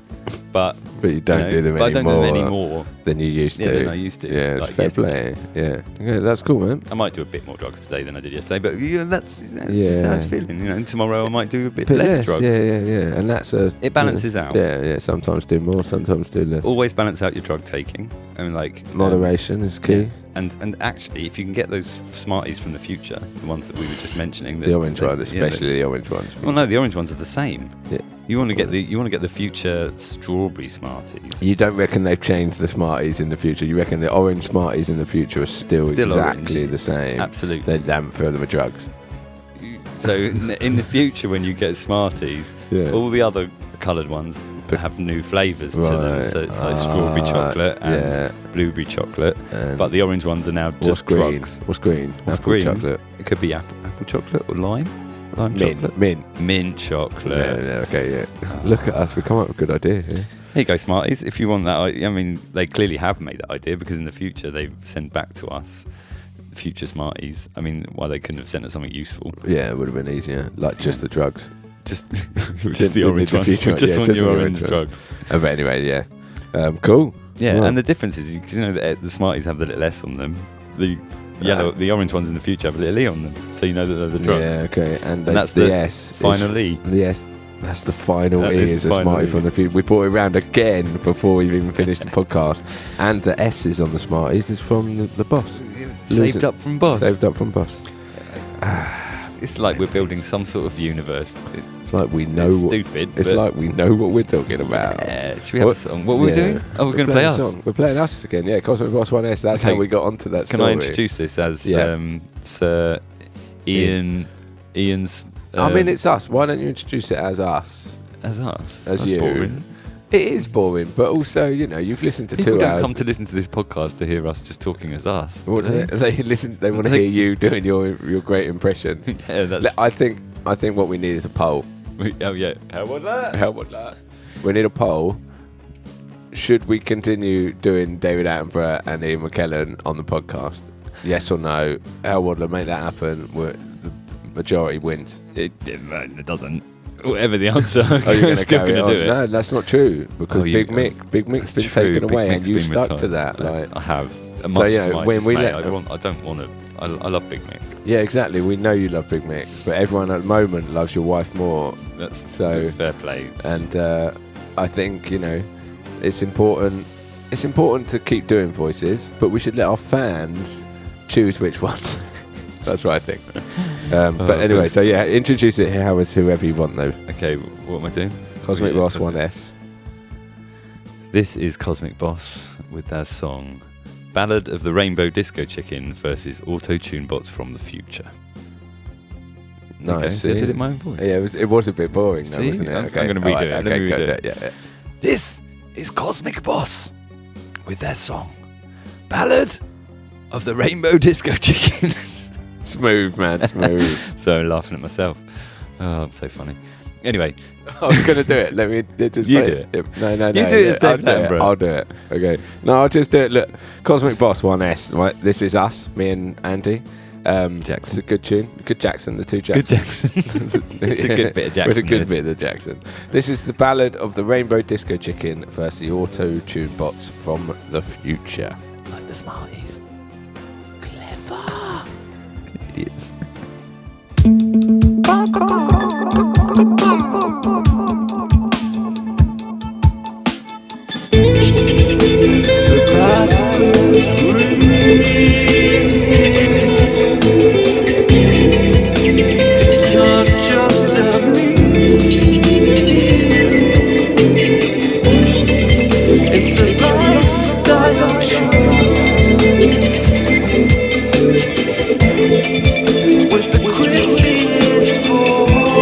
But you don't do them anymore. I don't do them anymore than you used to. Yeah, than I used to. Yeah, it's fair play. Yeah, that's cool, man. I might do a bit more drugs today than I did yesterday, but that's just how it's feeling. Tomorrow I might do a bit less drugs. Yeah, and that's it balances out. Yeah. Sometimes do more, sometimes do less. Always balance out your drug taking. I mean, moderation is key. Yeah. And actually, if you can get those Smarties from the future, the ones that we were just mentioning, the orange ones, especially the orange ones. Well, no, the orange ones are the same. Yeah. You want to get the future strawberry Smarties. You don't reckon they've changed the Smarties in the future? You reckon the orange Smarties in the future are still exactly orange. The same? Absolutely. They haven't filled them with drugs. So in the future, when you get Smarties, all the other coloured ones have new flavours to them. So it's like strawberry chocolate and blueberry chocolate. But the orange ones are now just drugs. What's green? What's apple green? Chocolate. It could be apple chocolate or lime. Chocolate. Mint chocolate. Okay, yeah. Look at us. We come up with a good idea here. Here you go, Smarties. If you want that, I mean, they clearly have made that idea because in the future they send back to us future Smarties. I mean, why they couldn't have sent us something useful? Yeah, it would have been easier. Like just the drugs. Just the orange ones. We just want your orange drugs. But anyway, yeah. Cool. Yeah, and the difference is, because the Smarties have the little S on them. The the orange ones in the future have a little E on them, so you know that they're the drugs. Yeah, okay. And that's the S. Final E. The S. That's the final E is a Smartie from the future. We brought it around again before we've even finished the podcast. And the S is on the Smarties is from the boss. Saved up from boss. Saved up from boss. It's like we're building some sort of universe. It's like we know. It's stupid. It's like we know what we're talking about. Yeah. Should we have a song? What were we doing? Oh, we're going to play us. We're playing us again. Yeah, Cosmic Boss 1S. That's how we got onto that story. Can I introduce this as Sir Ian's? I mean, it's us. Why don't you introduce it as us? As us? As That's you. Boring. It is boring, but also, you've listened to People 2 hours. don't come to listen to this podcast to hear us just talking as us. What do they listen. They want to hear you doing your great impression. Yeah, that's. I think what we need is a poll. Oh yeah, Hellwaddler. We need a poll. Should we continue doing David Attenborough and Ian McKellen on the podcast? Yes or no? Hellwaddler, make that happen. The majority wins. It doesn't. Whatever the answer, you're still going to do it. No, that's not true because Big Mick's been taken away, and you stuck to that. Like I have. When we I don't want to. I love Big Mick. Yeah, exactly. We know you love Big Mick, but everyone at the moment loves your wife more. That's fair play. And I think it's important. It's important to keep doing voices, but we should let our fans choose which ones. That's what I think. But anyway, so yeah, introduce it here as whoever you want, though. Okay, what am I doing? Cosmic Boss 1S. This is Cosmic Boss with their song Ballad of the Rainbow Disco Chicken versus Auto-Tune Bots from the Future. Nice. Okay, so I did it in my own voice. Yeah, it was a bit boring, though, wasn't it? Okay. I'm going to redo it. Let me redo it. Yeah. This is Cosmic Boss with their song Ballad of the Rainbow Disco Chicken. Smooth, man, smooth. So I'm laughing at myself. Oh, I'm so funny. Anyway. I was going to do it. Let me just You do it. No. You do it as David Attenborough. I'll do it. Okay. No, I'll just do it. Look, Cosmic Boss 1S. Right? This is us, me and Andy. Jackson. It's a good tune. Good Jackson, the two Jacksons. Good Jackson. It's a good bit of Jackson. With a good bit of Jackson. This is the Ballad of the Rainbow Disco Chicken versus the Auto-Tune Bots from the Future. Like the Smarties. Clever. Idiots. The crowd is it's not just a meal, it's a lifestyle choice with the crispiest form.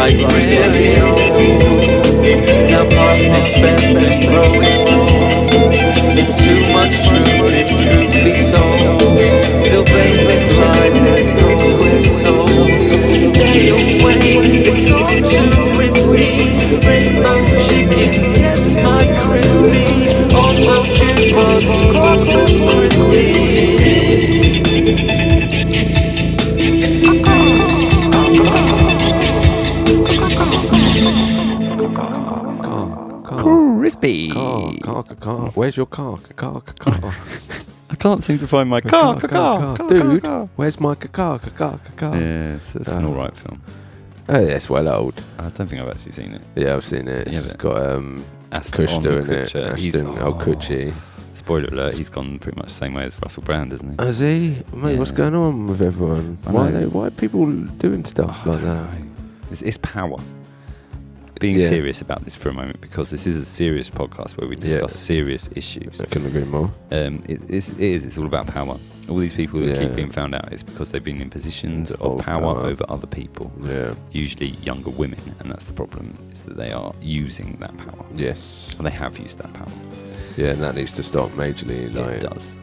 like really old. Now past its best and growing old. There's too much truth if truth be told. Still basic lies as always sold. Stay away, it's all too risky. Rainbow chicken gets my crispy. Auto chipmunks, Corpus Christi. Crispy. Car. Where's your car? Car. I can't seem to find my car. Dude, where's my car? Yeah, it's an alright film. Oh, yeah, it's well old. I don't think I've actually seen it. Yeah, I've seen it. It's got Aston Kush doing it. Kutcher. Spoiler alert, he's gone pretty much the same way as Russell Brand, isn't he? Has he? Mate, what's going on with everyone? Why are people doing stuff like that? It's power. Being serious about this for a moment, because this is a serious podcast where we discuss serious issues. I couldn't agree more. It's all about power. All these people that keep being found out is because they've been in positions of power over other people. Yeah. Usually younger women, and that's the problem, is that they are using that power. Yes. Or they have used that power. Yeah, and that needs to stop majorly. It does.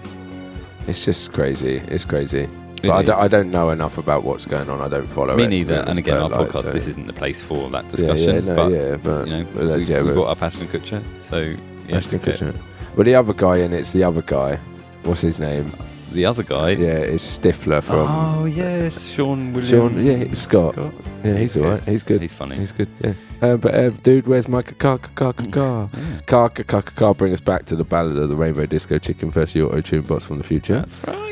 It's just crazy. It's crazy. But I don't know enough about what's going on. I don't follow it. Me neither. And again, our podcast, this isn't the place for that discussion. But you know, we've got up Ashton Kutcher, so Ashton Kutcher. But the other guy in it's the other guy. What's his name? The other guy? Yeah, it's Stifler from... Oh, yes, Sean William. Scott. Yeah, he's alright. He's good. He's funny. He's good, yeah. But dude, where's my car? Car. Bring us back to the Ballad of the Rainbow Disco Chicken versus the Auto-Tune Bots from the Future. That's right.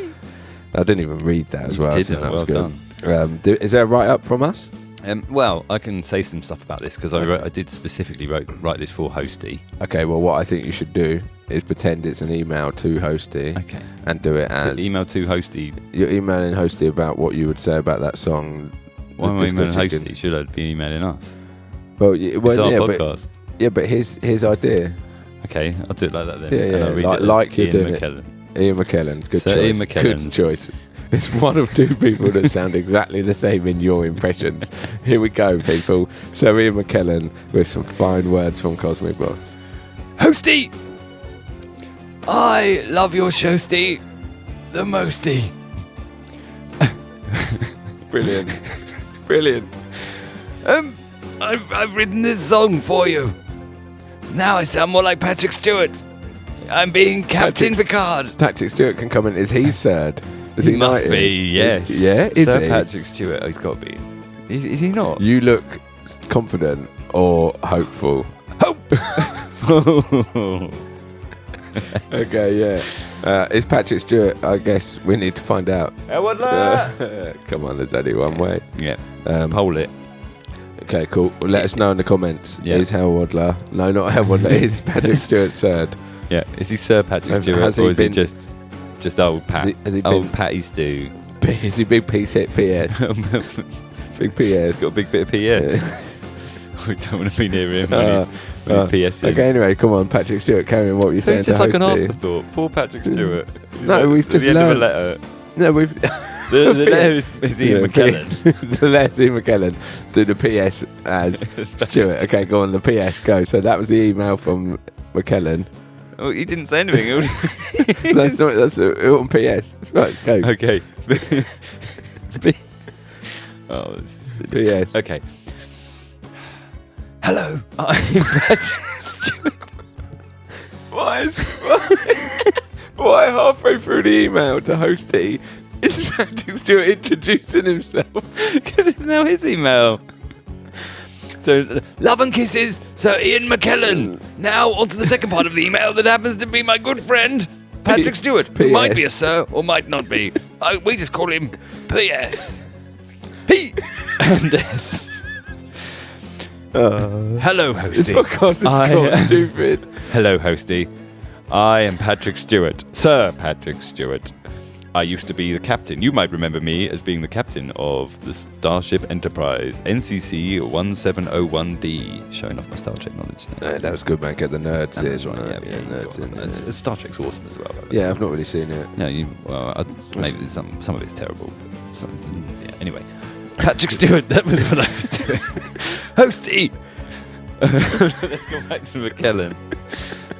I didn't even read that as well. Didn't. So well good. done. Is there a write-up from us? Well, I can say some stuff about this because I did specifically write this for Hosty. Okay, well, what I think you should do is pretend it's an email to Hosty. Okay. And do it as... email to Hosty. You're emailing Hosty about what you would say about that song. Why am I emailing Hosty? Should I be emailing us? Well, it's our podcast. But his idea. Okay, I'll do it like that then. Yeah. Like you're doing McKellen. it. Ian McKellen. Good Sir choice. Ian McKellen. Good choice. It's one of two people that sound exactly the same in your impressions. Here we go, people. Sir Ian McKellen with some fine words from Cosmic Boss. Hosty! I love your showsty the mosty. Brilliant. I've written this song for you. Now I sound more like Patrick Stewart. I'm being Captain Picard. Patrick Stewart can come in. Is he third? Is he must be, yes. Is Sir he? Patrick Stewart, he's got to be. Is he not? You look confident or hopeful. Hope! Okay, yeah. Is Patrick Stewart? I guess we need to find out. Hellwaddler! Come on, there's only one way. Yeah. Poll it. Okay, cool. Well, let us know in the comments. Yeah. Is Hellwaddler? No, not Hellwaddler. Is Patrick Stewart third? Yeah. Is he Sir Patrick Stewart, or is he just old Pat? Has he old Patty Stew? Is he big PS? Big PS. He's got a big bit of PS. Yeah. We don't want to be near him when he's PSing. Okay, anyway, come on, Patrick Stewart, carry on what you're saying. It's just like an afterthought. Poor Patrick Stewart. We've just learned. The end of a letter. No, we've... the letter is Ian McKellen. The letter's Ian McKellen. Do the PS as Stewart. Okay, go on, the PS, go. So that was the email from McKellen. Oh, he didn't say anything. That's on PS. That's right, go. Okay. Oh, this is PS. Okay. Hello, I'm Patrick Stewart. Why halfway through the email to Hosty is Patrick Stewart introducing himself? Because it's now his email. So, love and kisses, Sir Ian McKellen. Now, on to the second part of the email that happens to be my good friend, Patrick Stewart, who might be a sir or might not be. We just call him P.S. P and S. Hello, Hosty. This podcast is called stupid. Hello, Hosty. I am Patrick Stewart, Sir Patrick Stewart. I used to be the captain. You might remember me as being the captain of the Starship Enterprise, NCC 1701D. Showing off my Star Trek knowledge there. That was good, man. Get the nerds in. That's right, nerds in. Star Trek's awesome as well. Yeah, I've not really seen it. No, maybe some of it's terrible. Anyway. Patrick Stewart, that was what I was doing. Hosty! Let's go back to McKellen.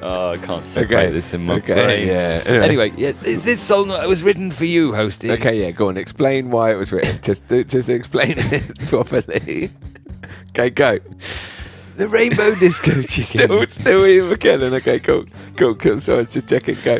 Oh, I can't separate this in my brain. Yeah. Anyway, is this song that was written for you, Hosty? Okay, yeah, go on. Explain why it was written. Just explain it properly. Okay, go. The Rainbow Disco Chicken. Still Ian McKellen. Okay, cool. Sorry, just checking. Go.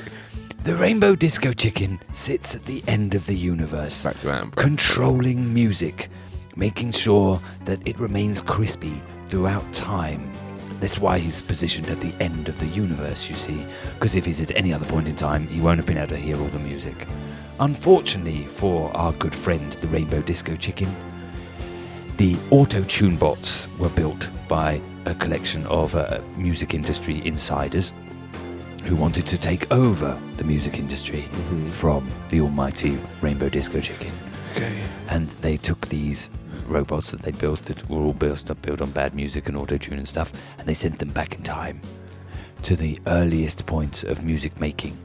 The Rainbow Disco Chicken sits at the end of the universe, Back to Amber. controlling music, making sure that it remains crispy throughout time. That's why he's positioned at the end of the universe, you see, because if he's at any other point in time, he won't have been able to hear all the music. Unfortunately for our good friend, the Rainbow Disco Chicken, the auto-tune bots were built by a collection of music industry insiders who wanted to take over the music industry from the almighty Rainbow Disco Chicken. Okay. And they took these robots that they built that were all built on bad music and auto-tune and stuff, and they sent them back in time to the earliest point of music making,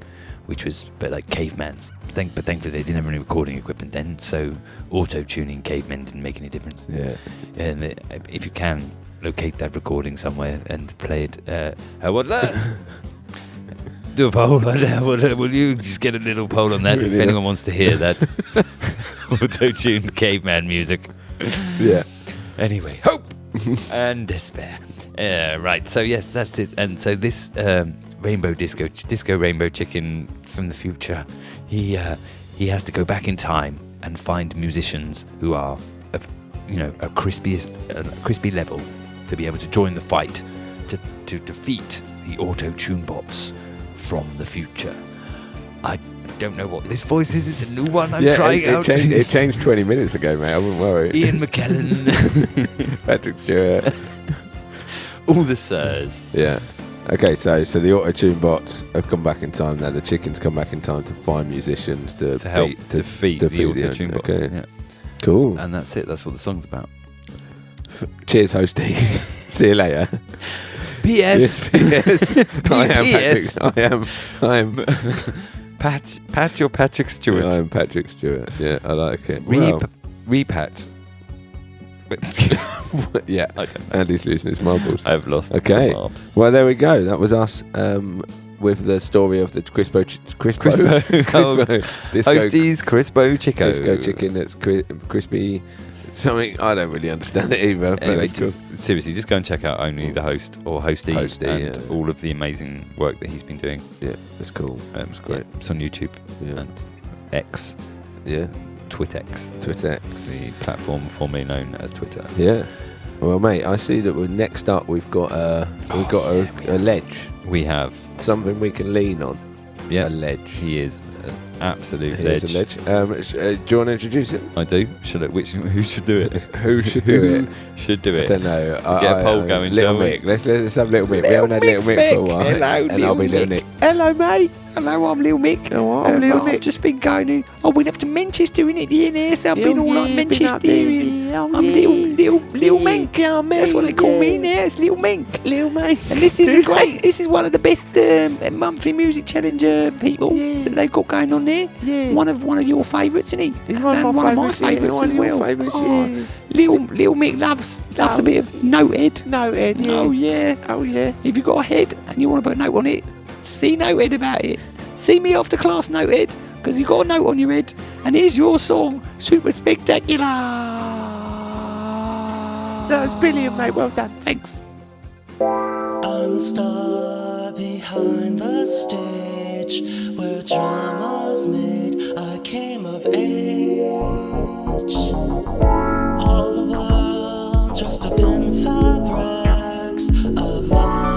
which was a bit like caveman's. But thankfully they didn't have any recording equipment then, so auto-tuning cavemen didn't make any difference. Yeah. And if you can, locate that recording somewhere and play it. Hellwaddler! Do a poll. Will you just get a little poll on that if anyone wants to hear that auto-tuned caveman music? Yeah. Anyway, hope and despair. Right, so yes, that's it. And so this Rainbow Disco Rainbow Chicken from the future, he has to go back in time and find musicians who are of a crispy level to be able to join the fight to defeat the auto-tune bots from the future. I don't know what this voice is. It's a new one. I'm trying out. It changed 20 minutes ago, mate. I wouldn't worry. Ian McKellen. Patrick Stewart. All the sirs. Yeah. Okay, so the auto-tune bots have come back in time now. The chickens come back in time to find musicians to help defeat the auto-tune bots. Okay. Yeah. Cool. And that's it. That's what the song's about. Cheers, Hosty. See you later. P.S. Yes. I am. Pat your Patrick Stewart. I am Patrick Stewart. Yeah, I like it. Repat. Yeah, I don't know. Andy's losing his marbles. I've lost. Okay. Well, there we go. That was us with the story of the Crispo Disco Hosties Crispo Chico. Disco Chicken that's crispy. Something I don't really understand it either. Anyway, cool. Seriously, just go and check out only the host or hosty and all of the amazing work that he's been doing. Yeah, it's cool. It's great. Yeah, it's on YouTube and X. Yeah, Twittex. The platform formerly known as Twitter. Yeah. Well, mate, I see that next up we've got a ledge. We have something we can lean on. Yeah, a ledge. He is an absolute ledge. He is a ledge. Do you want to introduce it? I do. Who should do it? Who should do it? Should do it? I don't know. Get a poll going. Little Mick. Let's have Little Mick. We haven't had Little Mick for a while. Hello, and I'll be Little Nick. Hello, mate. Hello, I'm Lil Mick. Oh, I'm Lil Mick. I've just been going. I went up to Manchester in it, so I've been all like Manchesterian. I'm Lil Mank. That's what they call me now. It's Lil Mank. Lil Mank. And this is great. This is one of the best monthly music challenge people that they've got going on there. Yeah. One of your favourites, isn't he? He's one of my favourites as well. Lil Mick loves a bit of Notehead. Notehead, yeah. Oh yeah. If you've got a head and you want to put a note on it, see Notehead about it. See me after class, Notehead, because you've got a note on your head. And here's your song, Superspectacular. That was brilliant, mate. Well done. Thanks. I'm a star behind the stage where drama's made. I came of age. All the world dressed up in fabrics of life.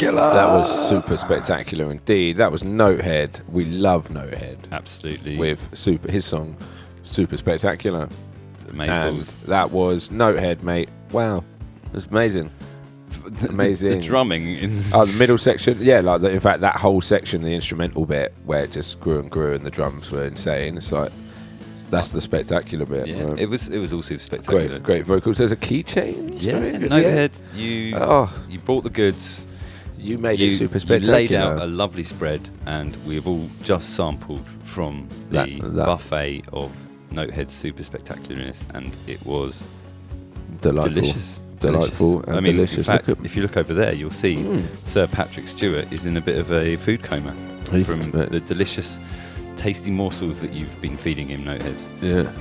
Spectacular. That was super spectacular indeed. That was Notehead. We love Notehead. Absolutely. With his song, Super Spectacular. Amazeballs. That was Notehead, mate. Wow. That's amazing. Amazing. The drumming in the middle section. Yeah, like in fact, that whole section, the instrumental bit, where it just grew and grew and the drums were insane. It's like, that's the spectacular bit. Yeah, right? it was all super spectacular. Great vocals. There's a key change. Yeah, Notehead, you brought the goods. You made it super spectacular. You laid out a lovely spread, and we've all just sampled from the buffet of Notehead's super spectacularness, and it was delightful and delicious. In fact, if you look over there, you'll see Sir Patrick Stewart is in a bit of a food coma from the delicious, tasty morsels that you've been feeding him, Notehead. Yeah,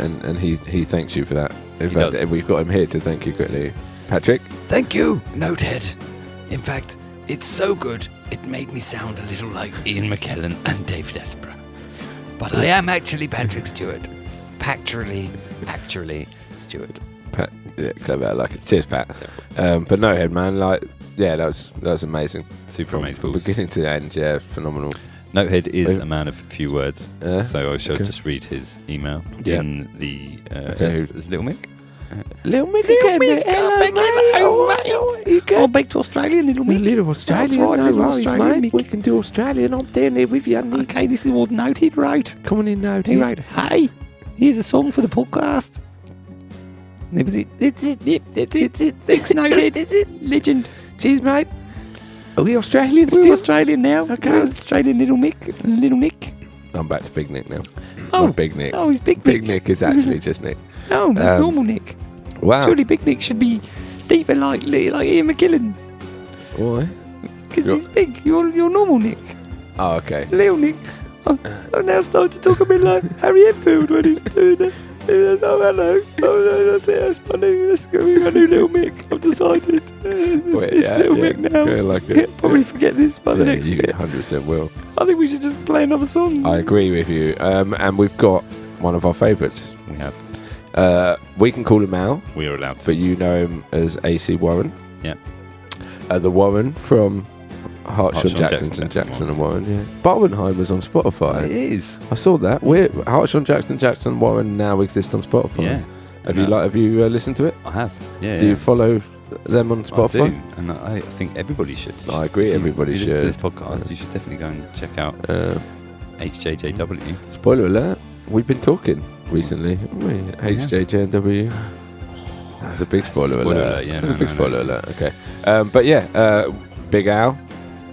and he thanks you for that. In fact, we've got him here to thank you quickly. Patrick? Thank you, Notehead. In fact, it's so good, it made me sound a little like Ian McKellen and David Attenborough. But I am actually Patrick Stewart. Actually Stewart. Pat, yeah, clever. I like it. Cheers, Pat. But Notehead, man, that was amazing. Super amazing. From beginning to end, yeah, phenomenal. Notehead is a man of few words, so I shall just read his email in the there's Little Mick. Little Mick again. Hello, mate. Oh, back to Australian, Little Mick. Little Australian. That's right, no little worries, Australian, mate. Mick. We can do Australian. I'm down there with you, Nick. Okay, this is all Noted, right? Come on in, Noted. He wrote, hey, here's a song for the podcast. That was it. That's it. Thanks, Noted. Legend. Cheers, mate. Are we Australian We're still? Australian now. Okay. We're Australian Little Nick. I'm back to Big Nick now. Oh, Not Big Nick. Oh, he's Big Nick. Big Nick is actually just Nick. No, that's normal Nick. Wow. Surely Big Nick should be deeper like Ian McKellen. Why? Because he's big. You're normal Nick. Oh, okay. Little Nick. I'm now starting to talk a bit like Harry Enfield when he's doing it. Oh, hello. Oh, no, that's it. That's funny. That's going to be my new Little Mick. I've decided. It's Little Mick now. I like it. Probably forget this by the next you bit. 100% will. I think we should just play another song. I agree with you. And we've got one of our favourites. We have. We can call him Al. We are allowed to. But you know him as AC Warren. Yeah. The Warren from Hartshorn, Jackson and Warren. Yeah. Barbenheimer's on Spotify. It is. I saw that. Hartshorn, Jackson, Warren now exist on Spotify. Yeah. Have you listened to it? I have. Yeah. Do you follow them on Spotify? I do, and I think everybody should. I agree. Everybody should. If you listen to this podcast, you should definitely go and check out HJJW. Spoiler alert. We've been talking recently, haven't we? HJJW. That's a big spoiler alert. Yeah, big spoiler alert. Okay. But yeah, Big Al.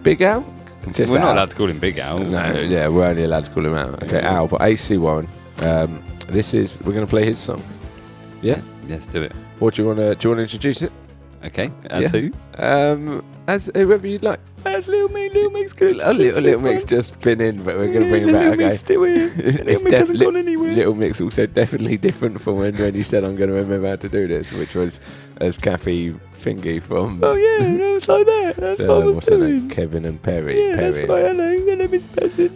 Big Al? Just we're Al. not allowed to call him Big Al. No, yeah, we're only allowed to call him Al. Okay, Al, but AC Warren. We're going to play his song. Yeah? Let's do it. Or do you want to introduce it? Okay, as who? As whoever you'd like. That's Little Mick. Little Mick's good. Little Mick's just been in, but we're going to bring him back. Little Okay. Mick's still here. Little Mick hasn't gone anywhere. Little Mick's also definitely different from when you said I'm going to remember how to do this, which was as Kathy Fingy from. Oh yeah, no, it's like that. That's what I was doing. Kevin and Perry. Yeah, that's right. Hello, Miss Besson.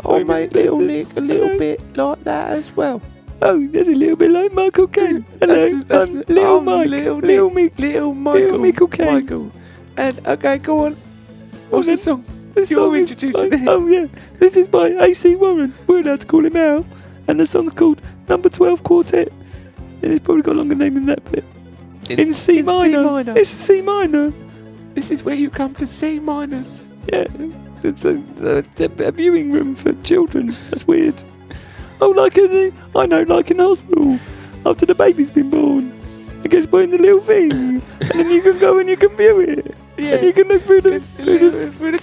I'll make Little Nick a little bit like that as well. Oh, there's a little bit like Michael Caine. Hello, Little Mike. Little Mick. Little Michael. Little Michael Caine. And okay, go on. What's the song? The song is introducing it. Oh yeah, this is by AC Warren. We're allowed to call him Al, and the song's called Number 12 Quartet. And it's probably got a longer name than that bit. In C minor. It's a C minor. This is where you come to C minors. Yeah, it's a viewing room for children. That's weird. Oh, like in hospital after the baby's been born. I guess put in the little thing, and then you can go and you can view it. Yeah. And you can look through the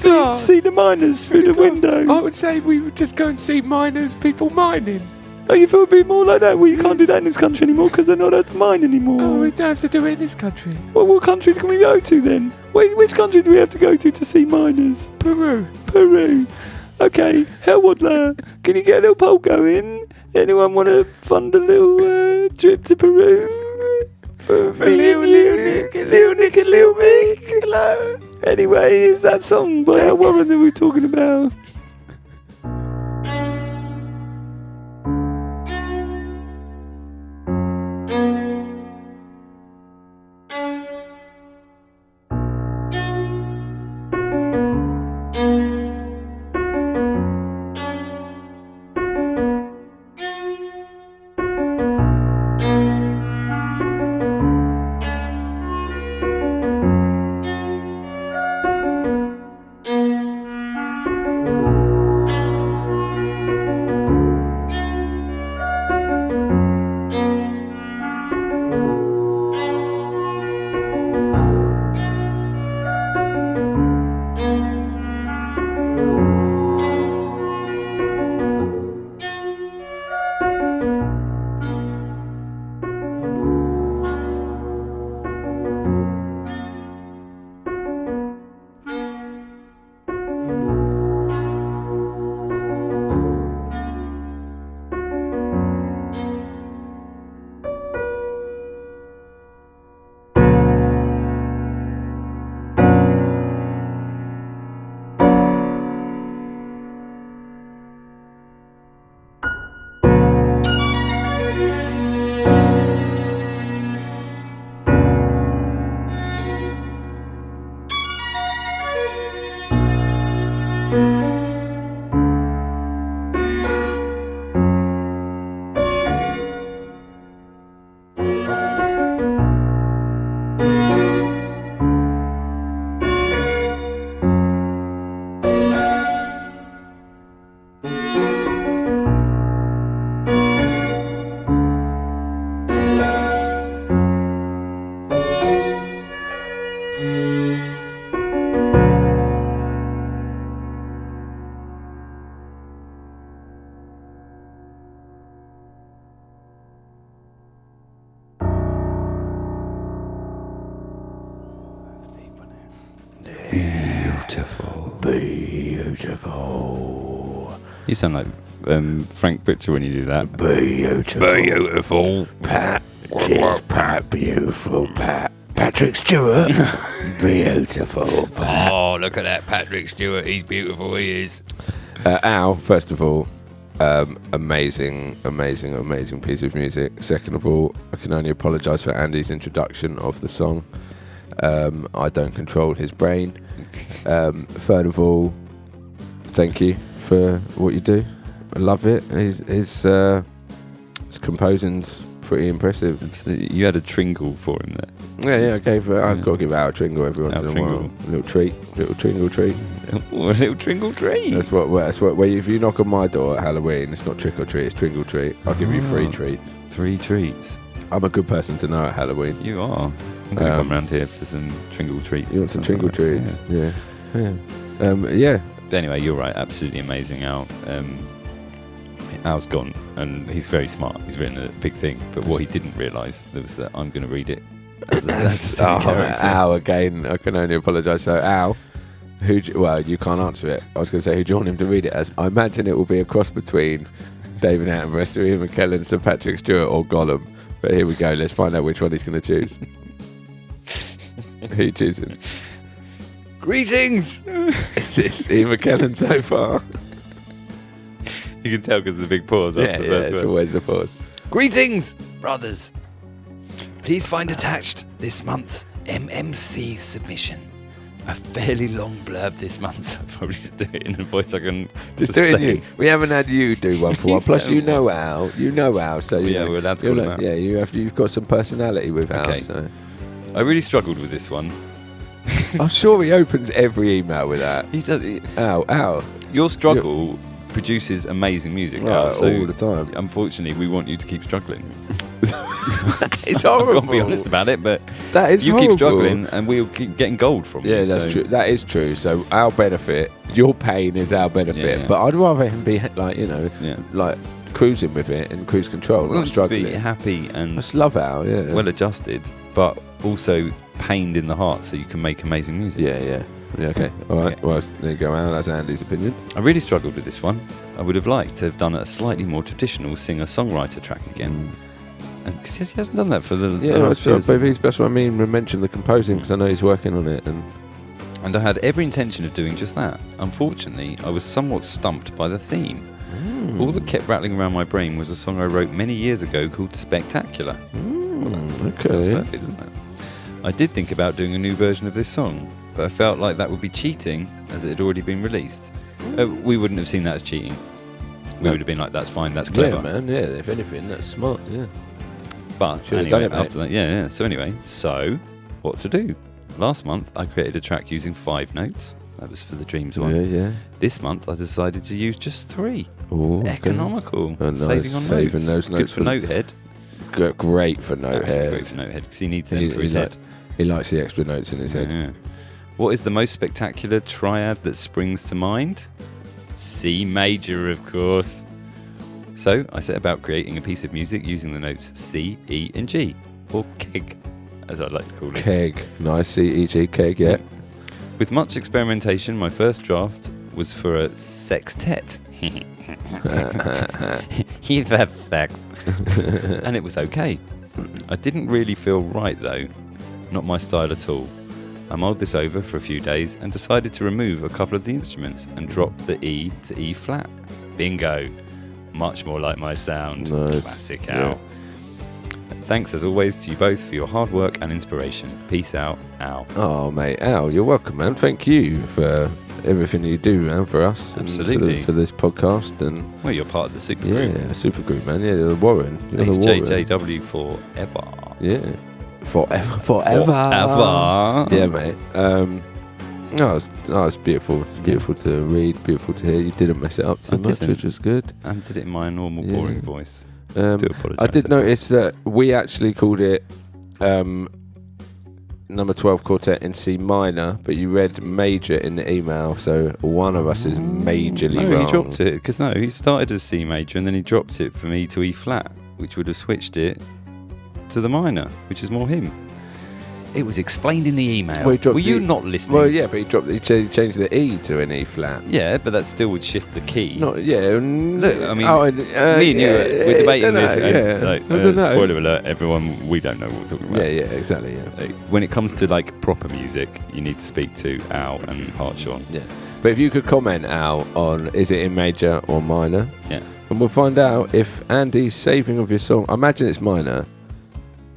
glass. See the miners through the window. I would say we would just go and see miners, people mining. Oh, you feel a bit more like that? Well, you can't do that in this country anymore because they're not allowed to mine anymore. Oh, we don't have to do it in this country. Well, what country can we go to then? Which country do we have to go to see miners? Peru. Okay, Hellwaddler, can you get a little poll going? Anyone want to fund a little trip to Peru? For Little Nick and Little Mick. Hello. Anyway, it's that song by Al Warren that we're talking about. Beautiful. Beautiful. You sound like Frank Butcher when you do that. Beautiful. Pat. Cheers, Pat. Beautiful, Pat. Patrick Stewart. Beautiful, Pat. Oh, look at that Patrick Stewart. He's beautiful, he is. Al, first of all, amazing piece of music. Second of all, I can only apologise for Andy's introduction of the song. I don't control his brain. Third of all, thank you for what you do. I love it. His composing's pretty impressive. Absolutely. You had a Tringle for him there. Yeah, I've got to give out a Tringle every once in a while. A little Tringle treat. A little Tringle treat. That's what. If you knock on my door at Halloween, it's not trick or treat, it's Tringle treat. I'll give you 3 treats. 3 treats. I'm a good person to know at Halloween. You are. I'm going to come around here for some Tringle treats. You want some Tringle treats? Yeah. Yeah. But anyway, you're right. Absolutely amazing, Al. Al's gone, and he's very smart. He's written a big thing, but what he didn't realise was that I'm going to read it. Al again. I can only apologise. So Al, you can't answer it. I was going to say, who do you want him to read it as? I imagine it will be a cross between David Attenborough, Sir Ian McKellen, Sir Patrick Stewart, or Gollum. But here we go. Let's find out which one he's going to choose. Who are you choosing? Greetings. Is this Ian McKellen so far? You can tell because of the big pause. It's always the pause. Greetings, brothers. Please find attached this month's MMC submission. A fairly long blurb this month. So I'll probably just do it in a voice I can just do it in you. We haven't had you do one for one. Plus, you know Al. So we're allowed to call him out. Yeah, you've got some personality with Al. Okay. So. I really struggled with this one. I'm sure he opens every email with that. He does. Al. Your struggle produces amazing music, Al, so all the time. Unfortunately, we want you to keep struggling. It's horrible. I've got to be honest about it, but that is you horrible. keep struggling, and we'll keep getting gold from you. Yeah, that's true. That is true. So our benefit, your pain is our benefit. Yeah. But I'd rather him be like cruising with it and cruise control, not struggling. To be happy and I just love Al. Yeah, well adjusted, but also pained in the heart, so you can make amazing music. Yeah. Okay. All right. Okay. Well, there you go, Al. That's Andy's opinion. I really struggled with this one. I would have liked to have done a slightly more traditional singer-songwriter track again. And he hasn't done that for the last few years. That's what I mean. We mentioned the composing because I know he's working on it, and I had every intention of doing just that. Unfortunately, I was somewhat stumped by the theme. All that kept rattling around my brain was a song I wrote many years ago called Spectacular. Okay. Sounds perfect, doesn't it? I did think about doing a new version of this song, but I felt like that would be cheating as it had already been released. We wouldn't have seen that as cheating. We would have been like, that's fine, that's clever. Yeah, man, yeah, if anything, that's smart, yeah. But anyway, after that, So, what to do? Last month, I created a track using 5 notes. That was for the Dreams one. Yeah. This month, I decided to use just 3. Ooh, economical. Oh, nice. Saving on Saving notes. those notes. Good for Notehead. Great for Notehead. Great for Notehead, because he needs them for his head. He likes the extra notes in his head. Yeah. What is the most spectacular triad that springs to mind? C major, of course. So I set about creating a piece of music using the notes C, E, and G, or keg, as I'd like to call it. Keg, nice. C, E, G, keg, yeah. With much experimentation, my first draft was for a sextet. He's that sex. And it was okay. I didn't really feel right though. Not my style at all. I mulled this over for a few days and decided to remove a couple of the instruments and drop the E to E flat. Bingo. Much more like my sound. Nice. Classic Al. Yeah. Thanks as always to you both for your hard work and inspiration. Peace out, Al. Oh, mate, Al, you're welcome, man. Thank you for everything you do, man, for us. Absolutely. And for this podcast. And well, you're part of the super group. Yeah, super group, man. Yeah, the Warren. Thanks, JJW, forever. Yeah. Forever. Yeah, mate. It's beautiful. It's beautiful to read, beautiful to hear. You didn't mess it up too much, which was good. I did it in my normal boring voice. I do apologise. I did notice that we actually called it number 12 quartet in C minor, but you read major in the email, so one of us is majorly wrong. He dropped it, because he started as C major and then he dropped it from E to E flat, which would have switched it to the minor, which is more him. It was explained in the email. Well, Were you not listening? Well, yeah, but he changed the E to an E flat. Yeah, but that still would shift the key. Not, yeah. Look, I mean, me and you, we're debating this. Spoiler alert, everyone, we don't know what we're talking about. Yeah, exactly. Yeah. When it comes to like proper music, you need to speak to Al and Hartshorn. Yeah. But if you could comment, Al, on is it in major or minor? Yeah. And we'll find out if Andy's saving of your song. I imagine it's minor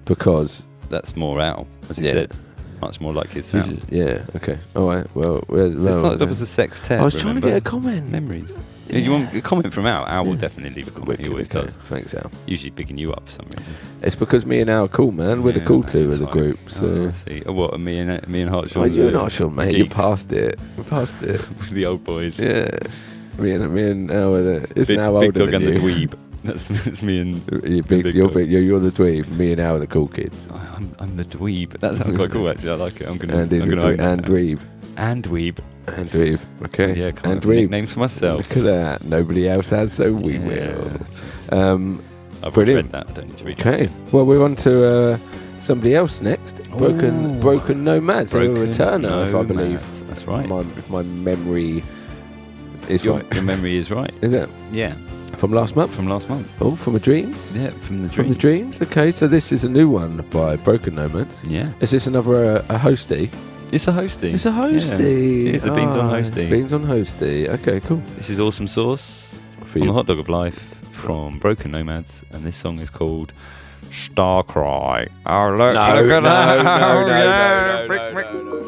because that's more Al, as he said. Much more like his sound. Yeah, okay. All right, well... That was a sextet, I was trying to get a comment. Memories. Yeah. You want a comment from Al? Al will definitely leave a comment. He always does. Thanks, Al. Usually bigging you up for some reason. It's because me and Al are cool, man. We're the cool two of the group. So. I see. What, me and Hartshorn? Oh, you and Hartshorn, mate. You passed it. The old boys. Yeah. Me and Al are the... It's now older Big Dog than and you. the Dweeb. That's me and you're the dweeb. Me and Al are the cool kids. I'm the dweeb. That sounds quite cool, actually. I like it. I'm gonna and dweeb. And dweeb. And dweeb. Okay. Yeah, and dweeb. Nicknames for myself. Look at that. Nobody else has, so we will. I've read that. I don't need to read it. Okay. Well, we're on to somebody else next. Broken Nomads. They're a returner, if I believe. That's right. If my memory is right. Your memory is right. Is it? Yeah. From last month? From last month. Oh, from the Dreams? Yeah, from the Dreams. From the Dreams? Okay, so this is a new one by Broken Nomads. Yeah. Is this another a hosty? It's a hosty. It's a hosty. Yeah. It is a Beans on Hosty. Beans on Hosty. Okay, cool. This is Awesome Sauce on the Hot Dog of Life from Broken Nomads, and this song is called Star Cry. Oh, look at that. No.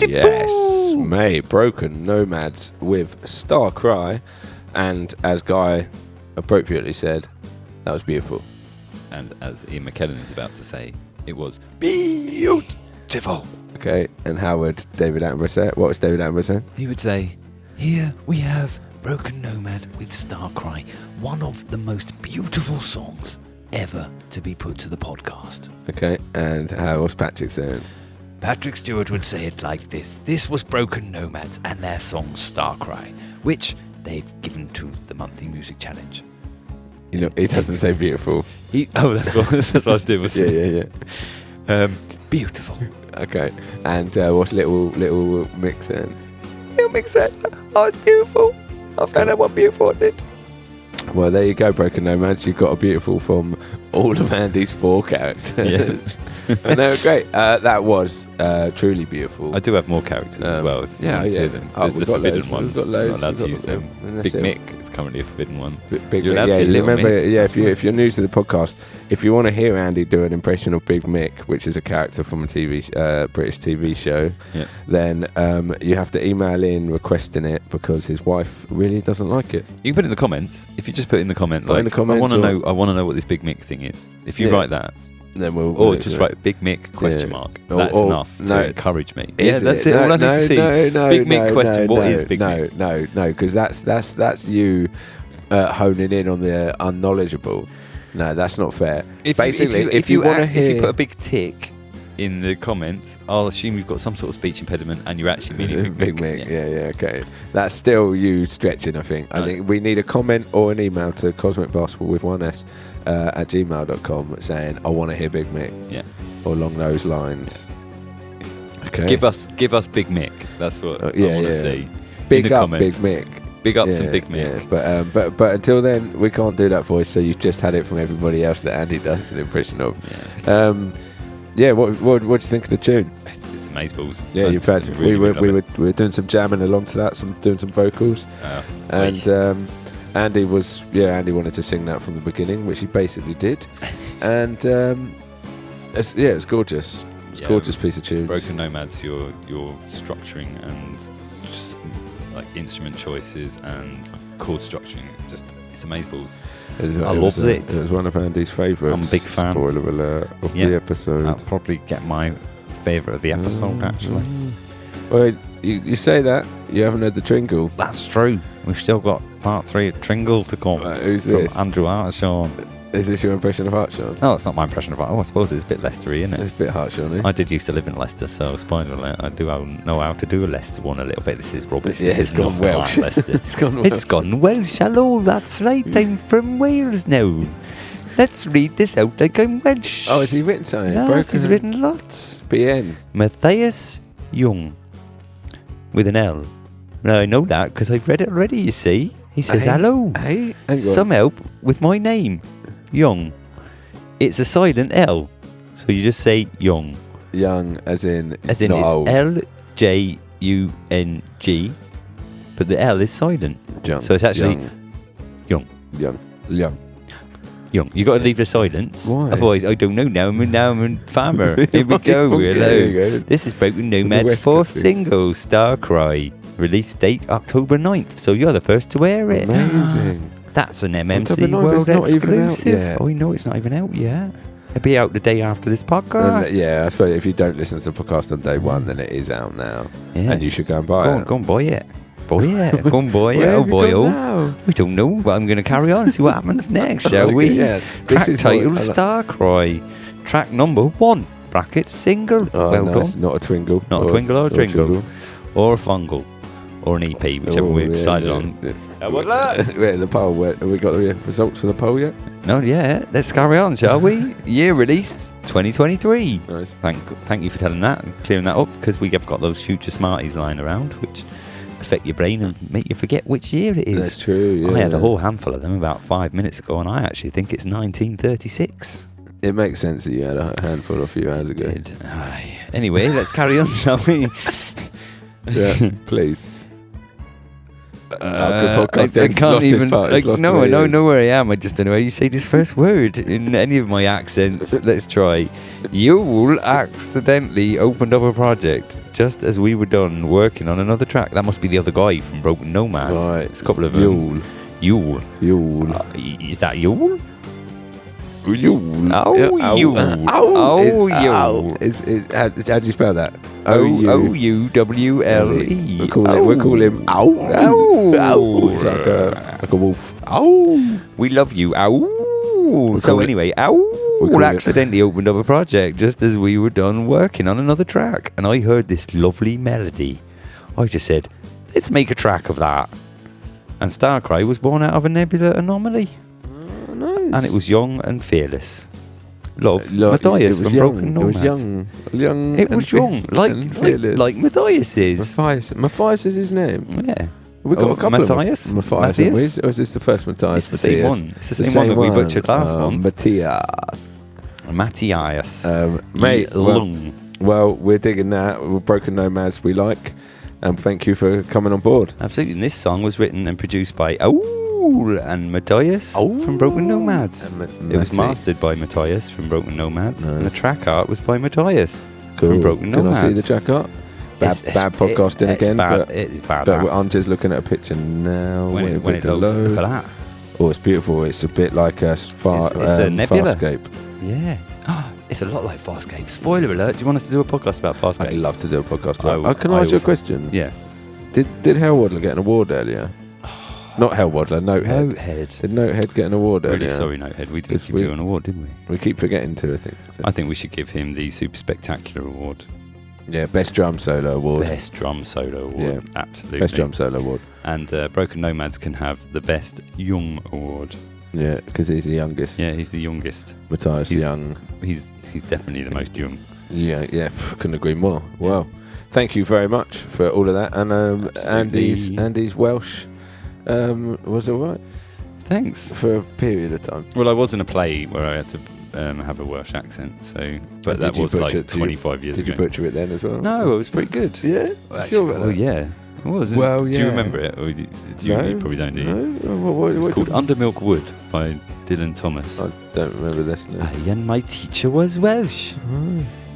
Yes, mate. Broken Nomads with Star Cry. And as Guy appropriately said, that was beautiful. And as Ian McKellen is about to say, it was Beautiful. Okay, and how would David Attenborough say it? What was David Attenborough saying? He would say, here we have Broken Nomad with Star Cry, one of the most beautiful songs ever to be put to the podcast. Okay, and how was Patrick saying? Patrick Stewart would say it like this. This was Broken Nomads and their song Star Cry, which they've given to the monthly music challenge. You know, he doesn't say beautiful. that's what I was doing. Yeah. Beautiful. Okay, and what's little Mick saying? Little Mick said, oh, it's beautiful. I found out what beautiful it did. Well, there you go, Broken Nomads. You've got a beautiful from all of Andy's 4 characters. And they were great. That was truly beautiful. I do have more characters as well. If you want to hear them. There's the forbidden ones. We've got loads. I'm not allowed to use them. Big Mick is currently a forbidden one. Big You're Mick, allowed yeah. to, You remember? Mick. Yeah. If you're new to the podcast, if you want to hear Andy do an impression of Big Mick, which is a character from a British TV show, then you have to email in requesting it because his wife really doesn't like it. You can put it in the comments. If you just put it in the comment, I want to know what this Big Mick thing is. If you write that. Then or just write Big Mick ? That's enough to encourage me. That's it. All I need to see. Big Mick question. What is Big Mick? No, because that's you honing in on the unknowledgeable. No, that's not fair. If you put a big tick in the comments, I'll assume you've got some sort of speech impediment and you're actually meaning Big Mick. Yeah, okay. That's still you stretching, I think. I think we need a comment or an email to Cosmic Basketball with 1S at gmail.com saying, I want to hear Big Mick. Yeah. Or along those lines. Okay. Give us Big Mick. That's what I want to see. Big up comments. Big Mick. Big ups and Big Mick. Yeah. But until then, we can't do that voice, so you've just had it from everybody else that Andy does an impression of. Yeah. What do you think of the tune? It's amazeballs. Yeah, you've had we were doing some jamming along to that, doing some vocals, and Andy wanted to sing that from the beginning, which he basically did, and it was gorgeous. It's a gorgeous piece of tunes. Broken Nomads, your structuring and just like instrument choices and chord structuring, it's amazeballs. I love it. It was one of Andy's favourites. I'm a big fan. Spoiler alert of the episode. I'll probably get my favourite of the episode, actually. Well, you say that. You haven't heard the Tringle. That's true. We've still got part 3 of Tringle to come. Who's this? From Andrew Hartshorn. Is this your impression of Hartshorn? No, it's not my impression of Hartshorn. I suppose it's a bit Leicester-y, isn't it? It's a bit Hartshorn, I did used to live in Leicester, so spoiler alert, I do know how to do a Leicester one a little bit. This is rubbish. Yeah, it's gone Welsh. Like It's gone Welsh. It's gone Welsh. Hello, that's right. I'm from Wales now. Let's read this out like I'm Welsh. Oh, has he written something? Yes, he's written lots. BN. Matthias Young. With an L. Now, I know that because I've read it already, you see. He says, hello. Hey, some help with my name. Young. It's a silent L. So you just say Young. Young, as in it's old. L-J-U-N-G. But the L is silent. Young. So it's actually Young. Young. You got to leave the silence. Why? Otherwise, I don't know. Now I'm a farmer. Here we go. Hello. This is Broken Nomad's 4th single, Star Cry. Release date October 9th. So you're the first to wear it. Amazing. That's an MMC World exclusive. Oh, no, it's not even out yet. It'll be out the day after this podcast. I suppose if you don't listen to the podcast on day 1, then it is out now. Yeah. And you should go and buy it. Go and buy it. Go and buy it. Oh, boy. We don't know, but I'm going to carry on and see what happens next, shall we? Yeah. Track title, Star Cry. Track number 1, brackets, single. Well done. Not a twingle. Not a twingle or a tringle. Or a fungal. Or an EP, whichever we've decided on. Hellwaddler! We're in the poll. Have we got the results for the poll yet? No, yeah. Let's carry on, shall we? Year released 2023. Nice. Thank you for telling that and clearing that up, because we have got those future Smarties lying around, which affect your brain and make you forget which year it is. That's true, yeah. I had a whole handful of them about 5 minutes ago, and I actually think it's 1936. It makes sense that you had a handful a few hours ago. Anyway, let's carry on, shall we? Yeah, please. good podcast. I He's can't lost his even. part. He's lost No, where I he is. know where I am. I just don't know how you say this first word in any of my accents. Let's try. Raul accidentally opened up a project just as we were done working on another track. That must be the other guy from Broken Nomads. Right. It's a couple of Yule. Yule. Is that Yule? Yule. Oh, Yule. Oh, Yule. How do you spell that? Ouwle. We call him Ow. Ow. It's like a wolf. Ow. We love you. Ow. So anyway, call Ow it- accidentally opened up a project just as we were done working on another track, and I heard this lovely melody. I just said, let's make a track of that. And Starcry was born out of a Nebula anomaly. Nice. And it was young and fearless. Love, It Matthias was from young. Broken It Nomads. was young. It was young, like Matthias is. Matthias is his name. Yeah. We got a couple Matthias? of Matthias, haven't we? Or is this the first Matthias? It's the same one. It's the same one that we butchered last one. Matthias. Matthias. Mate, Lung. well, we're digging that. We're Broken Nomads we like. And thank you for coming on board. Absolutely. And this song was written and produced by Raul and Matthias from Broken Nomads. It was mastered by Matthias from Broken Nomads. And the track art was by Matthias from Broken Nomads. Can I see the track art? Bad podcasting again. It is bad. But I'm just looking at a picture now. When it loads, look at that. Oh, it's beautiful. It's a bit like a It's a nebula. Farscape. Yeah. It's a lot like Farscape. Spoiler alert. Do you want us to do a podcast about Farscape? I'd love to do a podcast I about will- Can I ask you a question? Yeah. Did Hellwaddler get an award earlier? Not Hellwaddler, Notehead. Notehead. Did Notehead get an award Really earlier? sorry, Notehead. We didn't Because give you an award, did we? We keep forgetting to, I think. So. I think we should give him the Super Spectacular Award. Yeah, Best Drum Solo Award. Best Drum Solo Award. Yeah. Absolutely. Best Drum Solo Award. And Broken Nomads can have the Best Young Award. Yeah, because he's the youngest. Yeah, he's the youngest. Matthias He's- Young. He's definitely the most young. Yeah, couldn't agree more. Well, thank you very much for all of that. And Absolutely. Andy's Welsh was all right Thanks. for a period of time. Well, I was in a play where I had to have a Welsh accent, so but that Did you was butcher like it? 25 years Did ago. you butcher it then as well? No, it was pretty good. Yeah? Well, actually, Sure about well, that? yeah. It was. Well, Do you yeah. remember it? Or you probably don't, do you? No? What It's called did- Undermilk Wood by Dylan Thomas. I don't remember this. No. I and my teacher was Welsh.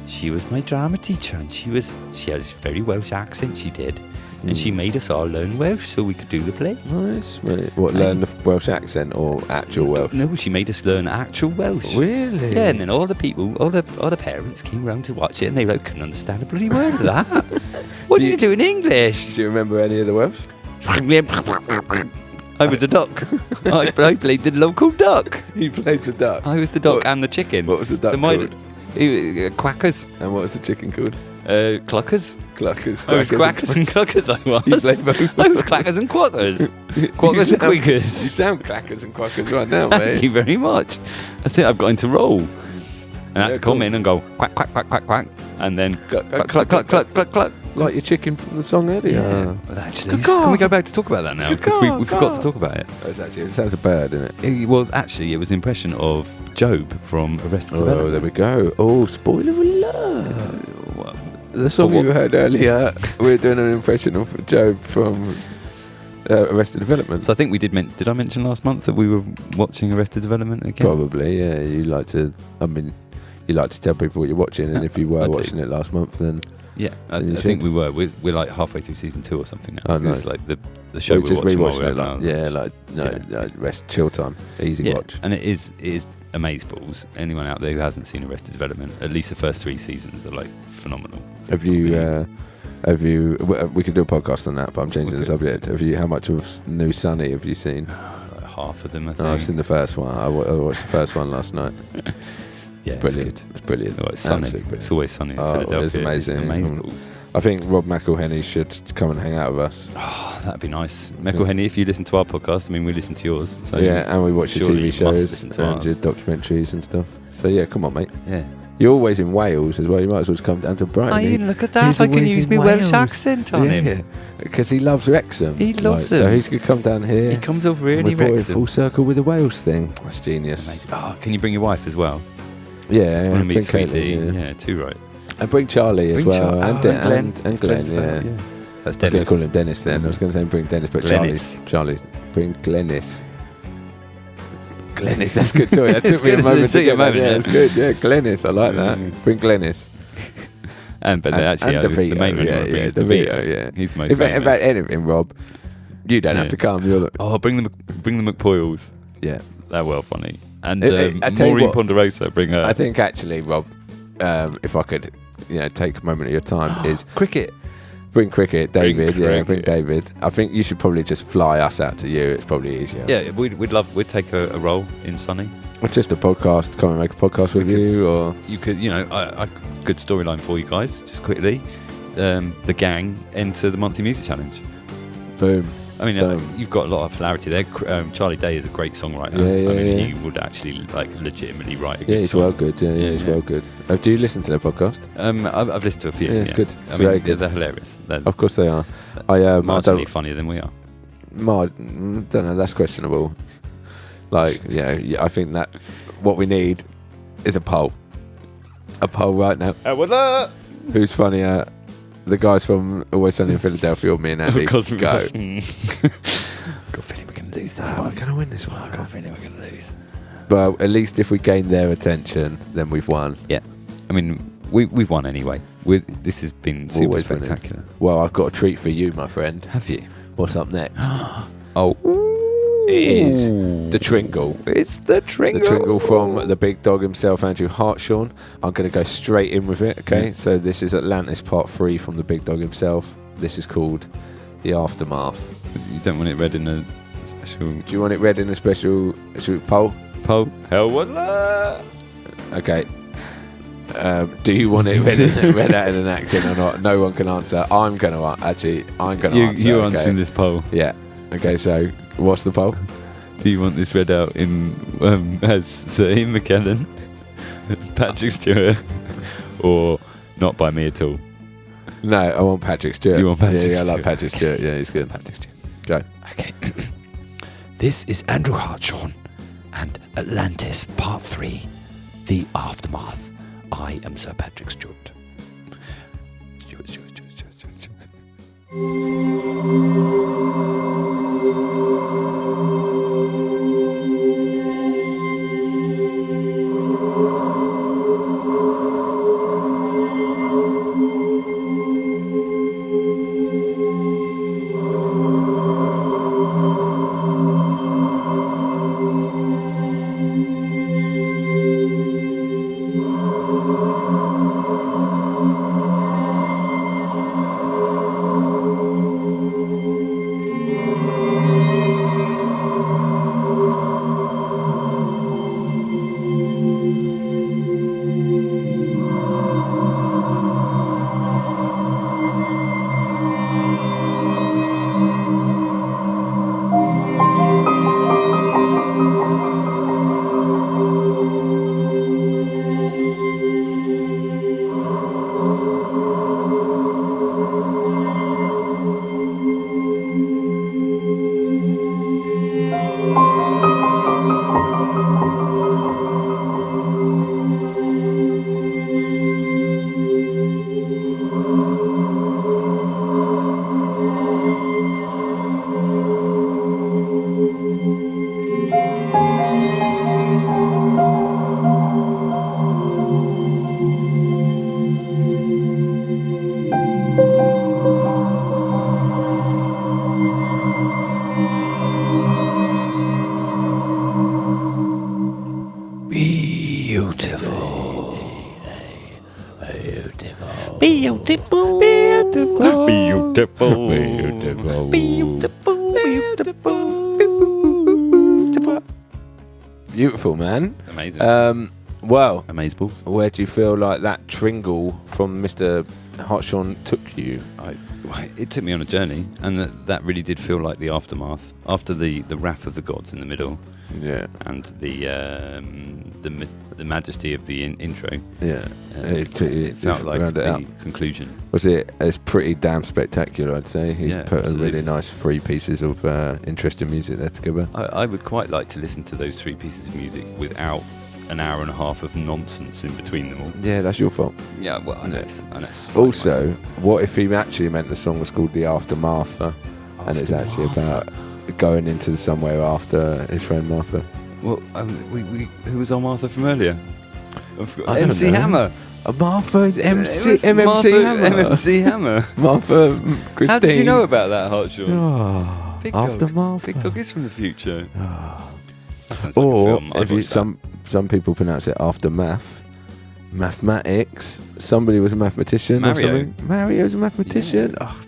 She was my drama teacher, and she has a very Welsh accent. She did, and she made us all learn Welsh so we could do the play. Nice, mate. What, learn the Welsh accent or actual Welsh? No, she made us learn actual Welsh. Really? Yeah, and then all the people, all the parents came round to watch it, and they like couldn't understand a bloody word of that. What Do did you- you do in English? Do you remember any of the Welsh? I was the duck. I played the local duck. You played the duck. I was the duck What- and the chicken. what was the duck so my, called? Quackers. And what was the chicken called? Cluckers. Cluckers. I was quackers and cluckers. I was. You played both. I was quackers and quackers. Quackers and You quickers. sound clackers and quackers right now, Thank mate. you very much. That's it. I've got into roll. And I had Yeah, to come cool. in and go quack quack quack quack quack, and then Cluck, cluck cluck cluck cluck cluck cluck. Like your chicken from the song earlier. Yeah. Well, actually, can we go back to talk about that now? Because we forgot to talk about it. It sounds a bird, isn't it? Well, actually, it was an impression of Job from Arrested Oh, Development. there we go. Oh, spoiler alert. Well, The song what? you heard earlier, we're doing an impression of Job from Arrested Development. So I think we did. Did I mention last month that we were watching Arrested Development again? Probably, yeah. You like to tell people what you're watching, and if you were I do. watching it last month, then Yeah, I You think should. we were. We're like halfway through season 2 or something now. Oh, It's nice. like the show we're we're just watching while rewatching we're it. out Like, now. rest, chill time, easy Yeah, watch. and it is amazeballs. Anyone out there who hasn't seen Arrested Development, at least the first 3 seasons are like phenomenal. Have you? We could do a podcast on that, but I'm changing the subject. How much of New Sunny have you seen? Like half of them, I think. No, I've seen the first one. I watched the first one last night. Yeah, Brilliant. It's brilliant. Oh, it's sunny. Absolutely brilliant. It's always sunny in Oh, Philadelphia. it's amazing. Amazeballs. I think Rob McElhenney should come and hang out with us. Oh, that'd be nice. McElhenney, if you listen to our podcast, I mean, we listen to yours. So Yeah, and we watch your surely TV you must shows listen to and ours. your documentaries and stuff. So yeah, come on, mate. Yeah. You're always in Wales as well. You might as well just come down to Brighton. look at that. I can use my Welsh accent on him. because he loves Wrexham. He loves So them. he could come down here. He comes over and really we brought it Wrexham. full circle with the Wales thing. That's genius. Amazing. Oh, can you bring your wife as well? Yeah, Want to meet bring Sweetie? Caitlin, Yeah, too right. And bring Charlie as Bring well, Char- and Glenn. Glenn. Glenn's Yeah. about, That's I was going Dennis. to call him Dennis then. I was going to say bring Dennis, but Glennis. Charlie, bring Glennis. Glennis, that's good. Sorry, that took me a good. moment It to took you get a that. moment, Yeah, yeah. that's good. Yeah, Glennis, I like that. Bring Glennis. But actually, and the main DeVito, one yeah, is DeVito, DeVito. yeah. He's most If famous. about anything, Rob, you don't have Yeah. to come. You're the, Oh, bring the McPoyles. yeah. They're well funny. And I tell you Maureen what, Ponderosa, bring her. I think actually, Rob, if I could, take a moment of your time, is cricket. bring Cricket, Bring David. Yeah, bring Cricket. David. I think you should probably just fly us out to you. It's probably easier. Yeah, we'd take a role in Sunny. Or just a podcast. Come and make a podcast with you, or You could, I good storyline for you guys, just quickly. The gang enter the monthly music challenge. boom. I mean, Boom. you've got a lot of hilarity there. Charlie Day is a great songwriter. Yeah, I mean, yeah. he would actually legitimately write a good Yeah, he's song. well good. Yeah, he's well good. Do you listen to their podcast? I've listened to a few. Yeah, it's good. It's I mean, very good. They're hilarious. They're Of course they are. I marginally funnier than we are. don't know. That's questionable. Like, I think that what we need is a poll. A poll right now. Who's funnier? The guys from Always Sunny in Philadelphia or me and Andy? Because Go. got a feeling we're going to lose this We're one. going to win this one. I got a feeling we're going to lose. Well, at least if we gain their attention, then we've won. Yeah. I mean, we've won anyway. This has been super Always winning. spectacular. Well, I've got a treat for you, my friend. Have you? What's up next? Oh. It is the Tringle. It's the Tringle. The Tringle from the big dog himself, Andrew Hartshorn. I'm going to go straight in with it, okay? Yeah. So this is Atlantis Part 3 from the big dog himself. This is called The Aftermath. You don't want it read in a special Do you want it read in a special poll? poll? Hellwaddler. Okay. Do you want it read out in an accent or not? No one can answer. I'm going to answer. You're okay? answering this poll. Yeah. Okay, so what's the poll? Do you want this read out in as Sir Ian McKellen, Patrick Stewart, or not by me at all? No, I want Patrick Stewart. You want Patrick Yeah, I like Stewart. Patrick Stewart. Yeah, he's good. Patrick Stewart. Go. Okay. This is Andrew Hartshorn and Atlantis Part 3, The Aftermath. I am Sir Patrick Stewart. Stewart. Beautiful, man. Amazing. Well, Amazeballs. where do you feel like that Tringle from Mr. Hartshorn took you? It took me on a journey, and that really did feel like the aftermath. After the wrath of the gods in the middle, Yeah. and the majesty of the intro. Yeah. It felt like round it the up. conclusion. It's pretty damn spectacular, I'd say. He's Yeah, put absolutely. a really nice 3 pieces of interesting music there together. I would quite like to listen to those 3 pieces of music without an hour and a half of nonsense in between them all. Yeah, that's your fault. Yeah, well, I know. It's Also, what if he actually meant the song was called The Aftermath, and it's actually about going into somewhere after his friend Martha? Well, who was our Martha from earlier? I MC don't know. Hammer. Martha is MMC Hammer. MMC Hammer. Martha Christine. How did you know about that, Hartshorn? Oh, Big Aftermath. Big Dog is from the future. Oh. That sounds like a Or film. I'd if you, watch that. some people pronounce it Aftermath. Mathematics. Somebody was a mathematician or Mario. something. Mario's a mathematician. Yeah. Oh,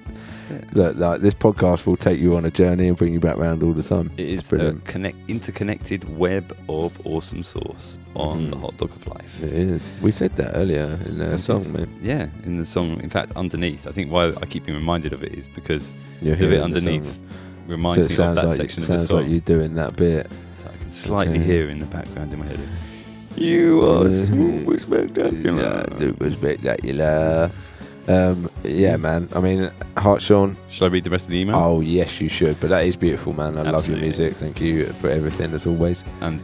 look, like, this podcast will take you on a journey and bring you back round all the time. It It's is a brilliant. interconnected web of awesome sauce on the hot dog of life. It is. We said that earlier in the song, man. Yeah, in the song. In fact, underneath. I think why I keep being reminded of it is because You're the bit hearing the underneath song. reminds So it me of sounds that like, section of the sounds song. like you doing that bit. So I can slightly Okay. hear in the background in my head. You are super spectacular. Yeah, super spectacular. Yeah, man. I mean, Hartshorn. Shall I read the rest of the email? Oh, yes, you should. But that is beautiful, man. I love your Absolutely. music. Thank you for everything, as always. And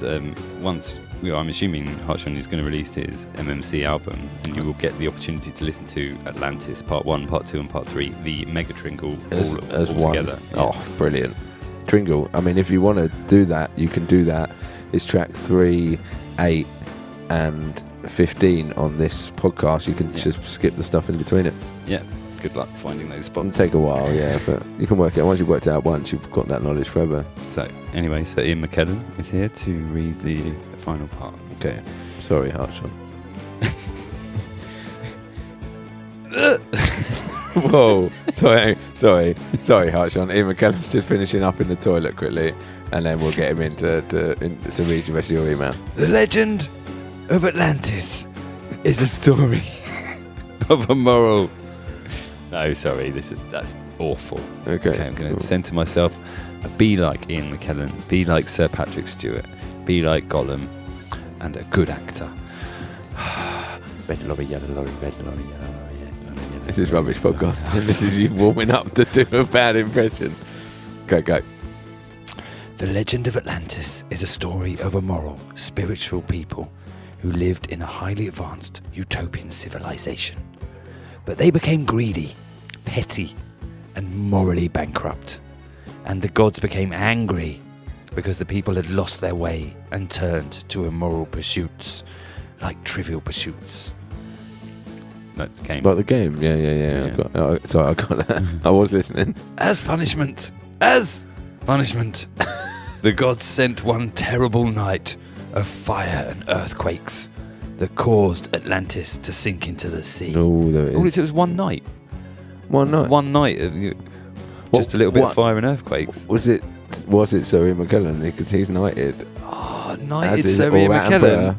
once, I'm assuming Hartshorn is going to release his MMC album, and you will get the opportunity to listen to Atlantis Part 1, Part 2 and Part 3, the Mega Tringle As all one. together. Oh, brilliant. Tringle. I mean, if you want to do that, you can do that. It's track 3, 8 and 15 on this podcast. You can just skip the stuff in between it. Yeah, good luck finding those spots. It'll take a while, yeah, but you can work it. Once you've worked it out once, you've got that knowledge forever. So, anyway, Ian McKellen is here to read the final part. Okay. Sorry, Hartshorn. Whoa. Sorry, Hartshorn. Ian McKellen's just finishing up in the toilet quickly, and then we'll get him in to read the rest of your email. The legend of Atlantis is a story Of a moral. No, sorry, that's awful. Okay. I'm going cool. to center myself. Be like Ian McKellen. Be like Sir Patrick Stewart. Be like Gollum. And a good actor. Red lorry, yellow lorry, red lorry, yellow lorry, yellow. This is rubbish podcast, and this is you warming up to do a bad impression. Go. The legend of Atlantis is a story of a moral, spiritual people who lived in a highly advanced utopian civilization. But they became greedy, petty, and morally bankrupt. And the gods became angry because the people had lost their way and turned to immoral pursuits, like trivial pursuits. Like the game. Like the game, yeah. I got that. I was listening. As punishment, the gods sent one terrible night of fire and earthquakes that caused Atlantis to sink into the sea. Oh, there it All it is. took was one night. One night. One night of just a little bit of fire and earthquakes. Was it so Ian McKellen? Because he's knighted. Oh, As knighted is Sir all Ian Attenborough. McKellen.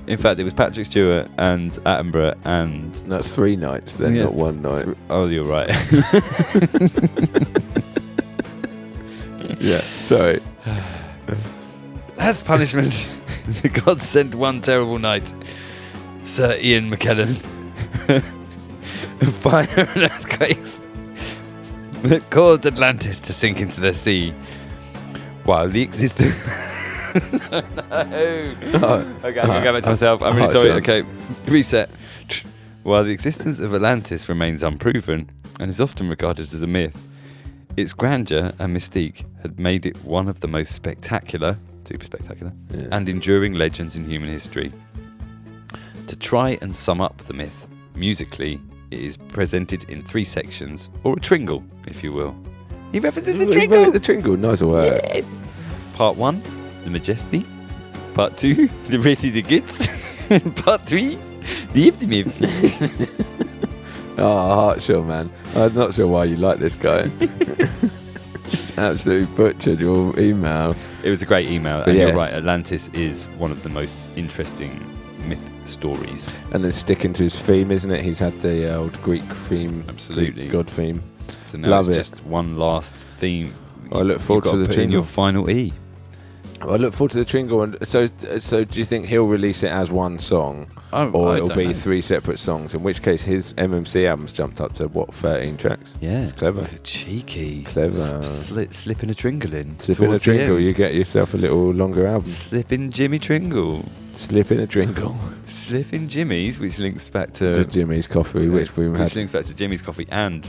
In fact, it was Patrick Stewart and Attenborough and... That's 3 nights then, Yeah, not one night. Oh, you're right. Yeah, sorry. As punishment, the gods sent one terrible night, Sir Ian McKellen, of fire and earthquakes that caused Atlantis to sink into the sea, while the existence... No. Okay, I'm going to go back to myself. I'm really sorry. John. Okay, reset. While the existence of Atlantis remains unproven and is often regarded as a myth, its grandeur and mystique had made it one of the most spectacular, super spectacular, and enduring legends in human history. To try and sum up the myth musically, it is presented in 3 sections, or a tringle, if you will. He references the Tringle. The Tringle, nice word. Yeah. Part 1, the Majesty. Part 2, the Ready the Gits. Part 3, the Iftimif. Oh, Hartshorn, man. I'm not sure why you like this guy. Absolutely butchered your email. It was a great email. But And yeah. you're right, Atlantis is one of the most interesting myth stories. And then sticking to his theme, isn't it? He's had the old Greek theme. Absolutely. Greek god theme. So now Love it's it. just one last theme. I look forward You've to got the put in your Tringle. final E. I look forward to the Tringle. And so do you think he'll release it as one song? Or I it'll don't be know. 3 separate songs, in which case his MMC album's jumped up to, 13 tracks? Yeah. Clever. Cheeky. Clever. Slipping a Tringle in. Slip in a towards the Tringle, end. you get yourself a little longer album. Slipping Jimmy Tringle. Slip in a Tringle. Slip in Jimmy's, which links back to The Jimmy's coffee, which we've had. Which links back to Jimmy's coffee and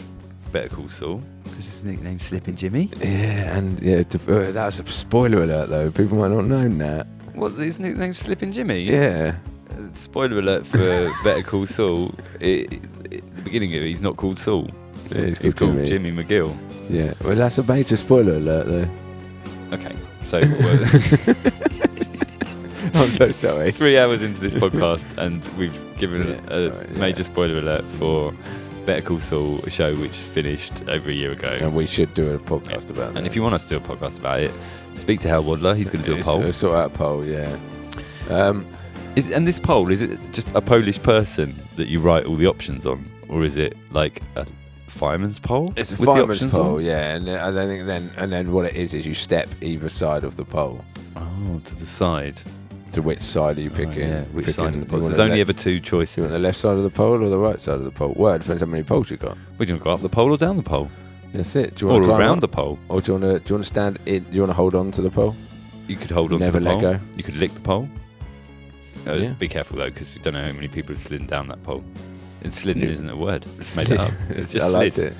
Better Call Saul, because his nickname's Slip in Jimmy. Yeah, and that was a spoiler alert though. People might not know that. What, his nickname's Slip in Jimmy? Yeah. Spoiler alert for Better Call Saul. At the beginning of it, he's not called Saul. Yeah, he's called Jimmy McGill. Yeah, well, that's a major spoiler alert though. Okay, so I'm so sorry. 3 hours into this podcast, and we've given a major spoiler alert for Better Call Saul, a show which finished over a year ago. And we should do a podcast about that. And if you want us to do a podcast about it, speak to Hellwaddler. He's going to do a poll. Sort out a poll, yeah. And this poll, is it just a Polish person that you write all the options on, or is it like a fireman's poll? It's a with fireman's the options poll, on? yeah. And I think then what it is you step either side of the pole. Oh, to decide. To which side are you picking? Yeah, which side of the pole? You There's want only ever two choices. You want the left side of the pole or the right side of the pole? Well, it depends how many poles you got. Well, do you want to go up the pole or down the pole? That's it. Do you want Or to climb around up? the pole? Or do you want to stand in? Do you want to hold on to the pole? You could hold on Never to the let pole. go. You could lick the pole. Yeah. Be careful though, because you don't know how many people have slidden down that pole. It's slidden isn't a word. It's made it up. It's just I slid. liked it.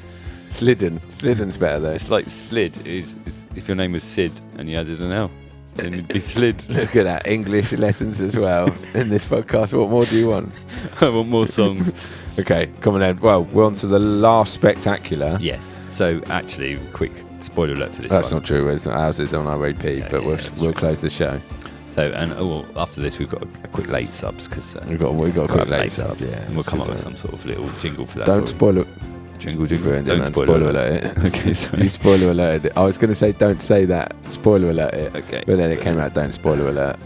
Slidden. Slidden's better though. It's like slid is if your name was Sid and you added an L, then it'd be slid. Look at that. English lessons as well in this podcast. What more do you want? I want more songs. Okay, come on then. Well, we're on to the last spectacular. Yes. So actually, quick spoiler alert for this That's one. not true. It's not ours is on our repeat, but we'll true. close the show. So after this, we've got a quick late subs because We've got a quick late sub, yeah. and we'll come up with That's some sort of little jingle for that. Don't spoil it. Jingle. Ruined it, Don't man. spoiler alert it. Okay, sorry. You spoiler alerted it. I was going to say don't say that. Spoiler alert it. Okay. But then it came out don't spoiler alert.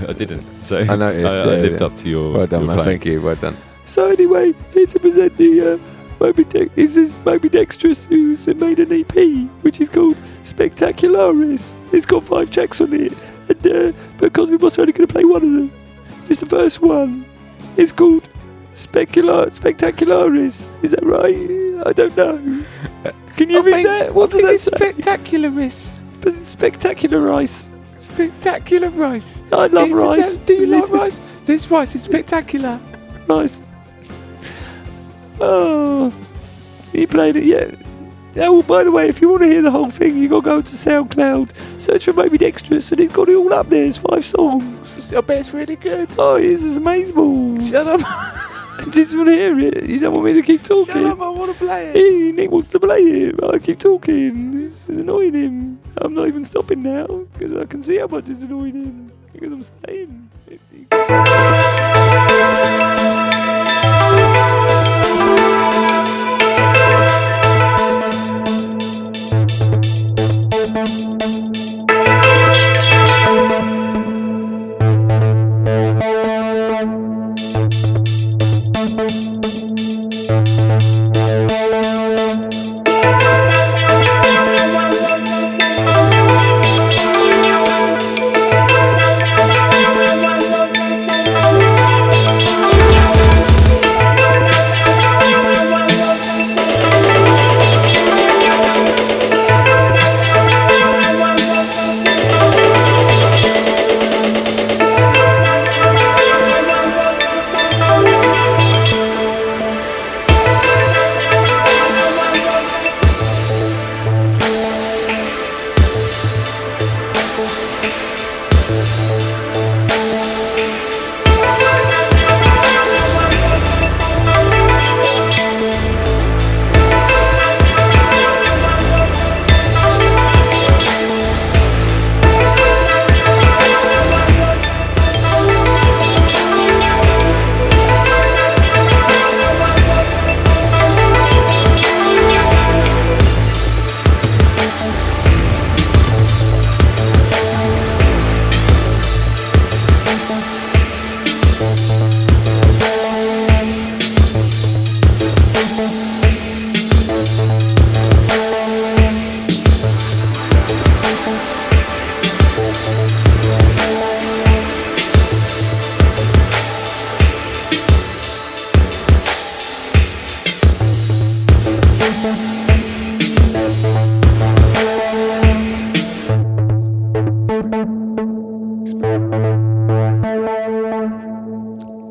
I didn't. So I noticed. I lived up to your. Well done, your man. plan. Thank you. Well done. So anyway, here to present the Mobidextrous, who's made an EP which is called Spectacularis. It's got 5 tracks on it, and because we was only going to play one of them, it's the first one. It's called Spectacularis. Is that right? I don't know. Can you read that? What does that say? Spectacularis. Spectacular rice. Spectacular rice. I love rice. Do you This like is rice? This rice is spectacular. Rice. Oh, he played it yet? Oh, well, by the way, if you want to hear the whole thing, you got to go to SoundCloud, search for Mobidextrous, and it's got it all up there. It's 5 songs. I bet it's really good. Oh, it's amazeballs. Shut up. I just want to hear it. He doesn't want me to keep talking. Shut up, I want to play it. Nick wants to play it, but I keep talking. It's annoying him. I'm not even stopping now because I can see how much it's annoying him because I'm staying.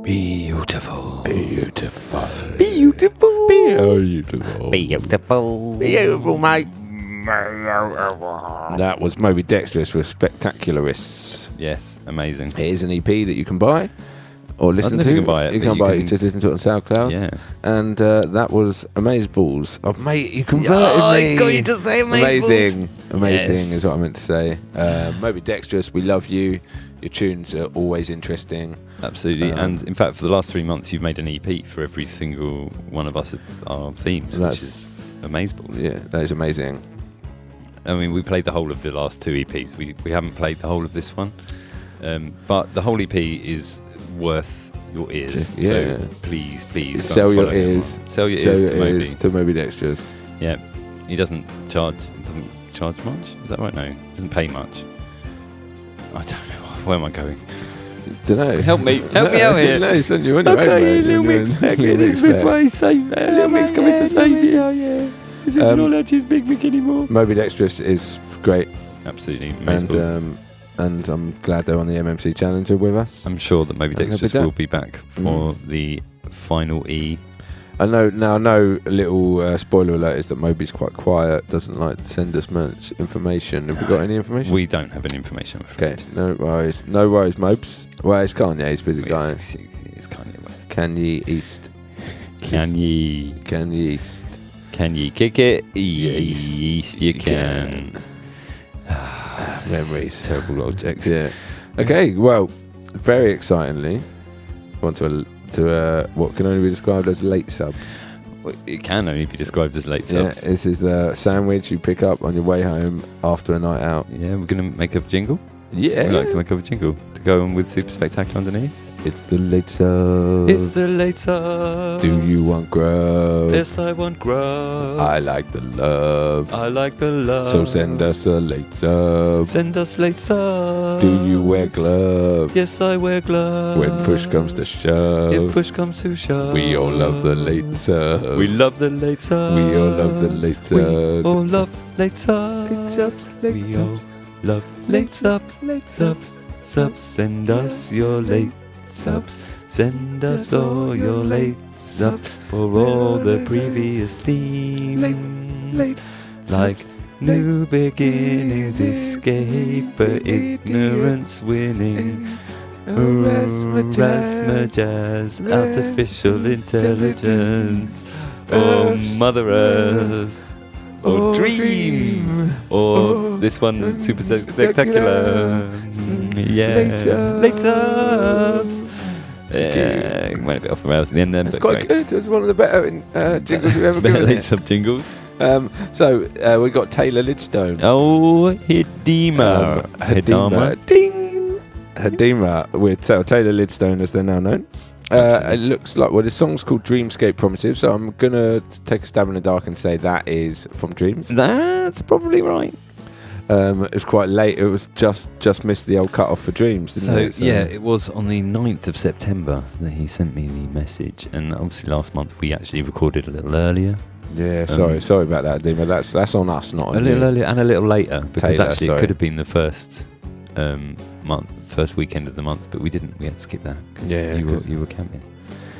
Beautiful. Beautiful. Beautiful. Beautiful. Beautiful. Beautiful, mate. That was Mobidextrous with Spectacularis. Yes, amazing. It is an EP that you can buy or listen know if to. you can buy it, You but can you buy can- it, just listen to it on SoundCloud. Yeah. And that was Amazeballs. Oh, mate, you converted me. I got you to say Amazing. Amazing Yes. is what I meant to say. Mobidextrous, we love you. Your tunes are always interesting. Absolutely. And in fact, for the last 3 months, you've made an EP for every single one of us, our themes, which That's- is amazeballs. Yeah, that is amazing. I mean, we played the whole of the last 2 EPs. We haven't played the whole of this one. But the whole EP is worth your ears. Yeah. So please go Sell and your follow him ears. on. Sell your Sell ears your to ears Moby. to Mobidextrous. Yeah. He doesn't charge much? Is that right? No. He doesn't pay much. I don't know. Where am I going? Dunno. Help me out here. No, son, you're on your own, Okay, mate. Little You're Mix on- back Little in. It's Mix this back. way. Save Little Mix coming to save you. Yeah. Is it not allowed to use Big Mick anymore? Mobidextrous is great, Absolutely. and Amazeballs. and I'm glad they're on the MMC Challenger with us. I'm sure that maybe And Dexterous they'll be will be back for the final E. I know now. No little spoiler alert is that Moby's quite quiet. Doesn't like to send us much information. Have we got any information? We don't have any information. I'm Okay, afraid. no worries, Mobes. Well, it's Kanye. He's a busy guy. It's Kanye West. Kanye East. Kanye East. kick it? Yes, Yes, you can. Memories. Terrible objects. Yeah. Okay. Well, very excitingly, on to what can only be described as late subs. Well, it can only be described as late Yeah, subs. this is the sandwich you pick up on your way home after a night out. Yeah, we're going to make a jingle. Yeah. We'd like to make up a jingle to go on with Super Spectacular underneath. It's the late subs. It's the late subs. Do you want grub? Yes, I want grub. I like the love. I like the love. So send us a late sub. Send us late subs. Do you wear gloves? Yes, I wear gloves. When push comes to If shove, push comes to shove. we all love the late sub. We love the late subs. We all love the late We subs. all love late subs. Late subs, late We subs. all love late subs. Late subs. Subs. Send us your late subs. Send us all your late subs for all the previous themes. Like new beginnings, escape, but ignorance winning. Rasmajaz, artificial intelligence, or Mother Earth, or Dream, or this one, Super Spectacular. Yeah, late subs. Yeah, went a bit off the rails in the end then, It's but quite good. It was one of the better jingles we've ever Better given late it. sub jingles. So we got Taylor Lidstone. Oh, Hidima. Hidima. Ding! Hidima with Taylor Lidstone, as they're now known. It looks like, well, the song's called Dreamscape Promitive, so I'm going to take a stab in the dark and say that is from Dreams. That's probably right. It was quite late. It was just missed the old cut-off for Dreams, didn't it? So, yeah, it was on the 9th of September that he sent me the message, and obviously last month we actually recorded a little earlier. Yeah, sorry about that, Dima. That's on us, not on A little you. earlier and a little later, because Taylor, actually sorry. it could have been the first first weekend of the month, but we didn't. We had to skip that because Yeah, you were camping.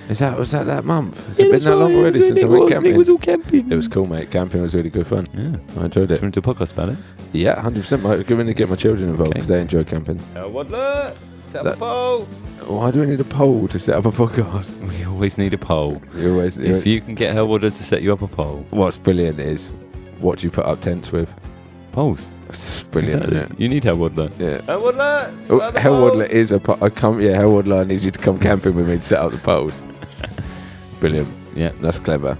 Was that month? Has it been that long already since I went camping? It was all camping. It was cool, mate. Camping was really good fun. Yeah, I enjoyed it. should we do a podcast about it? Yeah, 100%. Mate. Going to get my children involved Okay. because they enjoy camping. Hellwaddler, set up a poll. Why do we need a poll to set up a podcast? We always need a poll. You always. If you can get Hellwaddler to set you up a poll, What's brilliant is what do you put up tents with. polls. It's brilliant, Exactly. isn't it? You need Hellwaddler. Yeah. Hellwaddler, Oh, Hellwaddler is a. Hellwaddler, I need you to come camping with me to set up the poles. Brilliant. Yeah. That's clever.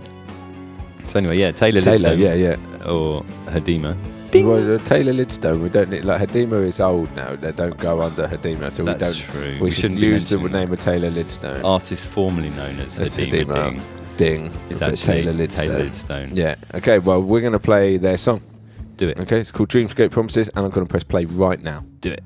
So anyway, yeah, Taylor, Taylor, Lidstone, yeah. or Hidima. Well, Taylor Lidstone, we don't need, like, Hidima is old now. They don't go under Hidima, so That's we don't. true. We should shouldn't be use the mentioning name of Taylor Lidstone. artist formerly known as It's Hidima Hidima. Ding. is But actually Taylor Lidstone. Taylor Lidstone. Yeah. Okay. Well, we're going to play their song. Do it. Okay. It's called Dreamscape Promises, and I'm going to press play right now. Do it.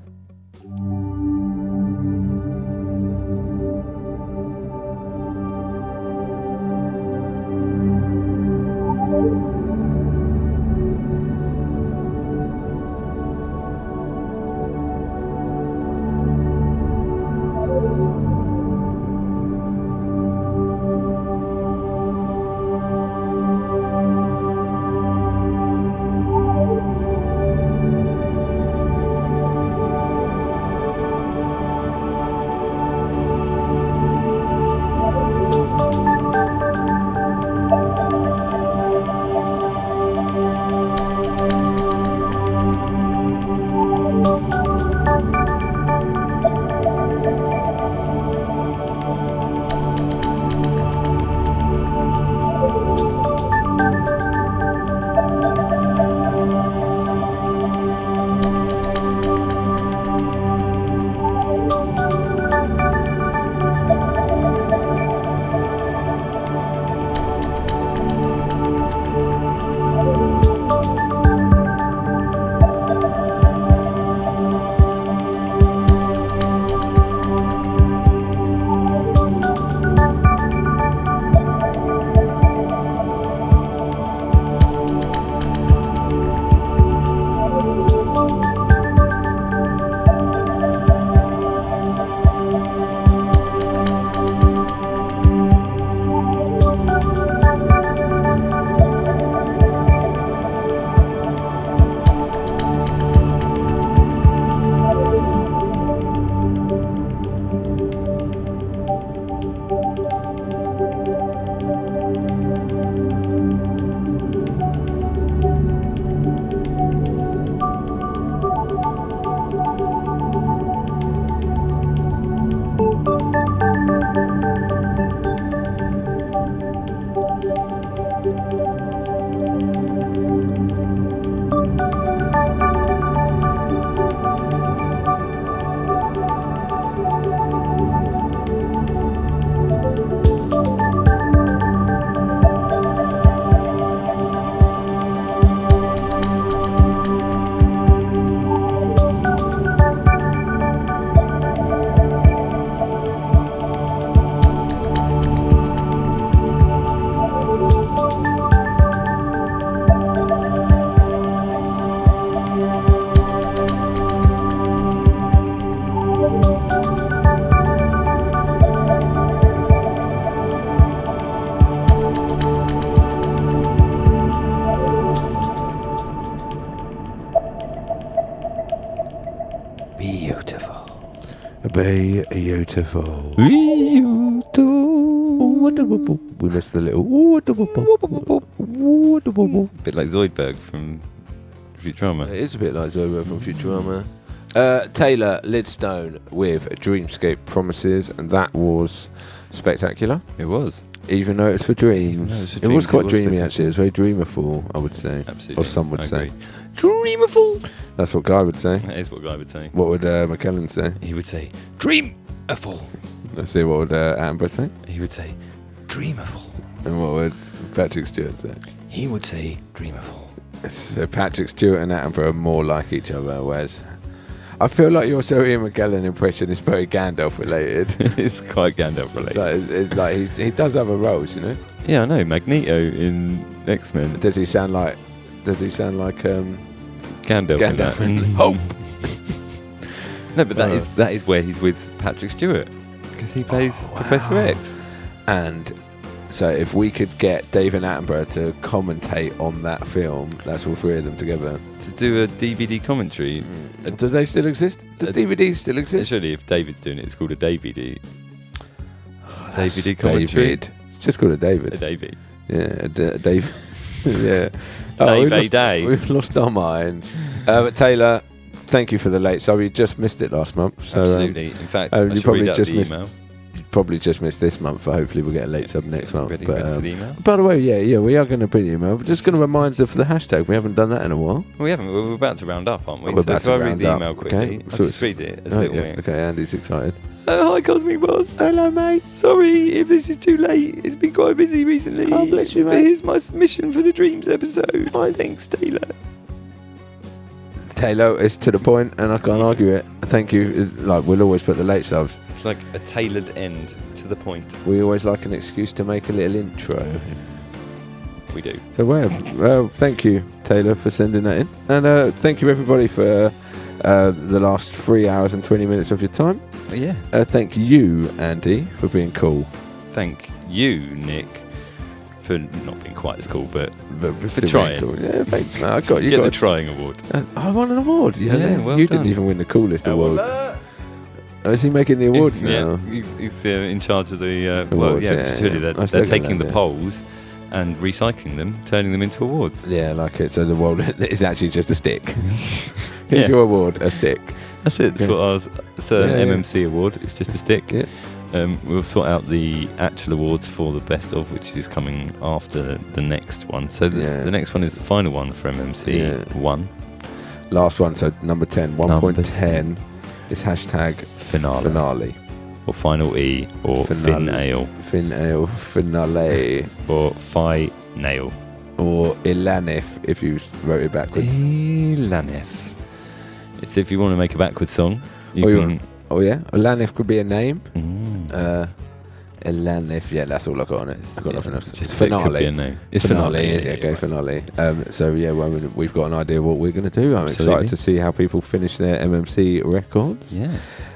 be beautiful. Beautiful. We missed the little. Bit like Zoidberg from Futurama. It is a bit like Zoidberg from Futurama. Taylor Lidstone with Dreamscape Promises, and that was spectacular. It was. Even though it's for dreams. It was quite dreamy, actually. It was very dreamerful, I would say. Absolutely. Or some would say. Dreamerful. That's what Guy would say. That is what Guy would say. What would McKellen say? He would say, dreamerful. Let's see, what would Amber say? He would say, dreamerful. And what would Patrick Stewart say? He would say, dreamerful. So Patrick Stewart and Attenborough are more like each other, whereas I feel like your Sir Ian McKellen impression is very Gandalf related. It's quite Gandalf related. So it's like he does other roles, you know. Yeah, I know. Magneto in X-Men. Does he sound like Gandalf? Gandalf In in Hope? No, but that is where he's with Patrick Stewart, because he plays Professor X. And so if we could get David Attenborough to commentate on that film, that's all three of them together. To do a DVD commentary. Do they still exist? The DVDs still exist? Surely if David's doing it, it's called a DVD. DVD commentary. David. It's just called a David. A Davey. Yeah, Dave. Yeah. We've lost our minds. But Taylor, thank you for the late. So we just missed it last month. So, absolutely. In fact, I you should probably read out just the missed. email. Probably just missed this month, but hopefully we'll get a late sub next month. Ready But, for the email? by the way, yeah, we are going to bring the email. We're just going to remind them for the hashtag. We haven't done that in a while. We haven't. We're about to round up, aren't we? We're So about if to I read round the up. email quickly, Okay. I'll So just read it as a little bit. Okay, Andy's excited. Hi, Cosmic Boss. Hello, mate. Sorry if this is too late. It's been quite busy recently. Oh, bless you, But mate. here's my submission for the Dreams episode. Thanks, Taylor. Taylor, it's to the point, and I can't argue it. Thank you. Like, we'll always put the late subs. It's like a tailored end to the point. We always like an excuse to make a little intro. We do. So, well, thank you, Taylor, for sending that in. And thank you, everybody, for the last 3 hours and 20 minutes of your time. Yeah. Thank you, Andy, for being cool. Thank you, Nick, for not being quite as cool, but For still trying. Cool. Yeah, thanks, man. I got you. Get got the trying award. I won an award. Yeah, well you done. didn't even win the coolest award. Hellwaddler. Oh, is he making the awards now? Yeah, he's in charge of the. Awards, surely yeah. they're taking the polls and recycling them, turning them into awards. Yeah, like it. So the award is actually just a stick. Here's Yeah. your award, a stick. That's it. That's Yeah. what ours. It's an Yeah, yeah. MMC award. It's just a stick. Yeah. We'll sort out the actual awards for the best of, which is coming after the next one. So the next one is the final one for MMC Yeah. 1. Last one, so number 10, 1.10 is hashtag finale. Or final E, or fin ale, Fin ale finale. or fi nail. Or Ilanif if you wrote it backwards. Elanif. It's if you want to make a backwards song, you you can. want- Oh yeah, Ilanif could be a name. Mm. Ilanif, yeah, that's all I got on it. I've got Yeah, nothing else. just It's it could finale. be a name. It's finale, finale. is it? Okay, finale. So yeah, well, we've got an idea what we're going to do. I'm Absolutely. excited to see how people finish their MMC records. Yeah.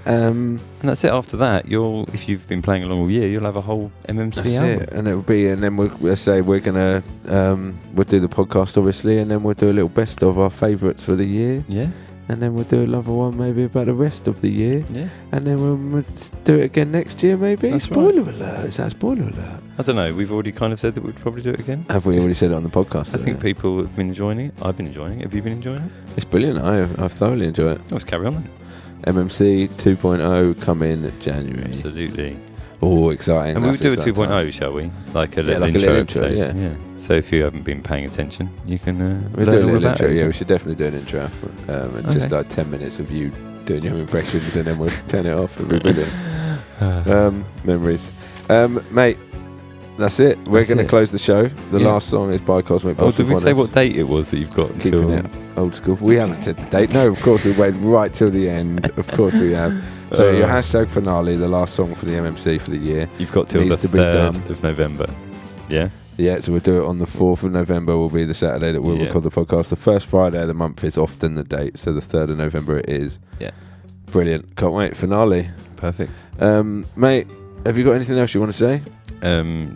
And And that's it. After that, if you've been playing along all year, you'll have a whole MMC that's album. it. And it'll be, and then let's say we're gonna we'll do the podcast obviously, and then we'll do a little best of our favourites for the year, Yeah. and then we'll do another one maybe about the rest of the year, Yeah. and then we'll do it again next year maybe. That's Spoiler alert! Is that spoiler alert? I don't know. We've already kind of said that we'd probably do it again. Have we already said it on the podcast? I think people have been enjoying it. I've been enjoying it. Have you been enjoying it? It's brilliant. I've thoroughly enjoyed it. Let's carry on then. MMC 2.0 come in January. Absolutely. Oh, exciting. And we'll That's do a exciting 2.0, times. shall we? Like a little like a intro little intro, episode. yeah. So if you haven't been paying attention, you can We'll do a learn all little about intro. it. Yeah, we should definitely do an intro. And just Okay. like 10 minutes of you doing your impressions, and then we'll turn it off. It'll be brilliant. Memories. Mate, that's it. We're That's going to it. close the show. The Yeah. last song is by Cosmic Oh, Boss. did we with say Honest. what date it was that you've got Keeping until... it old school. We haven't said the date. No, of course we wait right till the end. Of course we have. So your hashtag finale, the last song for the MMC for the year. You've got till the needs to be 3rd done. of November. Yeah? Yeah, so we'll do it on the 4th of November will be the Saturday that we'll Yeah. record the podcast. The first Friday of the month is often the date, so the 3rd of November it is. Yeah. Brilliant. Can't wait. Finale. Perfect. Mate, have you got anything else you want to say?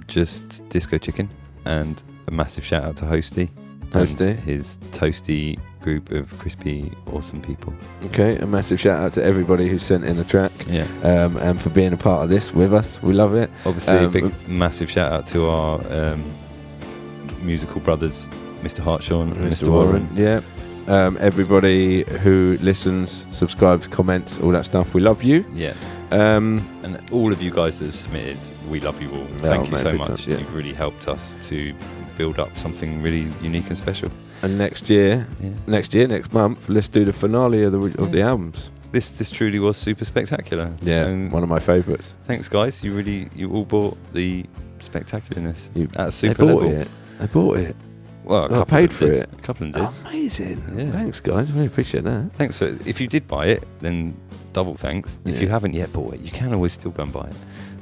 Just Disco Chicken and a massive shout out to Hosty. Toasty. and his toasty group of crispy, awesome people. Okay, a massive shout out to everybody who sent in a track. Yeah. And for being a part of this with us. We love it. Obviously, a big, massive shout out to our musical brothers, Mr. Hartshorn and Mr. Warren. Yeah. Everybody who listens, subscribes, comments, all that stuff. We love you. Yeah. And all of you guys that have submitted, we love you all. Thank you so much. Yeah. You've really helped us to build up something really unique and special. And next month, let's do the finale of the albums. This truly was super spectacular. Yeah, one of my favourites. Thanks, guys. You all bought the spectacularness at a super level. I bought it. Well, I paid for it. A couple of them did. Amazing. Yeah. Thanks, guys. I really appreciate that. Thanks for. If you did buy it, then double thanks. If you haven't yet bought it, you can always still go and buy it.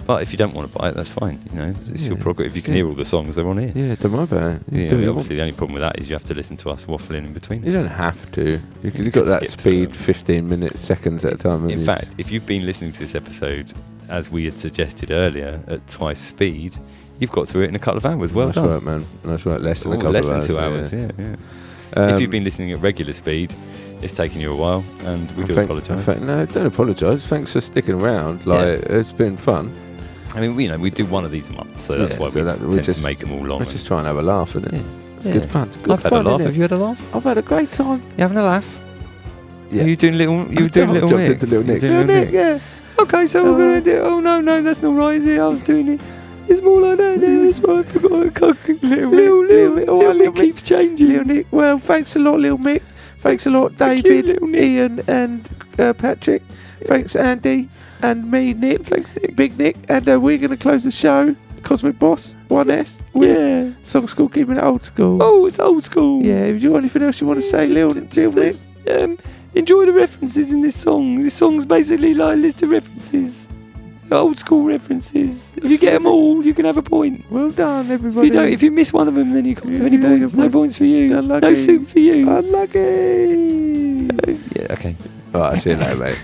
But if you don't want to buy it, that's fine. You know, it's your prerogative. You can hear all the songs, they're on here. Yeah, don't worry about it. Obviously, the only problem with that is you have to listen to us waffling in between. You don't have to. You've got that speed, 15 minutes, seconds at a time. In fact, if you've been listening to this episode, as we had suggested earlier, at twice speed, you've got through it in a couple of hours. Well done. Nice work, man. Nice work. Less than a couple of hours. Less than 2 hours, yeah. If you've been listening at regular speed, it's taken you a while, and we do apologise. No, don't apologise. Thanks for sticking around. It's been fun. I mean, we do one of these a month, so that's why we tend to make them all long. We just try and have a laugh, isn't it? Yeah. It's good fun. I've had a laugh. Have you had a laugh? I've had a great time. You having a laugh? Yeah. Are you doing little? You were doing little Nick. Jumped into little Nick. Little Nick, yeah. Okay, so we're gonna do. Oh no, that's not right, is it? I was doing it. It's more like that. That's why I forgot. Little Nick keeps changing. Little Nick. Well, thanks a lot, Little Mick. Thanks a lot, David, Ian, and Patrick. Thanks, Andy, and me, Nick. Thanks, Nick. Big Nick. And we're going to close the show. Cosmic Boss, 1S. Yeah. Song School, keeping it old school. Oh, it's old school. Yeah. If you got anything else you want to say, Little Nick? Enjoy the references in this song. This song's basically like a list of references. Old school references. If you get them all, you can have a point. Well done, everybody. If you miss one of them, then you can't have any points. No points for you. Unlucky. No soup for you. Unlucky. Yeah, okay. Alright, see you later, mate.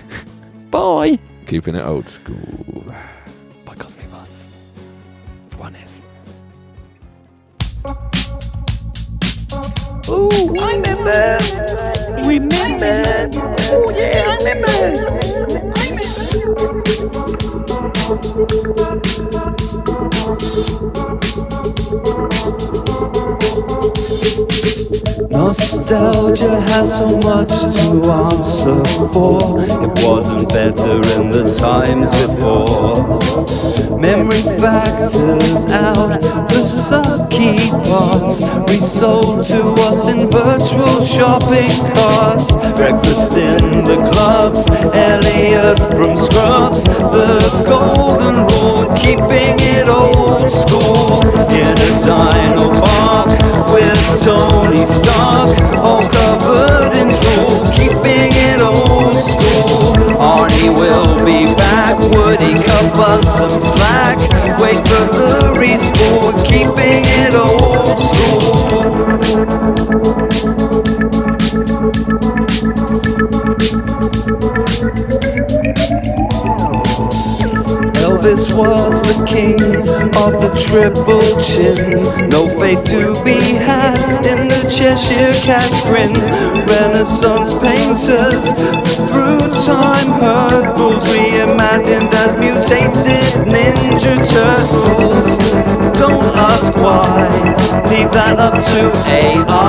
Bye. Keeping it old school. By Cosmic Boss. 1S. Ooh, I remember. Remember. Oh yeah, I remember. Nostalgia has so much to answer for. It wasn't better in the times before. Memory factors out the sucky parts resold to us in virtual shopping carts. Breakfast in the clubs, Elliot from Scrubs, the golden rule, keeping it old school. In a dino park with Tony Stark, all covered in drool, keeping it old school. Arnie will be back, would he cut us some slack? Wait for the respawn, keeping it old school. Elvis was the king of the triple chin. No faith to be had in the Cheshire Cat's grin. Renaissance painters through time hurdles, reimagined as mutated Ninja Turtles. Don't ask why, leave that up to AI.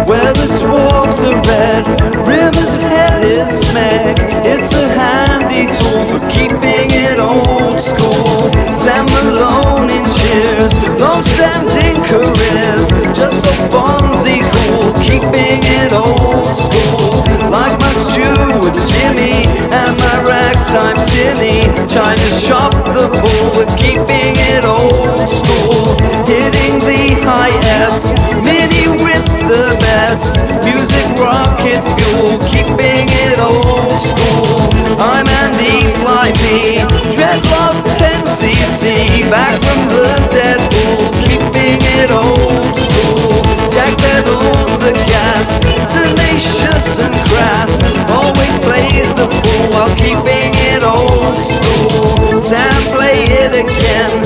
Where the dwarves are red, Rimmer's head is smeg. It's a handy tool for keeping it old school. Sam Malone in Cheers, long-standing careers, just so Fonzie cool, keeping it old school. Like my Stewart's Jimmy and my ragtime Tinny, trying to shop the bull with keeping it old school. Hitting the high S, mini with the best, music rocket fuel, keeping it old school. I'm Andy Flyme, Dreadlock 10cc, back from the Deadpool, keeping it old school. Jack pedal the gas, tenacious and crass, always plays the fool while keeping it old school. Sam play it again,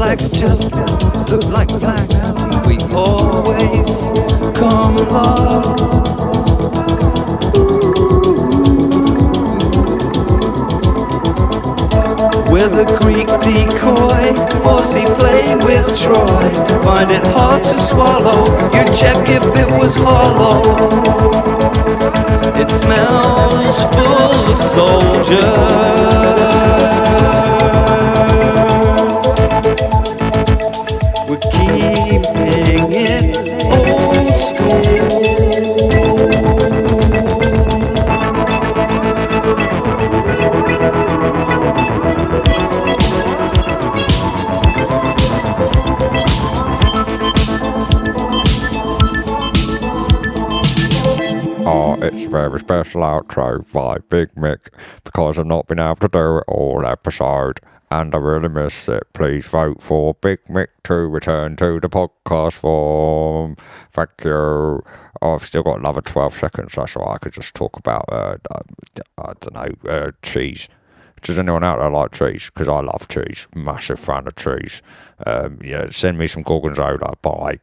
flags just look like flags. We always come last. With a Greek decoy, bossy play with Troy. Find it hard to swallow, you check if it was hollow. It smells full of soldiers. We're keeping it old school. It's a very special outro by Big Mick because I've not been able to do it all episode and I really miss it. Please vote for Big Mick to return to the podcast form. Thank you. I've still got another 12 seconds, that's all I could just talk about, I don't know, cheese. Does anyone out there like cheese? Because I love cheese. Massive fan of cheese. Yeah, send me some gorgonzola. Bye.